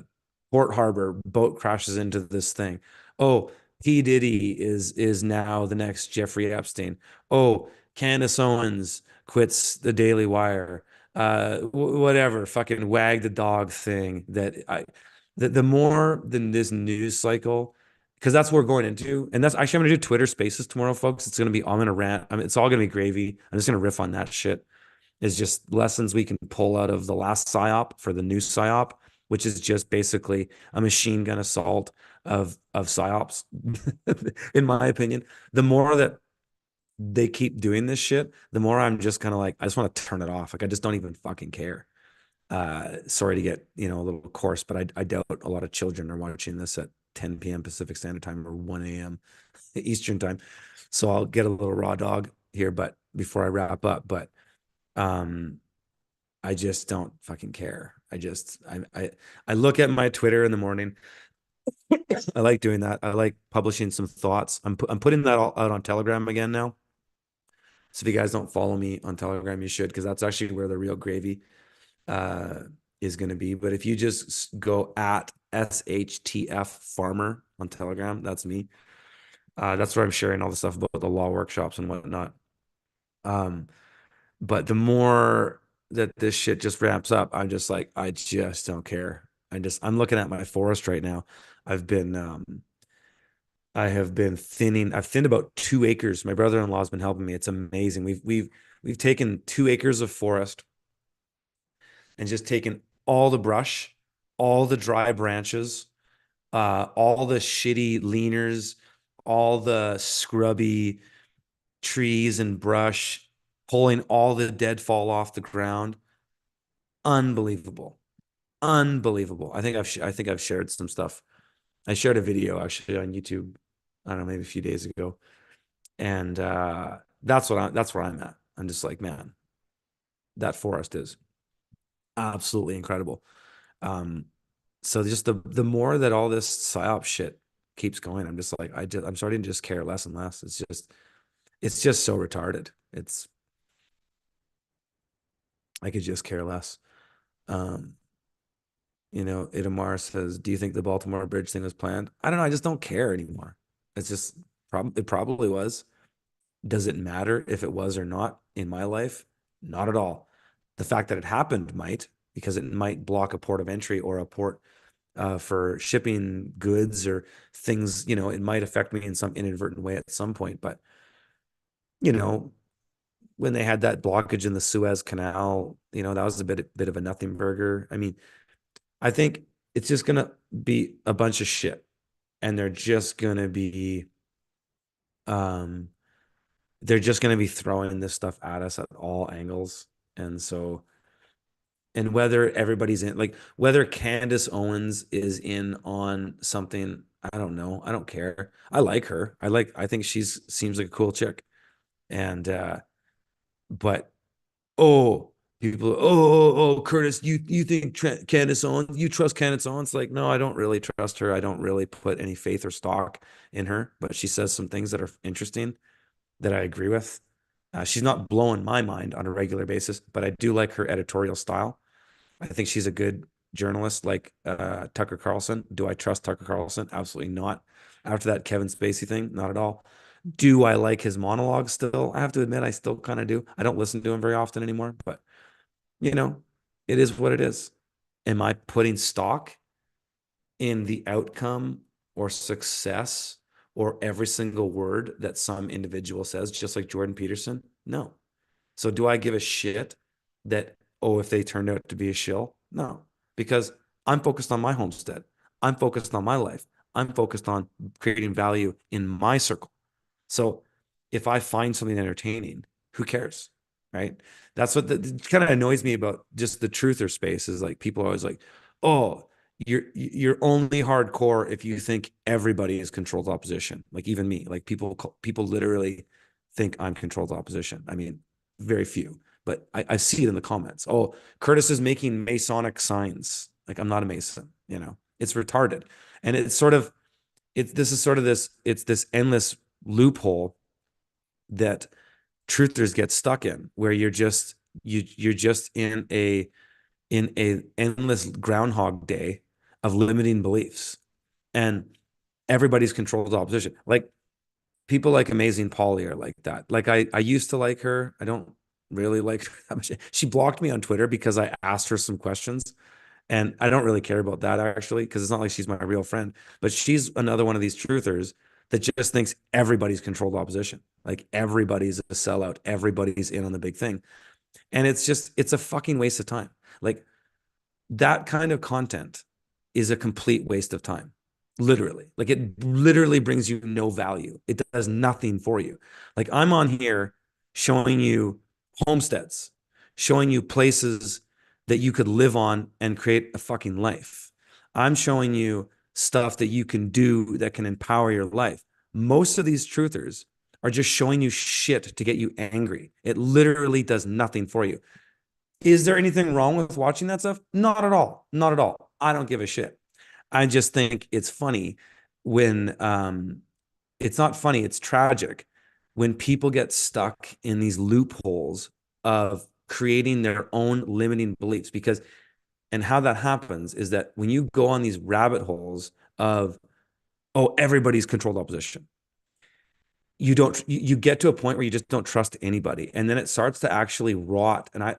Port Harbor boat crashes into this thing. Oh, P. Diddy is now the next Jeffrey Epstein. Oh, Candace Owens quits the Daily Wire. Whatever, fucking wag the dog thing the more than this news cycle, because that's what we're going into. And that's actually, I'm gonna do Twitter Spaces tomorrow, folks. I'm gonna rant. I mean, it's all gonna be gravy. I'm just gonna riff on that shit. Is just lessons we can pull out of the last psyop for the new psyop, which is just basically a machine gun assault of psyops. In my opinion, the more that they keep doing this shit, the more I'm just kind of like, I just want to turn it off. Like I just don't even fucking care. Sorry to get, a little coarse, but I doubt a lot of children are watching this at 10 p.m. Pacific Standard Time or 1 a.m. Eastern Time. So I'll get a little raw dog here, but before I wrap up, but um, I just don't fucking care. I look at my Twitter in the morning. I like doing that. I like publishing some thoughts. I'm putting that all out on Telegram again now. So if you guys don't follow me on Telegram, you should, because that's actually where the real gravy uh is going to be. But if you just go at SHTF Farmer on Telegram, that's me. That's where I'm sharing all the stuff about the law workshops and whatnot. Um, But the more that this shit just ramps up, I'm just like, I just don't care. I'm looking at my forest right now. I've been, I have been thinning. I've thinned about 2 acres. My brother-in-law's been helping me. It's amazing. We've taken 2 acres of forest and just taken all the brush, all the dry branches, all the shitty leaners, all the scrubby trees and brush, pulling all the deadfall off the ground. Unbelievable. Unbelievable. I think I've shared some stuff. I shared a video actually on YouTube, I don't know, maybe a few days ago. And that's where I'm at. I'm just like, man, that forest is absolutely incredible. Um, so just the more that all this psyop shit keeps going, I'm just like, I'm starting to just care less and less. It's just so retarded. I could just care less. Um, Itamar says, "Do you think the Baltimore Bridge thing was planned?" I don't know. I just don't care anymore. It's just it probably was. Does it matter if it was or not in my life? Not at all. The fact that it happened might, because it might block a port of entry or a port for shipping goods or things. It might affect me in some inadvertent way at some point. But you know, when they had that blockage in the Suez Canal, that was a bit of a nothing burger. I mean, I think it's just gonna be a bunch of shit, and um they're just gonna be throwing this stuff at us at all angles. And so, and whether everybody's in, like whether Candace Owens is in on something, I don't know. I don't care. I like her. I think she's seems like a cool chick. And but oh, people, Curtis, you think Candace Owens, you trust Candace Owens? Like, no, I don't really trust her. I don't really put any faith or stock in her, but she says some things that are interesting that I agree with. She's not blowing my mind on a regular basis, but I do like her editorial style. I think she's a good journalist, like Tucker Carlson. Do I trust Tucker Carlson? Absolutely not. After that Kevin Spacey thing, not at all. Do I like his monologues still? I have to admit, I still kind of do. I don't listen to him very often anymore, but you know, it is what it is. Am I putting stock in the outcome or success or every single word that some individual says, just like Jordan Peterson? No. So do I give a shit that, oh, if they turned out to be a shill? No, because I'm focused on my homestead. I'm focused on my life. I'm focused on creating value in my circle. So if I find something entertaining, who cares? Right. That's what kind of annoys me about just the truther space is like people are always like, oh, you're only hardcore if you think everybody is controlled opposition. Like even me, like people literally think I'm controlled opposition. I mean, very few, but I see it in the comments. Oh, Curtis is making Masonic signs. Like I'm not a Mason, it's retarded. And it's sort of this is sort of it's this endless loophole that truthers get stuck in where you're just in a endless groundhog day of limiting beliefs and everybody's controlled opposition. Like people like Amazing Polly are like that. Like I used to like her. I don't really like her that much. She blocked me on Twitter because I asked her some questions. And I don't really care about that actually, because it's not like she's my real friend. But she's another one of these truthers that just thinks everybody's controlled opposition. Like everybody's a sellout. Everybody's in on the big thing. And it's a fucking waste of time. Like that kind of content is a complete waste of time. Literally. Like it literally brings you no value. It does nothing for you. Like I'm on here showing you homesteads, showing you places that you could live on and create a fucking life. I'm showing you stuff that you can do that can empower your life. Most of these truthers are just showing you shit to get you angry. It literally does nothing for you. Is there anything wrong with watching that stuff? Not at all. Not at all. I don't give a shit. I just think it's funny when it's not funny, it's tragic when people get stuck in these loopholes of creating their own limiting beliefs because and how that happens is that when you go on these rabbit holes of oh everybody's controlled opposition you get to a point where you just don't trust anybody and then it starts to actually rot and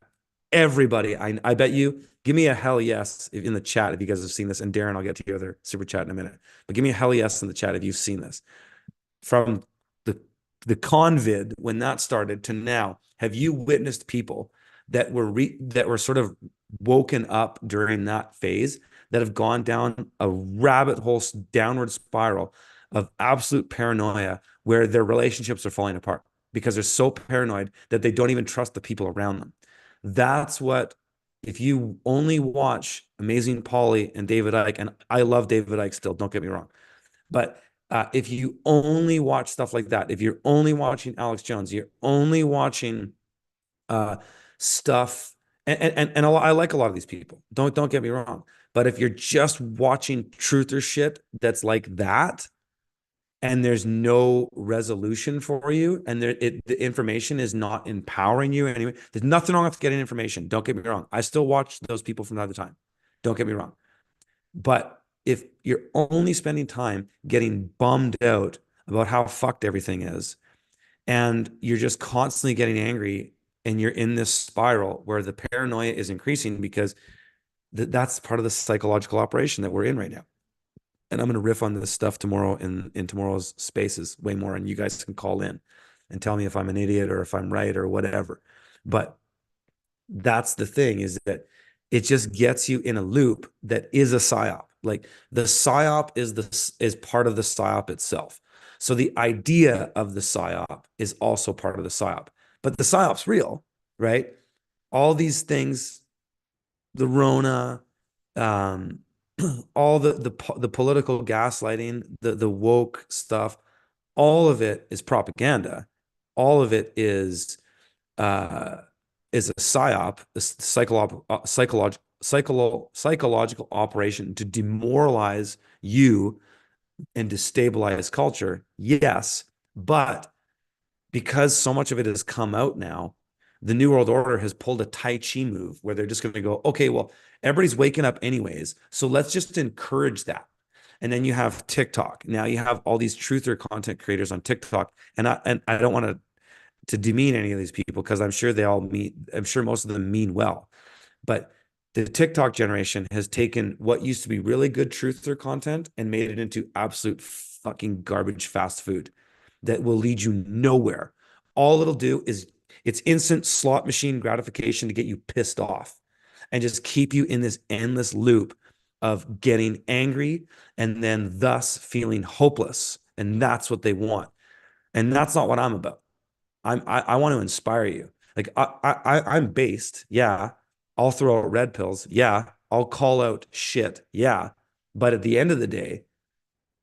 everybody I bet you give me a hell yes in the chat if you guys have seen this and Darren I'll get to your other super chat in a minute but give me a hell yes in the chat if you've seen this from the the convid when that started to now have you witnessed people that were sort of woken up during that phase that have gone down a rabbit hole downward spiral of absolute paranoia where their relationships are falling apart because they're so paranoid that they don't even trust the people around them. That's what if you only watch Amazing Polly and David Icke, and I love David Icke still, don't get me wrong, but if you only watch stuff like that, if you're only watching Alex Jones, you're only watching uh, stuff, and I like a lot of these people. Don't get me wrong, but if you're just watching truther shit that's like that, and there's no resolution for you, and the information is not empowering you anyway, there's nothing wrong with getting information. Don't get me wrong. I still watch those people from time to time. Don't get me wrong. But if you're only spending time getting bummed out about how fucked everything is, and you're just constantly getting angry, and you're in this spiral where the paranoia is increasing because that's part of the psychological operation that we're in right now. And I'm going to riff on this stuff tomorrow in tomorrow's spaces way more, and you guys can call in and tell me if I'm an idiot or if I'm right or whatever. But that's the thing is that it just gets you in a loop that is a psyop. Like the psyop is part of the psyop itself. So the idea of the psyop is also part of the psyop. But the psyop's real, right? All these things, the Rona, um, all the political gaslighting, the woke stuff, all of it is propaganda. All of it uh, is a psyop, a psychological operation to demoralize you and destabilize culture. Yes, but because so much of it has come out now, the New World Order has pulled a Tai Chi move where they're just going to go, okay, well, everybody's waking up anyways, so let's just encourage that. And then you have TikTok. Now you have all these truther content creators on TikTok, and I don't want to demean any of these people because I'm sure most of them mean well. But the TikTok generation has taken what used to be really good truther content and made it into absolute fucking garbage fast food that will lead you nowhere. All it'll do is it's instant slot machine gratification to get you pissed off and just keep you in this endless loop of getting angry and then thus feeling hopeless. And that's what they want. And that's not what I'm about. I want to inspire you. Like I'm based. Yeah. I'll throw out red pills. Yeah. I'll call out shit. Yeah. But at the end of the day,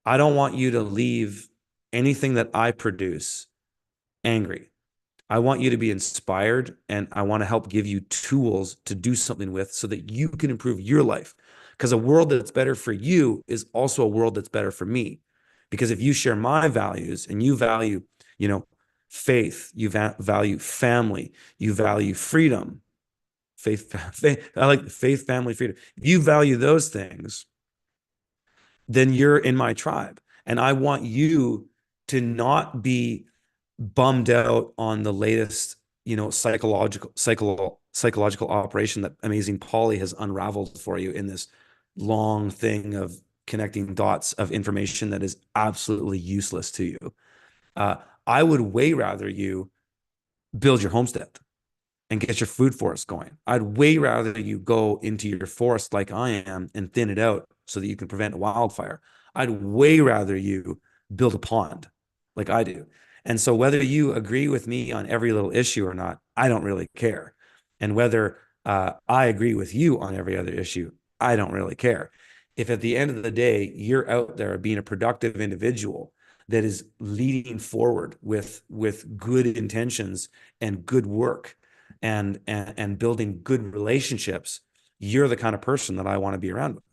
I don't want you to leave anything that I produce angry. I want you to be inspired and I want to help give you tools to do something with so that you can improve your life. Because a world that's better for you is also a world that's better for me. Because if you share my values and you value, you know, faith, you value family, you value freedom, faith, I like faith, family, freedom. If you value those things, then you're in my tribe. And I want you to not be bummed out on the latest, psychological operation that Amazing Polly has unraveled for you in this long thing of connecting dots of information that is absolutely useless to you. Uh, I would way rather you build your homestead and get your food forest going. I'd way rather you go into your forest like I am and thin it out so that you can prevent a wildfire. I'd way rather you build a pond like I do. And so whether you agree with me on every little issue or not, I don't really care. And whether I agree with you on every other issue, I don't really care. If at the end of the day, you're out there being a productive individual that is leading forward with good intentions and good work, and building good relationships, you're the kind of person that I want to be around with.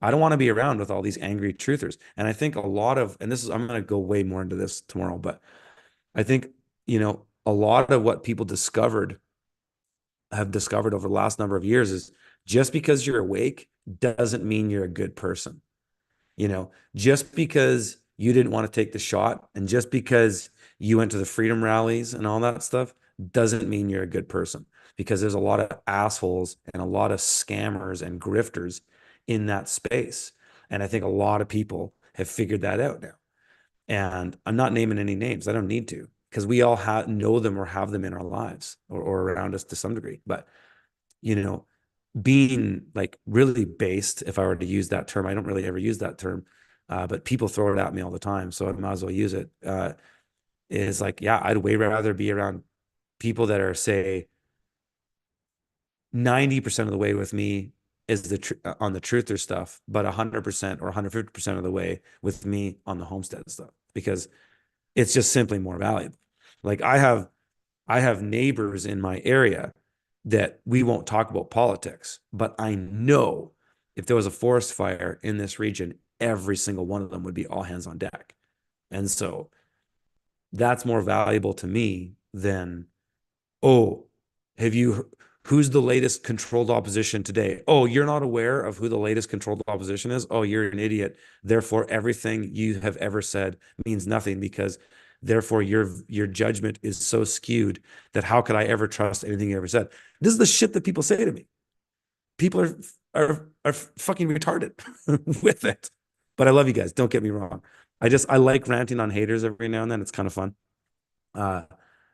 I don't want to be around with all these angry truthers. And I think a lot of, and this is, I'm going to go way more into this tomorrow, but I think, a lot of what people have discovered over the last number of years is just because you're awake doesn't mean you're a good person. Just because you didn't want to take the shot and just because you went to the freedom rallies and all that stuff doesn't mean you're a good person, because there's a lot of assholes and a lot of scammers and grifters in that space. And I think a lot of people have figured that out now. And I'm not naming any names. I don't need to, because we all know them or have them in our lives, or around us to some degree. But, you know, being like really based, if I were to use that term, I don't really ever use that term, but people throw it at me all the time, so I might as well use it. Is like, yeah, I'd way rather be around people that are, say, 90% of the way with me is on the truther stuff, but 100% or 150% of the way with me on the homestead stuff, because it's just simply more valuable. Like I have neighbors in my area that we won't talk about politics, but I know if there was a forest fire in this region, every single one of them would be all hands on deck. And so that's more valuable to me than, oh, have you, who's the latest controlled opposition today? Oh, you're not aware of who the latest controlled opposition is? Oh, you're an idiot. Therefore, everything you have ever said means nothing, because therefore your judgment is so skewed that how could I ever trust anything you ever said? This is the shit that people say to me. People are fucking retarded with it. But I love you guys. Don't get me wrong. I like ranting on haters every now and then. It's kind of fun. Uh,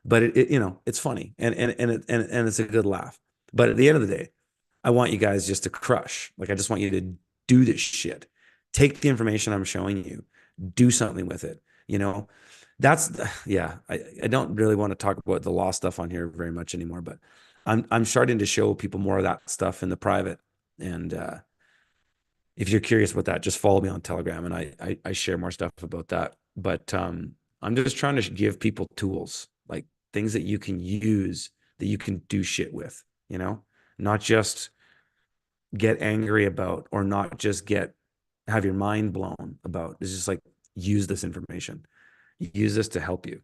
but it's funny, and it's a good laugh. But at the end of the day, I want you guys just to crush. Like, I just want you to do this shit. Take the information I'm showing you, do something with it. That's yeah. I don't really want to talk about the law stuff on here very much anymore, but I'm starting to show people more of that stuff in the private. And if you're curious about that, just follow me on Telegram, and I share more stuff about that. But I'm just trying to give people tools, like things that you can use, that you can do shit with, not just get angry about, or not just have your mind blown about. It's just like, use this information, use this to help you.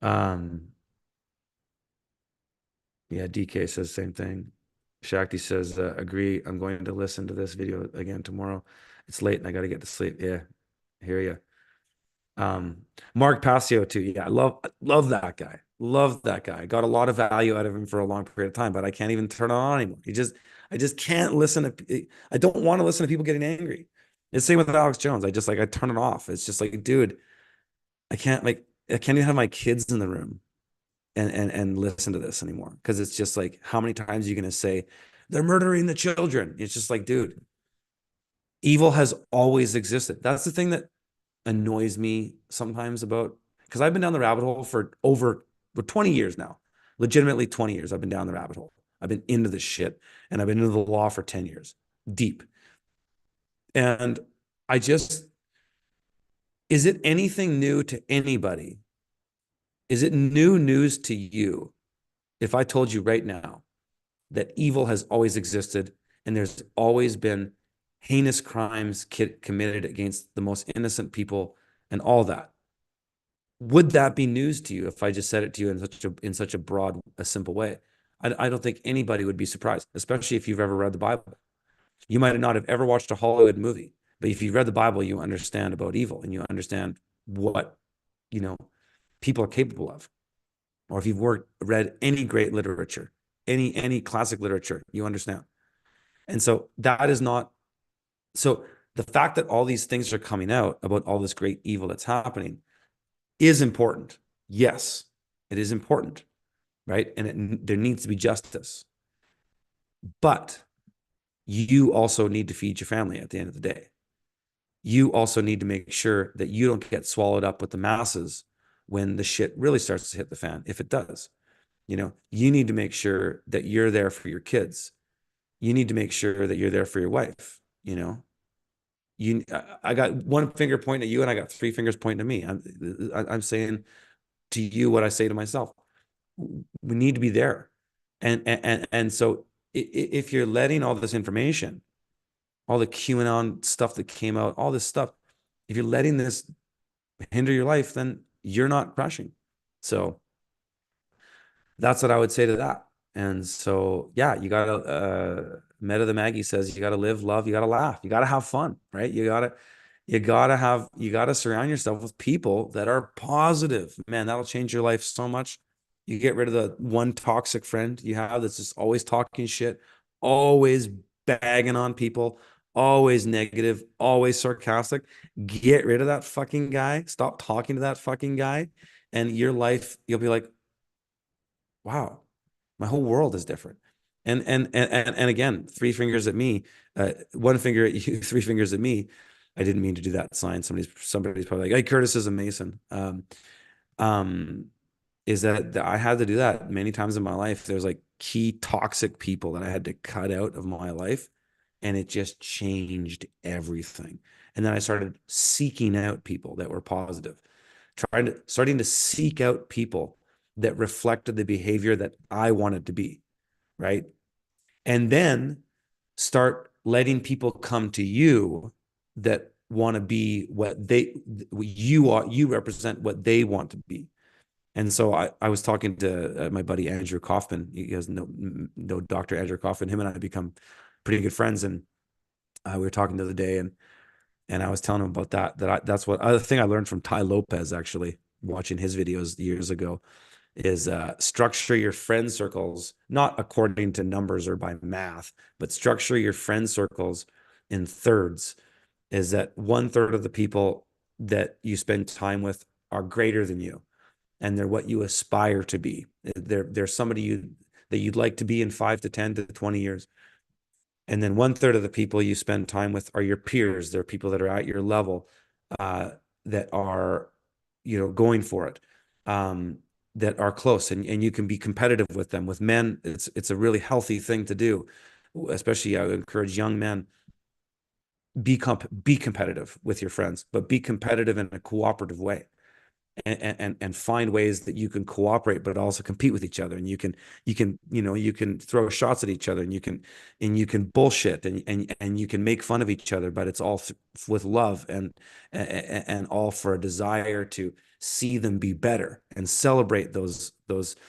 Um, yeah, DK says same thing. Shakti says, agree. I'm going to listen to this video again tomorrow. It's late and I got to get to sleep. Yeah, I hear you. Mark Passio too. Yeah, I love that guy. Love that guy. Got a lot of value out of him for a long period of time, but I can't even turn it on anymore. I just can't listen to. I don't want to listen to people getting angry. It's the same with Alex Jones. I turn it off. It's just like, dude, I can't even have my kids in the room and listen to this anymore, because it's just like, how many times are you going to say they're murdering the children. It's just like, dude, evil has always existed. That's the thing that annoys me sometimes about, because I've been down the rabbit hole for over 20 years now. Legitimately 20 years I've been down the rabbit hole. I've been into this shit, and I've been into the law for 10 years, deep. And I just, is it anything new to anybody? Is it new news to you if I told you right now that evil has always existed and there's always been heinous crimes committed against the most innocent people and all that? Would that be news to you if I just said it to you in such a broad, a simple way? I don't think anybody would be surprised, especially if you've ever read the Bible. You might not have ever watched a Hollywood movie, but if you read the Bible, you understand about evil and you understand what, you know, people are capable of. Or if you've read any great literature, any classic literature, you understand. And so that is not, so the fact that all these things are coming out about all this great evil that's happening is important. Yes, it is important, right? And there needs to be justice. But you also need to feed your family at the end of the day. You also need to make sure that you don't get swallowed up with the masses when the shit really starts to hit the fan, if it does. You need to make sure that you're there for your kids. You need to make sure that you're there for your wife. I got one finger pointing at you, and I got three fingers pointing at me. I'm saying to you what I say to myself. We need to be there. And so if you're letting all this information, all the QAnon stuff that came out, all this stuff, if you're letting this hinder your life, then you're not crushing. So that's what I would say to that. And so, yeah, you gotta, Meta the Maggie says, you gotta live, love, you gotta laugh, you gotta have fun, right? You gotta surround yourself with people that are positive. Man, that'll change your life so much. You get rid of the one toxic friend you have that's just always talking shit, always bagging on people, always negative, always sarcastic. Get rid of that fucking guy. Stop talking to that fucking guy. And your life, you'll be like, wow, my whole world is different. And again, three fingers at me, one finger at you, three fingers at me. I didn't mean to do that sign. Somebody's probably like, "Hey, Curtis is a Mason." Um, is that I had to do that many times in my life. There's like key toxic people that I had to cut out of my life, and it just changed everything. And then I started seeking out people that were positive, starting to seek out people that reflected the behavior that I wanted to be, right? And then start letting people come to you that want to be you represent what they want to be. And so I was talking to my buddy Andrew Kaufman. He has no Dr. Andrew Kaufman. Him and I have become pretty good friends. And we were talking the other day, and I was telling him about that's what other thing I learned from Ty Lopez, actually, watching his videos years ago, is structure your friend circles, not according to numbers or by math, but structure your friend circles in thirds. Is that one third of the people that you spend time with are greater than you, and they're what you aspire to be. They're somebody that you'd like to be in 5 to 10 to 20 years. And then one third of the people you spend time with are your peers. They're people that are at your level, uh, that are, going for it, that are close, and you can be competitive with them. With men, it's a really healthy thing to do. Especially, I would encourage young men, be competitive with your friends, but be competitive in a cooperative way. And find ways that you can cooperate but also compete with each other, and you can throw shots at each other, and you can bullshit, and you can make fun of each other, but it's all with love, and all for a desire to see them be better and celebrate those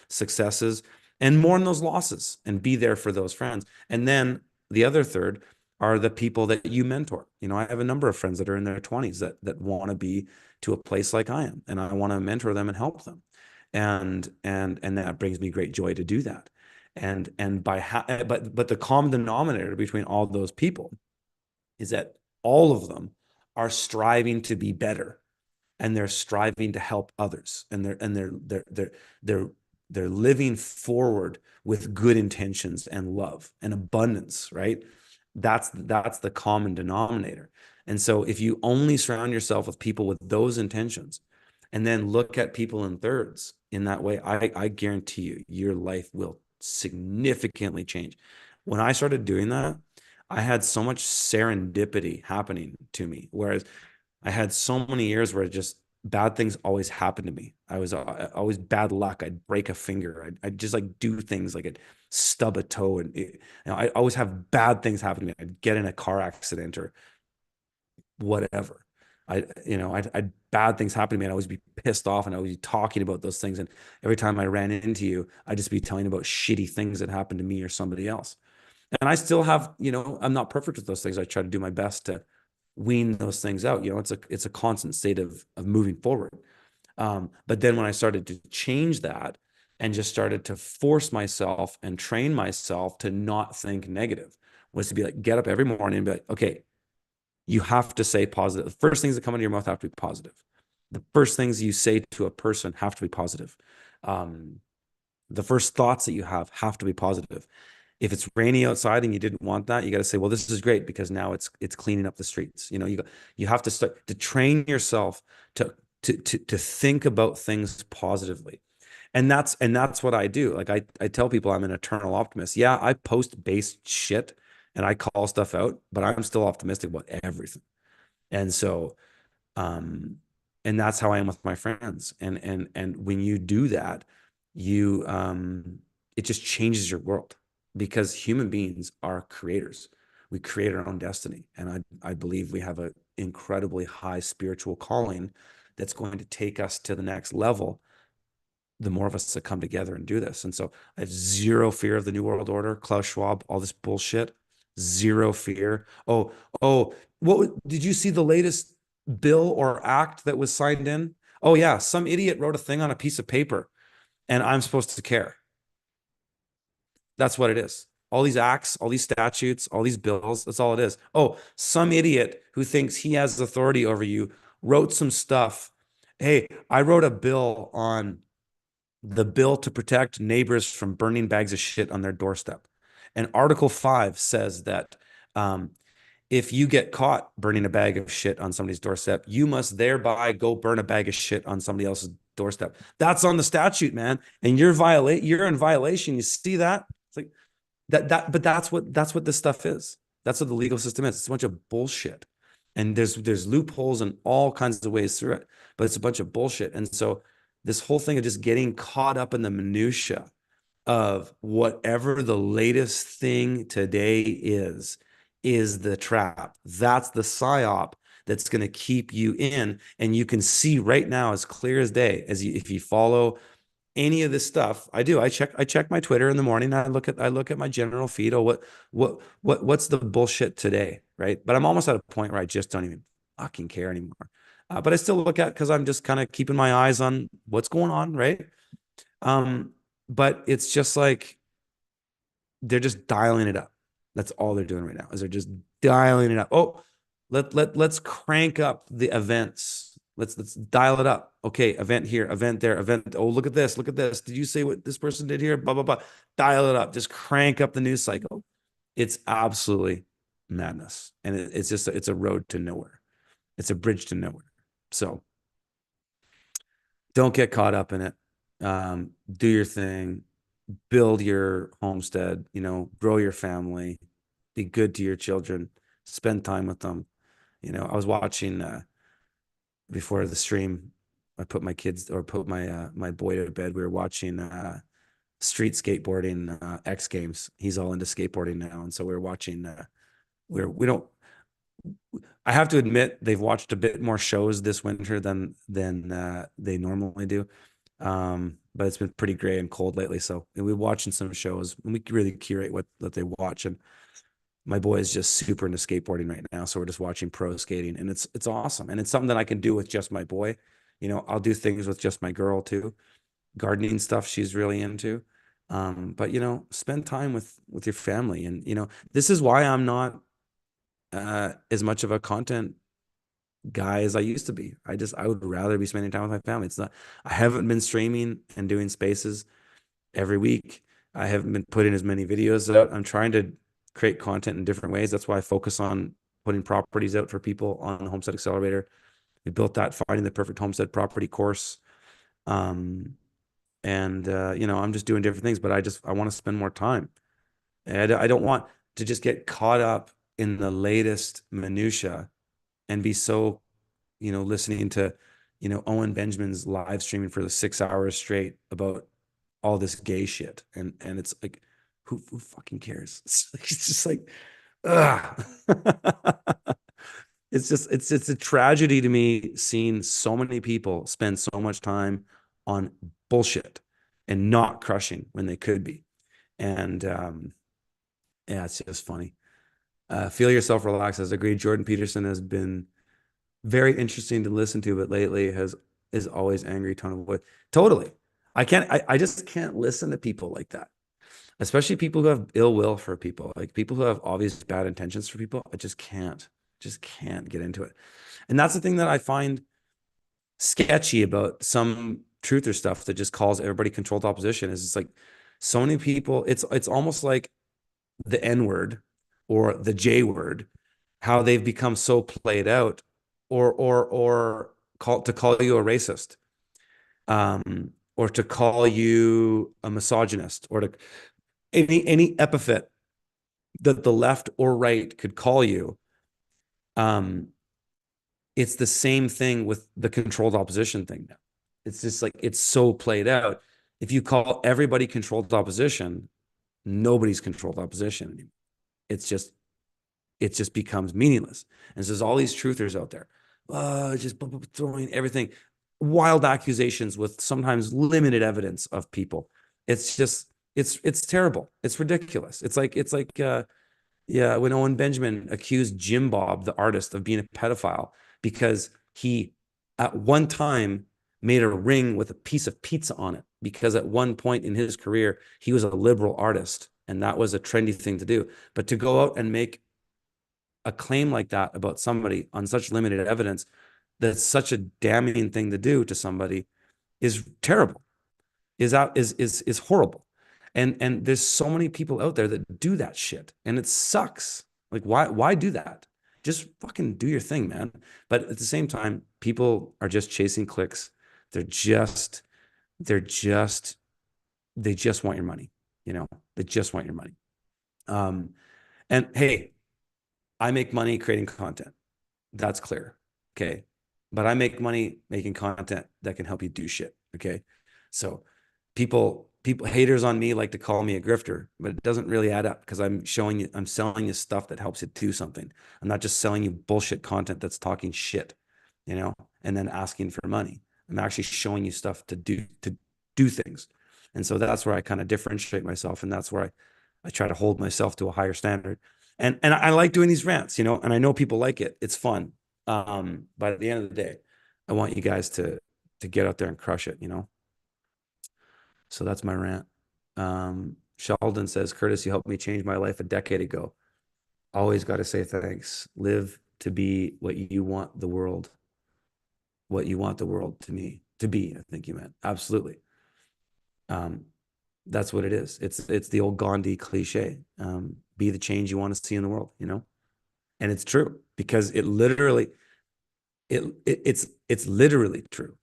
successes and mourn those losses and be there for those friends. And then the other third are the people that you mentor. I have a number of friends that are in their 20s that want to be to a place like I am, and I want to mentor them and help them. And that brings me great joy to do that. But the common denominator between all those people is that all of them are striving to be better, and they're striving to help others, and they're they're living forward with good intentions and love and abundance, right? That's the common denominator. And so if you only surround yourself with people with those intentions and then look at people in thirds in that way, I guarantee you, your life will significantly change. When I started doing that, I had so much serendipity happening to me. Whereas I had so many years where just bad things always happened to me. I was always bad luck. I'd break a finger. I'd just like do things like I'd stub a toe, and I always have bad things happen to me. I'd get in a car accident or whatever. I'd bad things happen to me, and I always be pissed off, and I would be talking about those things. And every time I ran into you, I'd just be telling about shitty things that happened to me or somebody else. And I still have, I'm not perfect with those things. I try to do my best to wean those things out. It's a constant state of moving forward. But then when I started to change that and just started to force myself and train myself to not think negative, was to be like, get up every morning and be like, okay, you have to say positive. The first things that come out of your mouth have to be positive. The first things you say to a person have to be positive. Um, the first thoughts that you have to be positive. If it's rainy outside and you didn't want that, you got to say, well, this is great because now it's cleaning up the streets. You have to start to train yourself to to think about things positively. And that's what I do. Like I tell people I'm an eternal optimist. Yeah, I post base shit and I call stuff out, but I'm still optimistic about everything. And so um and that's how I am with my friends. And when you do that, you it just changes your world because human beings are creators. We create our own destiny, and I believe we have an incredibly high spiritual calling that's going to take us to the next level the more of us that come together and do this. And so I have zero fear of the New World Order, Klaus Schwab, all this bullshit. Zero fear. Oh, did you see the latest bill or act that was signed in? Oh yeah, some idiot wrote a thing on a piece of paper and I'm supposed to care. That's what it is. All these acts, all these statutes, all these bills, that's all it is. Oh, some idiot who thinks he has authority over you wrote some stuff. Hey, I wrote a bill on the bill to protect neighbors from burning bags of shit on their doorstep. And Article 5 says that if you get caught burning a bag of shit on somebody's doorstep, you must thereby go burn a bag of shit on somebody else's doorstep. That's on the statute, man. And you're in violation. You see that? It's like but that's what this stuff is. That's what the legal system is. It's a bunch of bullshit. And there's loopholes in all kinds of ways through it, but it's a bunch of bullshit. And so this whole thing of just getting caught up in the minutia of whatever the latest thing today is the trap. That's the psyop that's going to keep you in. And you can see right now as clear as day if you follow any of this stuff. I check my Twitter in the morning. I look at my general feed. Oh, what's the bullshit today, right? But I'm almost at a point where I just don't even fucking care anymore. But I still look at because I'm just kind of keeping my eyes on what's going on, right? Um, but it's just like they're just dialing it up. That's all they're doing right now is they're just dialing it up. Oh, let's crank up the events. Let's dial it up. Okay, event here, event there, event. Oh, look at this. Look at this. Did you say what this person did here? Blah blah blah. Dial it up. Just crank up the news cycle. It's absolutely madness, and it's a road to nowhere. It's a bridge to nowhere. So don't get caught up in it. Do your thing, build your homestead, grow your family, be good to your children, spend time with them. I was watching before the stream, I put my kids or put my boy to bed. We were watching street skateboarding X Games. He's all into skateboarding now, and so we were watching. We don't. I have to admit they've watched a bit more shows this winter than they normally do. But it's been pretty gray and cold lately. So we're watching some shows and we really curate what they watch. And my boy is just super into skateboarding right now. So we're just watching pro skating and it's awesome. And it's something that I can do with just my boy. I'll do things with just my girl too. Gardening stuff she's really into. But spend time with your family. And this is why I'm not as much of a content guy as I used to be. I would rather be spending time with my family. It's not, I haven't been streaming and doing spaces every week. I haven't been putting as many videos out. I'm trying to create content in different ways. That's why I focus on putting properties out for people on the Homestead Accelerator. We built that Finding the Perfect Homestead Property course. Um, and I'm just doing different things, but I want to spend more time. And I don't want to just get caught up in the latest minutia and be so, listening to, Owen Benjamin's live streaming for the 6 hours straight about all this gay shit. And it's like, who fucking cares? It's just like, ugh. It's a tragedy to me seeing so many people spend so much time on bullshit and not crushing when they could be. And yeah, it's just funny. Feel yourself relax. As agreed. Jordan Peterson has been very interesting to listen to, but lately is always angry tone of voice. Totally. I just can't listen to people like that, especially people who have ill will for people, like people who have obvious bad intentions for people. I just can't get into it. And that's the thing that I find sketchy about some truther stuff that just calls everybody controlled opposition. Is it's like so many people, it's almost like the N word or the J word, how they've become so played out, or call you a racist, or to call you a misogynist, or to any epithet that the left or right could call you. It's the same thing with the controlled opposition thing now. It's just like it's so played out. If you call everybody controlled opposition, nobody's controlled opposition anymore. It's just it just becomes meaningless. And so there's all these truthers out there, just throwing everything, wild accusations with sometimes limited evidence of people. It's just it's terrible. It's ridiculous. It's like yeah, when Owen Benjamin accused Jim Bob, the artist, of being a pedophile because he at one time made a ring with a piece of pizza on it, because at one point in his career he was a liberal artist and that was a trendy thing to do. But to go out and make a claim like that about somebody on such limited evidence, that's such a damning thing to do to somebody, is terrible, is horrible. And there's so many people out there that do that shit and it sucks. Like why do that? Just fucking do your thing, man. But at the same time, people are just chasing clicks. They're just they're just they just want your money, They just want your money. Um and hey, I make money creating content. That's clear. Okay. But I make money making content that can help you do shit. Okay. So haters on me like to call me a grifter, but it doesn't really add up because I'm selling you stuff that helps you do something. I'm not just selling you bullshit content that's talking shit, and then asking for money. I'm actually showing you stuff to do things. And so that's where I kind of differentiate myself. And that's where I try to hold myself to a higher standard. And I like doing these rants, and I know people like it. It's fun. But at the end of the day, I want you guys to get out there and crush it. So that's my rant. Sheldon says, Curtis, you helped me change my life a decade ago. Always got to say thanks. Live to be what you want the world to be. I think you meant. Absolutely. That's what it is. It's the old Gandhi cliche. Be the change you want to see in the world. And it's true because it's literally true.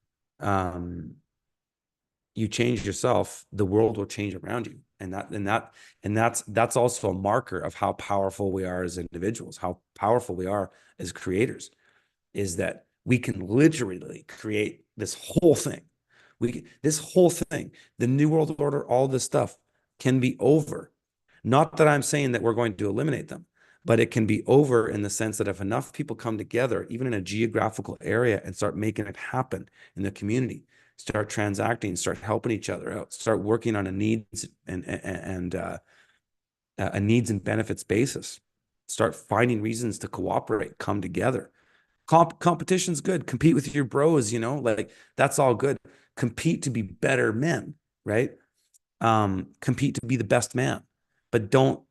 You change yourself, the world will change around you. And that's also a marker of how powerful we are as individuals, how powerful we are as creators, is that we can literally create this whole thing. This whole thing, the New World Order, all this stuff can be over. Not that I'm saying that we're going to eliminate them, but it can be over in the sense that if enough people come together, even in a geographical area, and start making it happen in the community, start transacting, start helping each other out, start working on a needs and a needs and benefits basis, start finding reasons to cooperate, come together. Competition's good. Compete with your bros, like that's all good. Compete to be better men, right? Compete to be the best man, but don't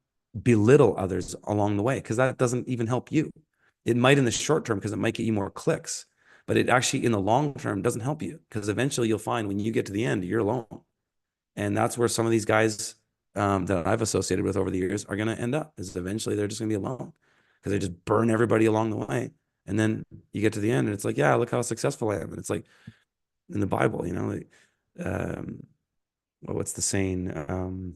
belittle others along the way, because that doesn't even help you. It might in the short term because it might get you more clicks, but it actually in the long term doesn't help you, because eventually you'll find when you get to the end, you're alone. And that's where some of these guys that I've associated with over the years are going to end up, is eventually they're just going to be alone because they just burn everybody along the way. And then you get to the end and it's like, yeah, look how successful I am. And it's like in the Bible, like, well, what's the saying?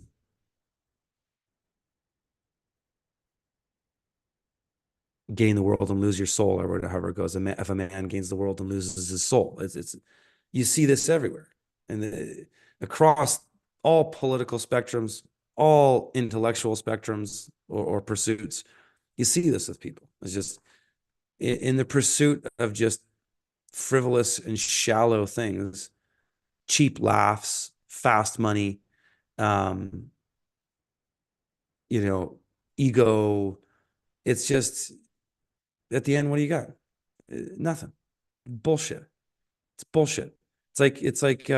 Gain the world and lose your soul, or however it goes. If a man gains the world and loses his soul, it's you see this everywhere, and across all political spectrums, all intellectual spectrums or pursuits, you see this with people. It's just in the pursuit of just frivolous and shallow things, cheap laughs, fast money, um, you know, ego. It's just at the end, what do you got? Nothing. Bullshit. It's bullshit. It's like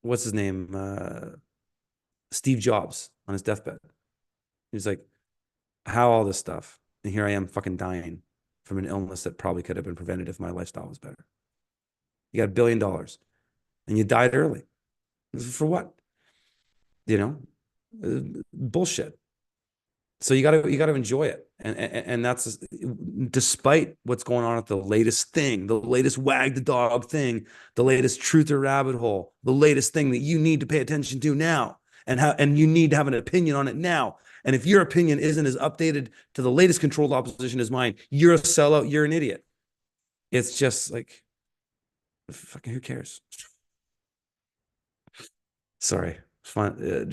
what's his name? Steve Jobs on his deathbed. He's like, how all this stuff? And here I am fucking dying from an illness that probably could have been prevented if my lifestyle was better. You got $1 billion and you died early. For what? You know? Bullshit. So you got to enjoy it, and that's despite what's going on at the latest thing, the latest wag the dog thing, the latest truth or rabbit hole, the latest thing that you need to pay attention to now, and you need to have an opinion on it now. And if your opinion isn't as updated to the latest controlled opposition as mine, you're a sellout, you're an idiot. It's just like, fucking who cares? Sorry, fun.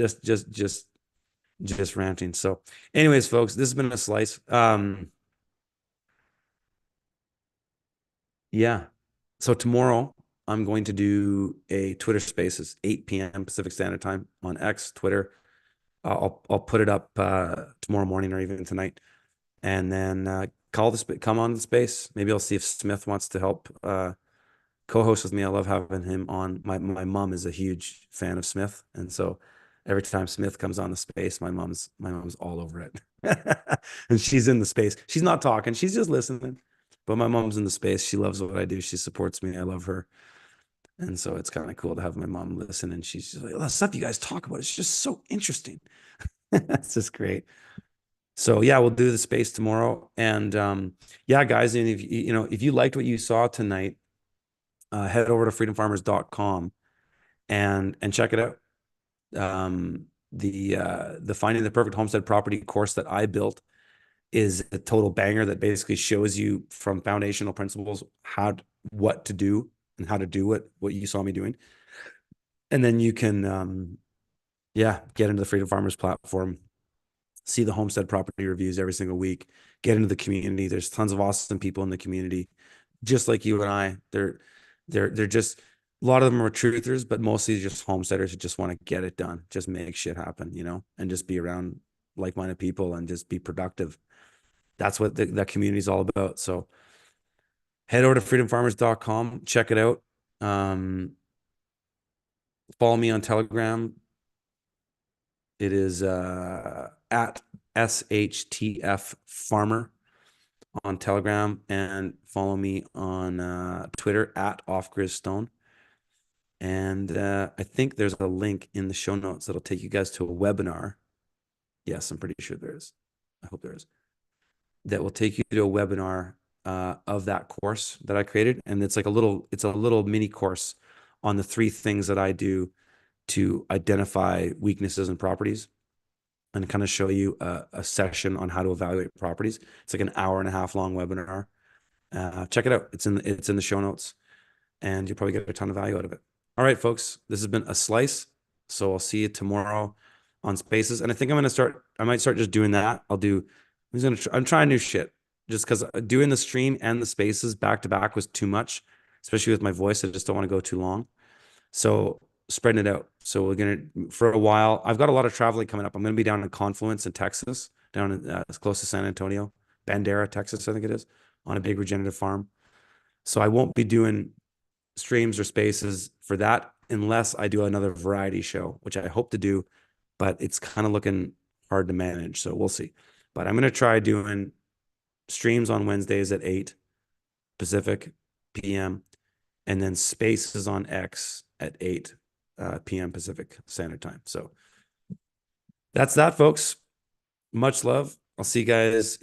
Just ranting. So, anyways, folks, this has been a slice. Yeah. So tomorrow I'm going to do a Twitter Spaces, 8 p.m. Pacific Standard Time on X, Twitter. I'll put it up tomorrow morning or even tonight, and then come on the space. Maybe I'll see if Smith wants to help co-host with me. I love having him on. My mom is a huge fan of Smith, and so every time Smith comes on the space, my mom's all over it, and she's in the space. She's not talking; she's just listening. But my mom's in the space. She loves what I do. She supports me. I love her, and so it's kind of cool to have my mom listen. And she's just like, "Oh, the stuff you guys talk about, it's just so interesting." That's just great. So yeah, we'll do the space tomorrow, and yeah, guys, and if you liked what you saw tonight, head over to freedomfarmers.com and check it out. The Finding the Perfect Homestead Property course that I built is a total banger that basically shows you from foundational principles what to do and how to do what you saw me doing. And then you can yeah, get into the Freedom Farmers platform, see the homestead property reviews every single week, get into the community. There's tons of awesome people in the community, just like you and I. They're just a lot of them are truthers, but mostly just homesteaders who just want to get it done, just make shit happen, and just be around like-minded people and just be productive. That's what that community is all about. So head over to freedomfarmers.com, check it out. Follow me on Telegram. It is at SHTF Farmer on Telegram, and follow me on Twitter at OffGridStone. And I think there's a link in the show notes that'll take you guys to a webinar. Yes, I'm pretty sure there is. I hope there is. That will take you to a webinar of that course that I created. And it's a little mini course on the 3 things that I do to identify weaknesses in properties, and kind of show you a session on how to evaluate properties. It's like an hour-and-a-half long webinar. Check it out. It's in the show notes, and you'll probably get a ton of value out of it. All right, folks, this has been a slice. So I'll see you tomorrow on Spaces. And I think I might start just doing that. I'm trying new shit, just because doing the stream and the Spaces back to back was too much, especially with my voice. I just don't want to go too long. So spreading it out. So we're going to, for a while, I've got a lot of traveling coming up. I'm going to be down in Confluence in Texas, down in, as close to San Antonio, Bandera, Texas, I think it is, on a big regenerative farm. So I won't be doing streams or spaces for that unless I do another variety show, which I hope to do, but it's kind of looking hard to manage. So we'll see. But I'm going to try doing streams on Wednesdays at 8 Pacific PM, and then spaces on X at 8 p.m. Pacific Standard Time. So that's that, folks. Much love. I'll see you guys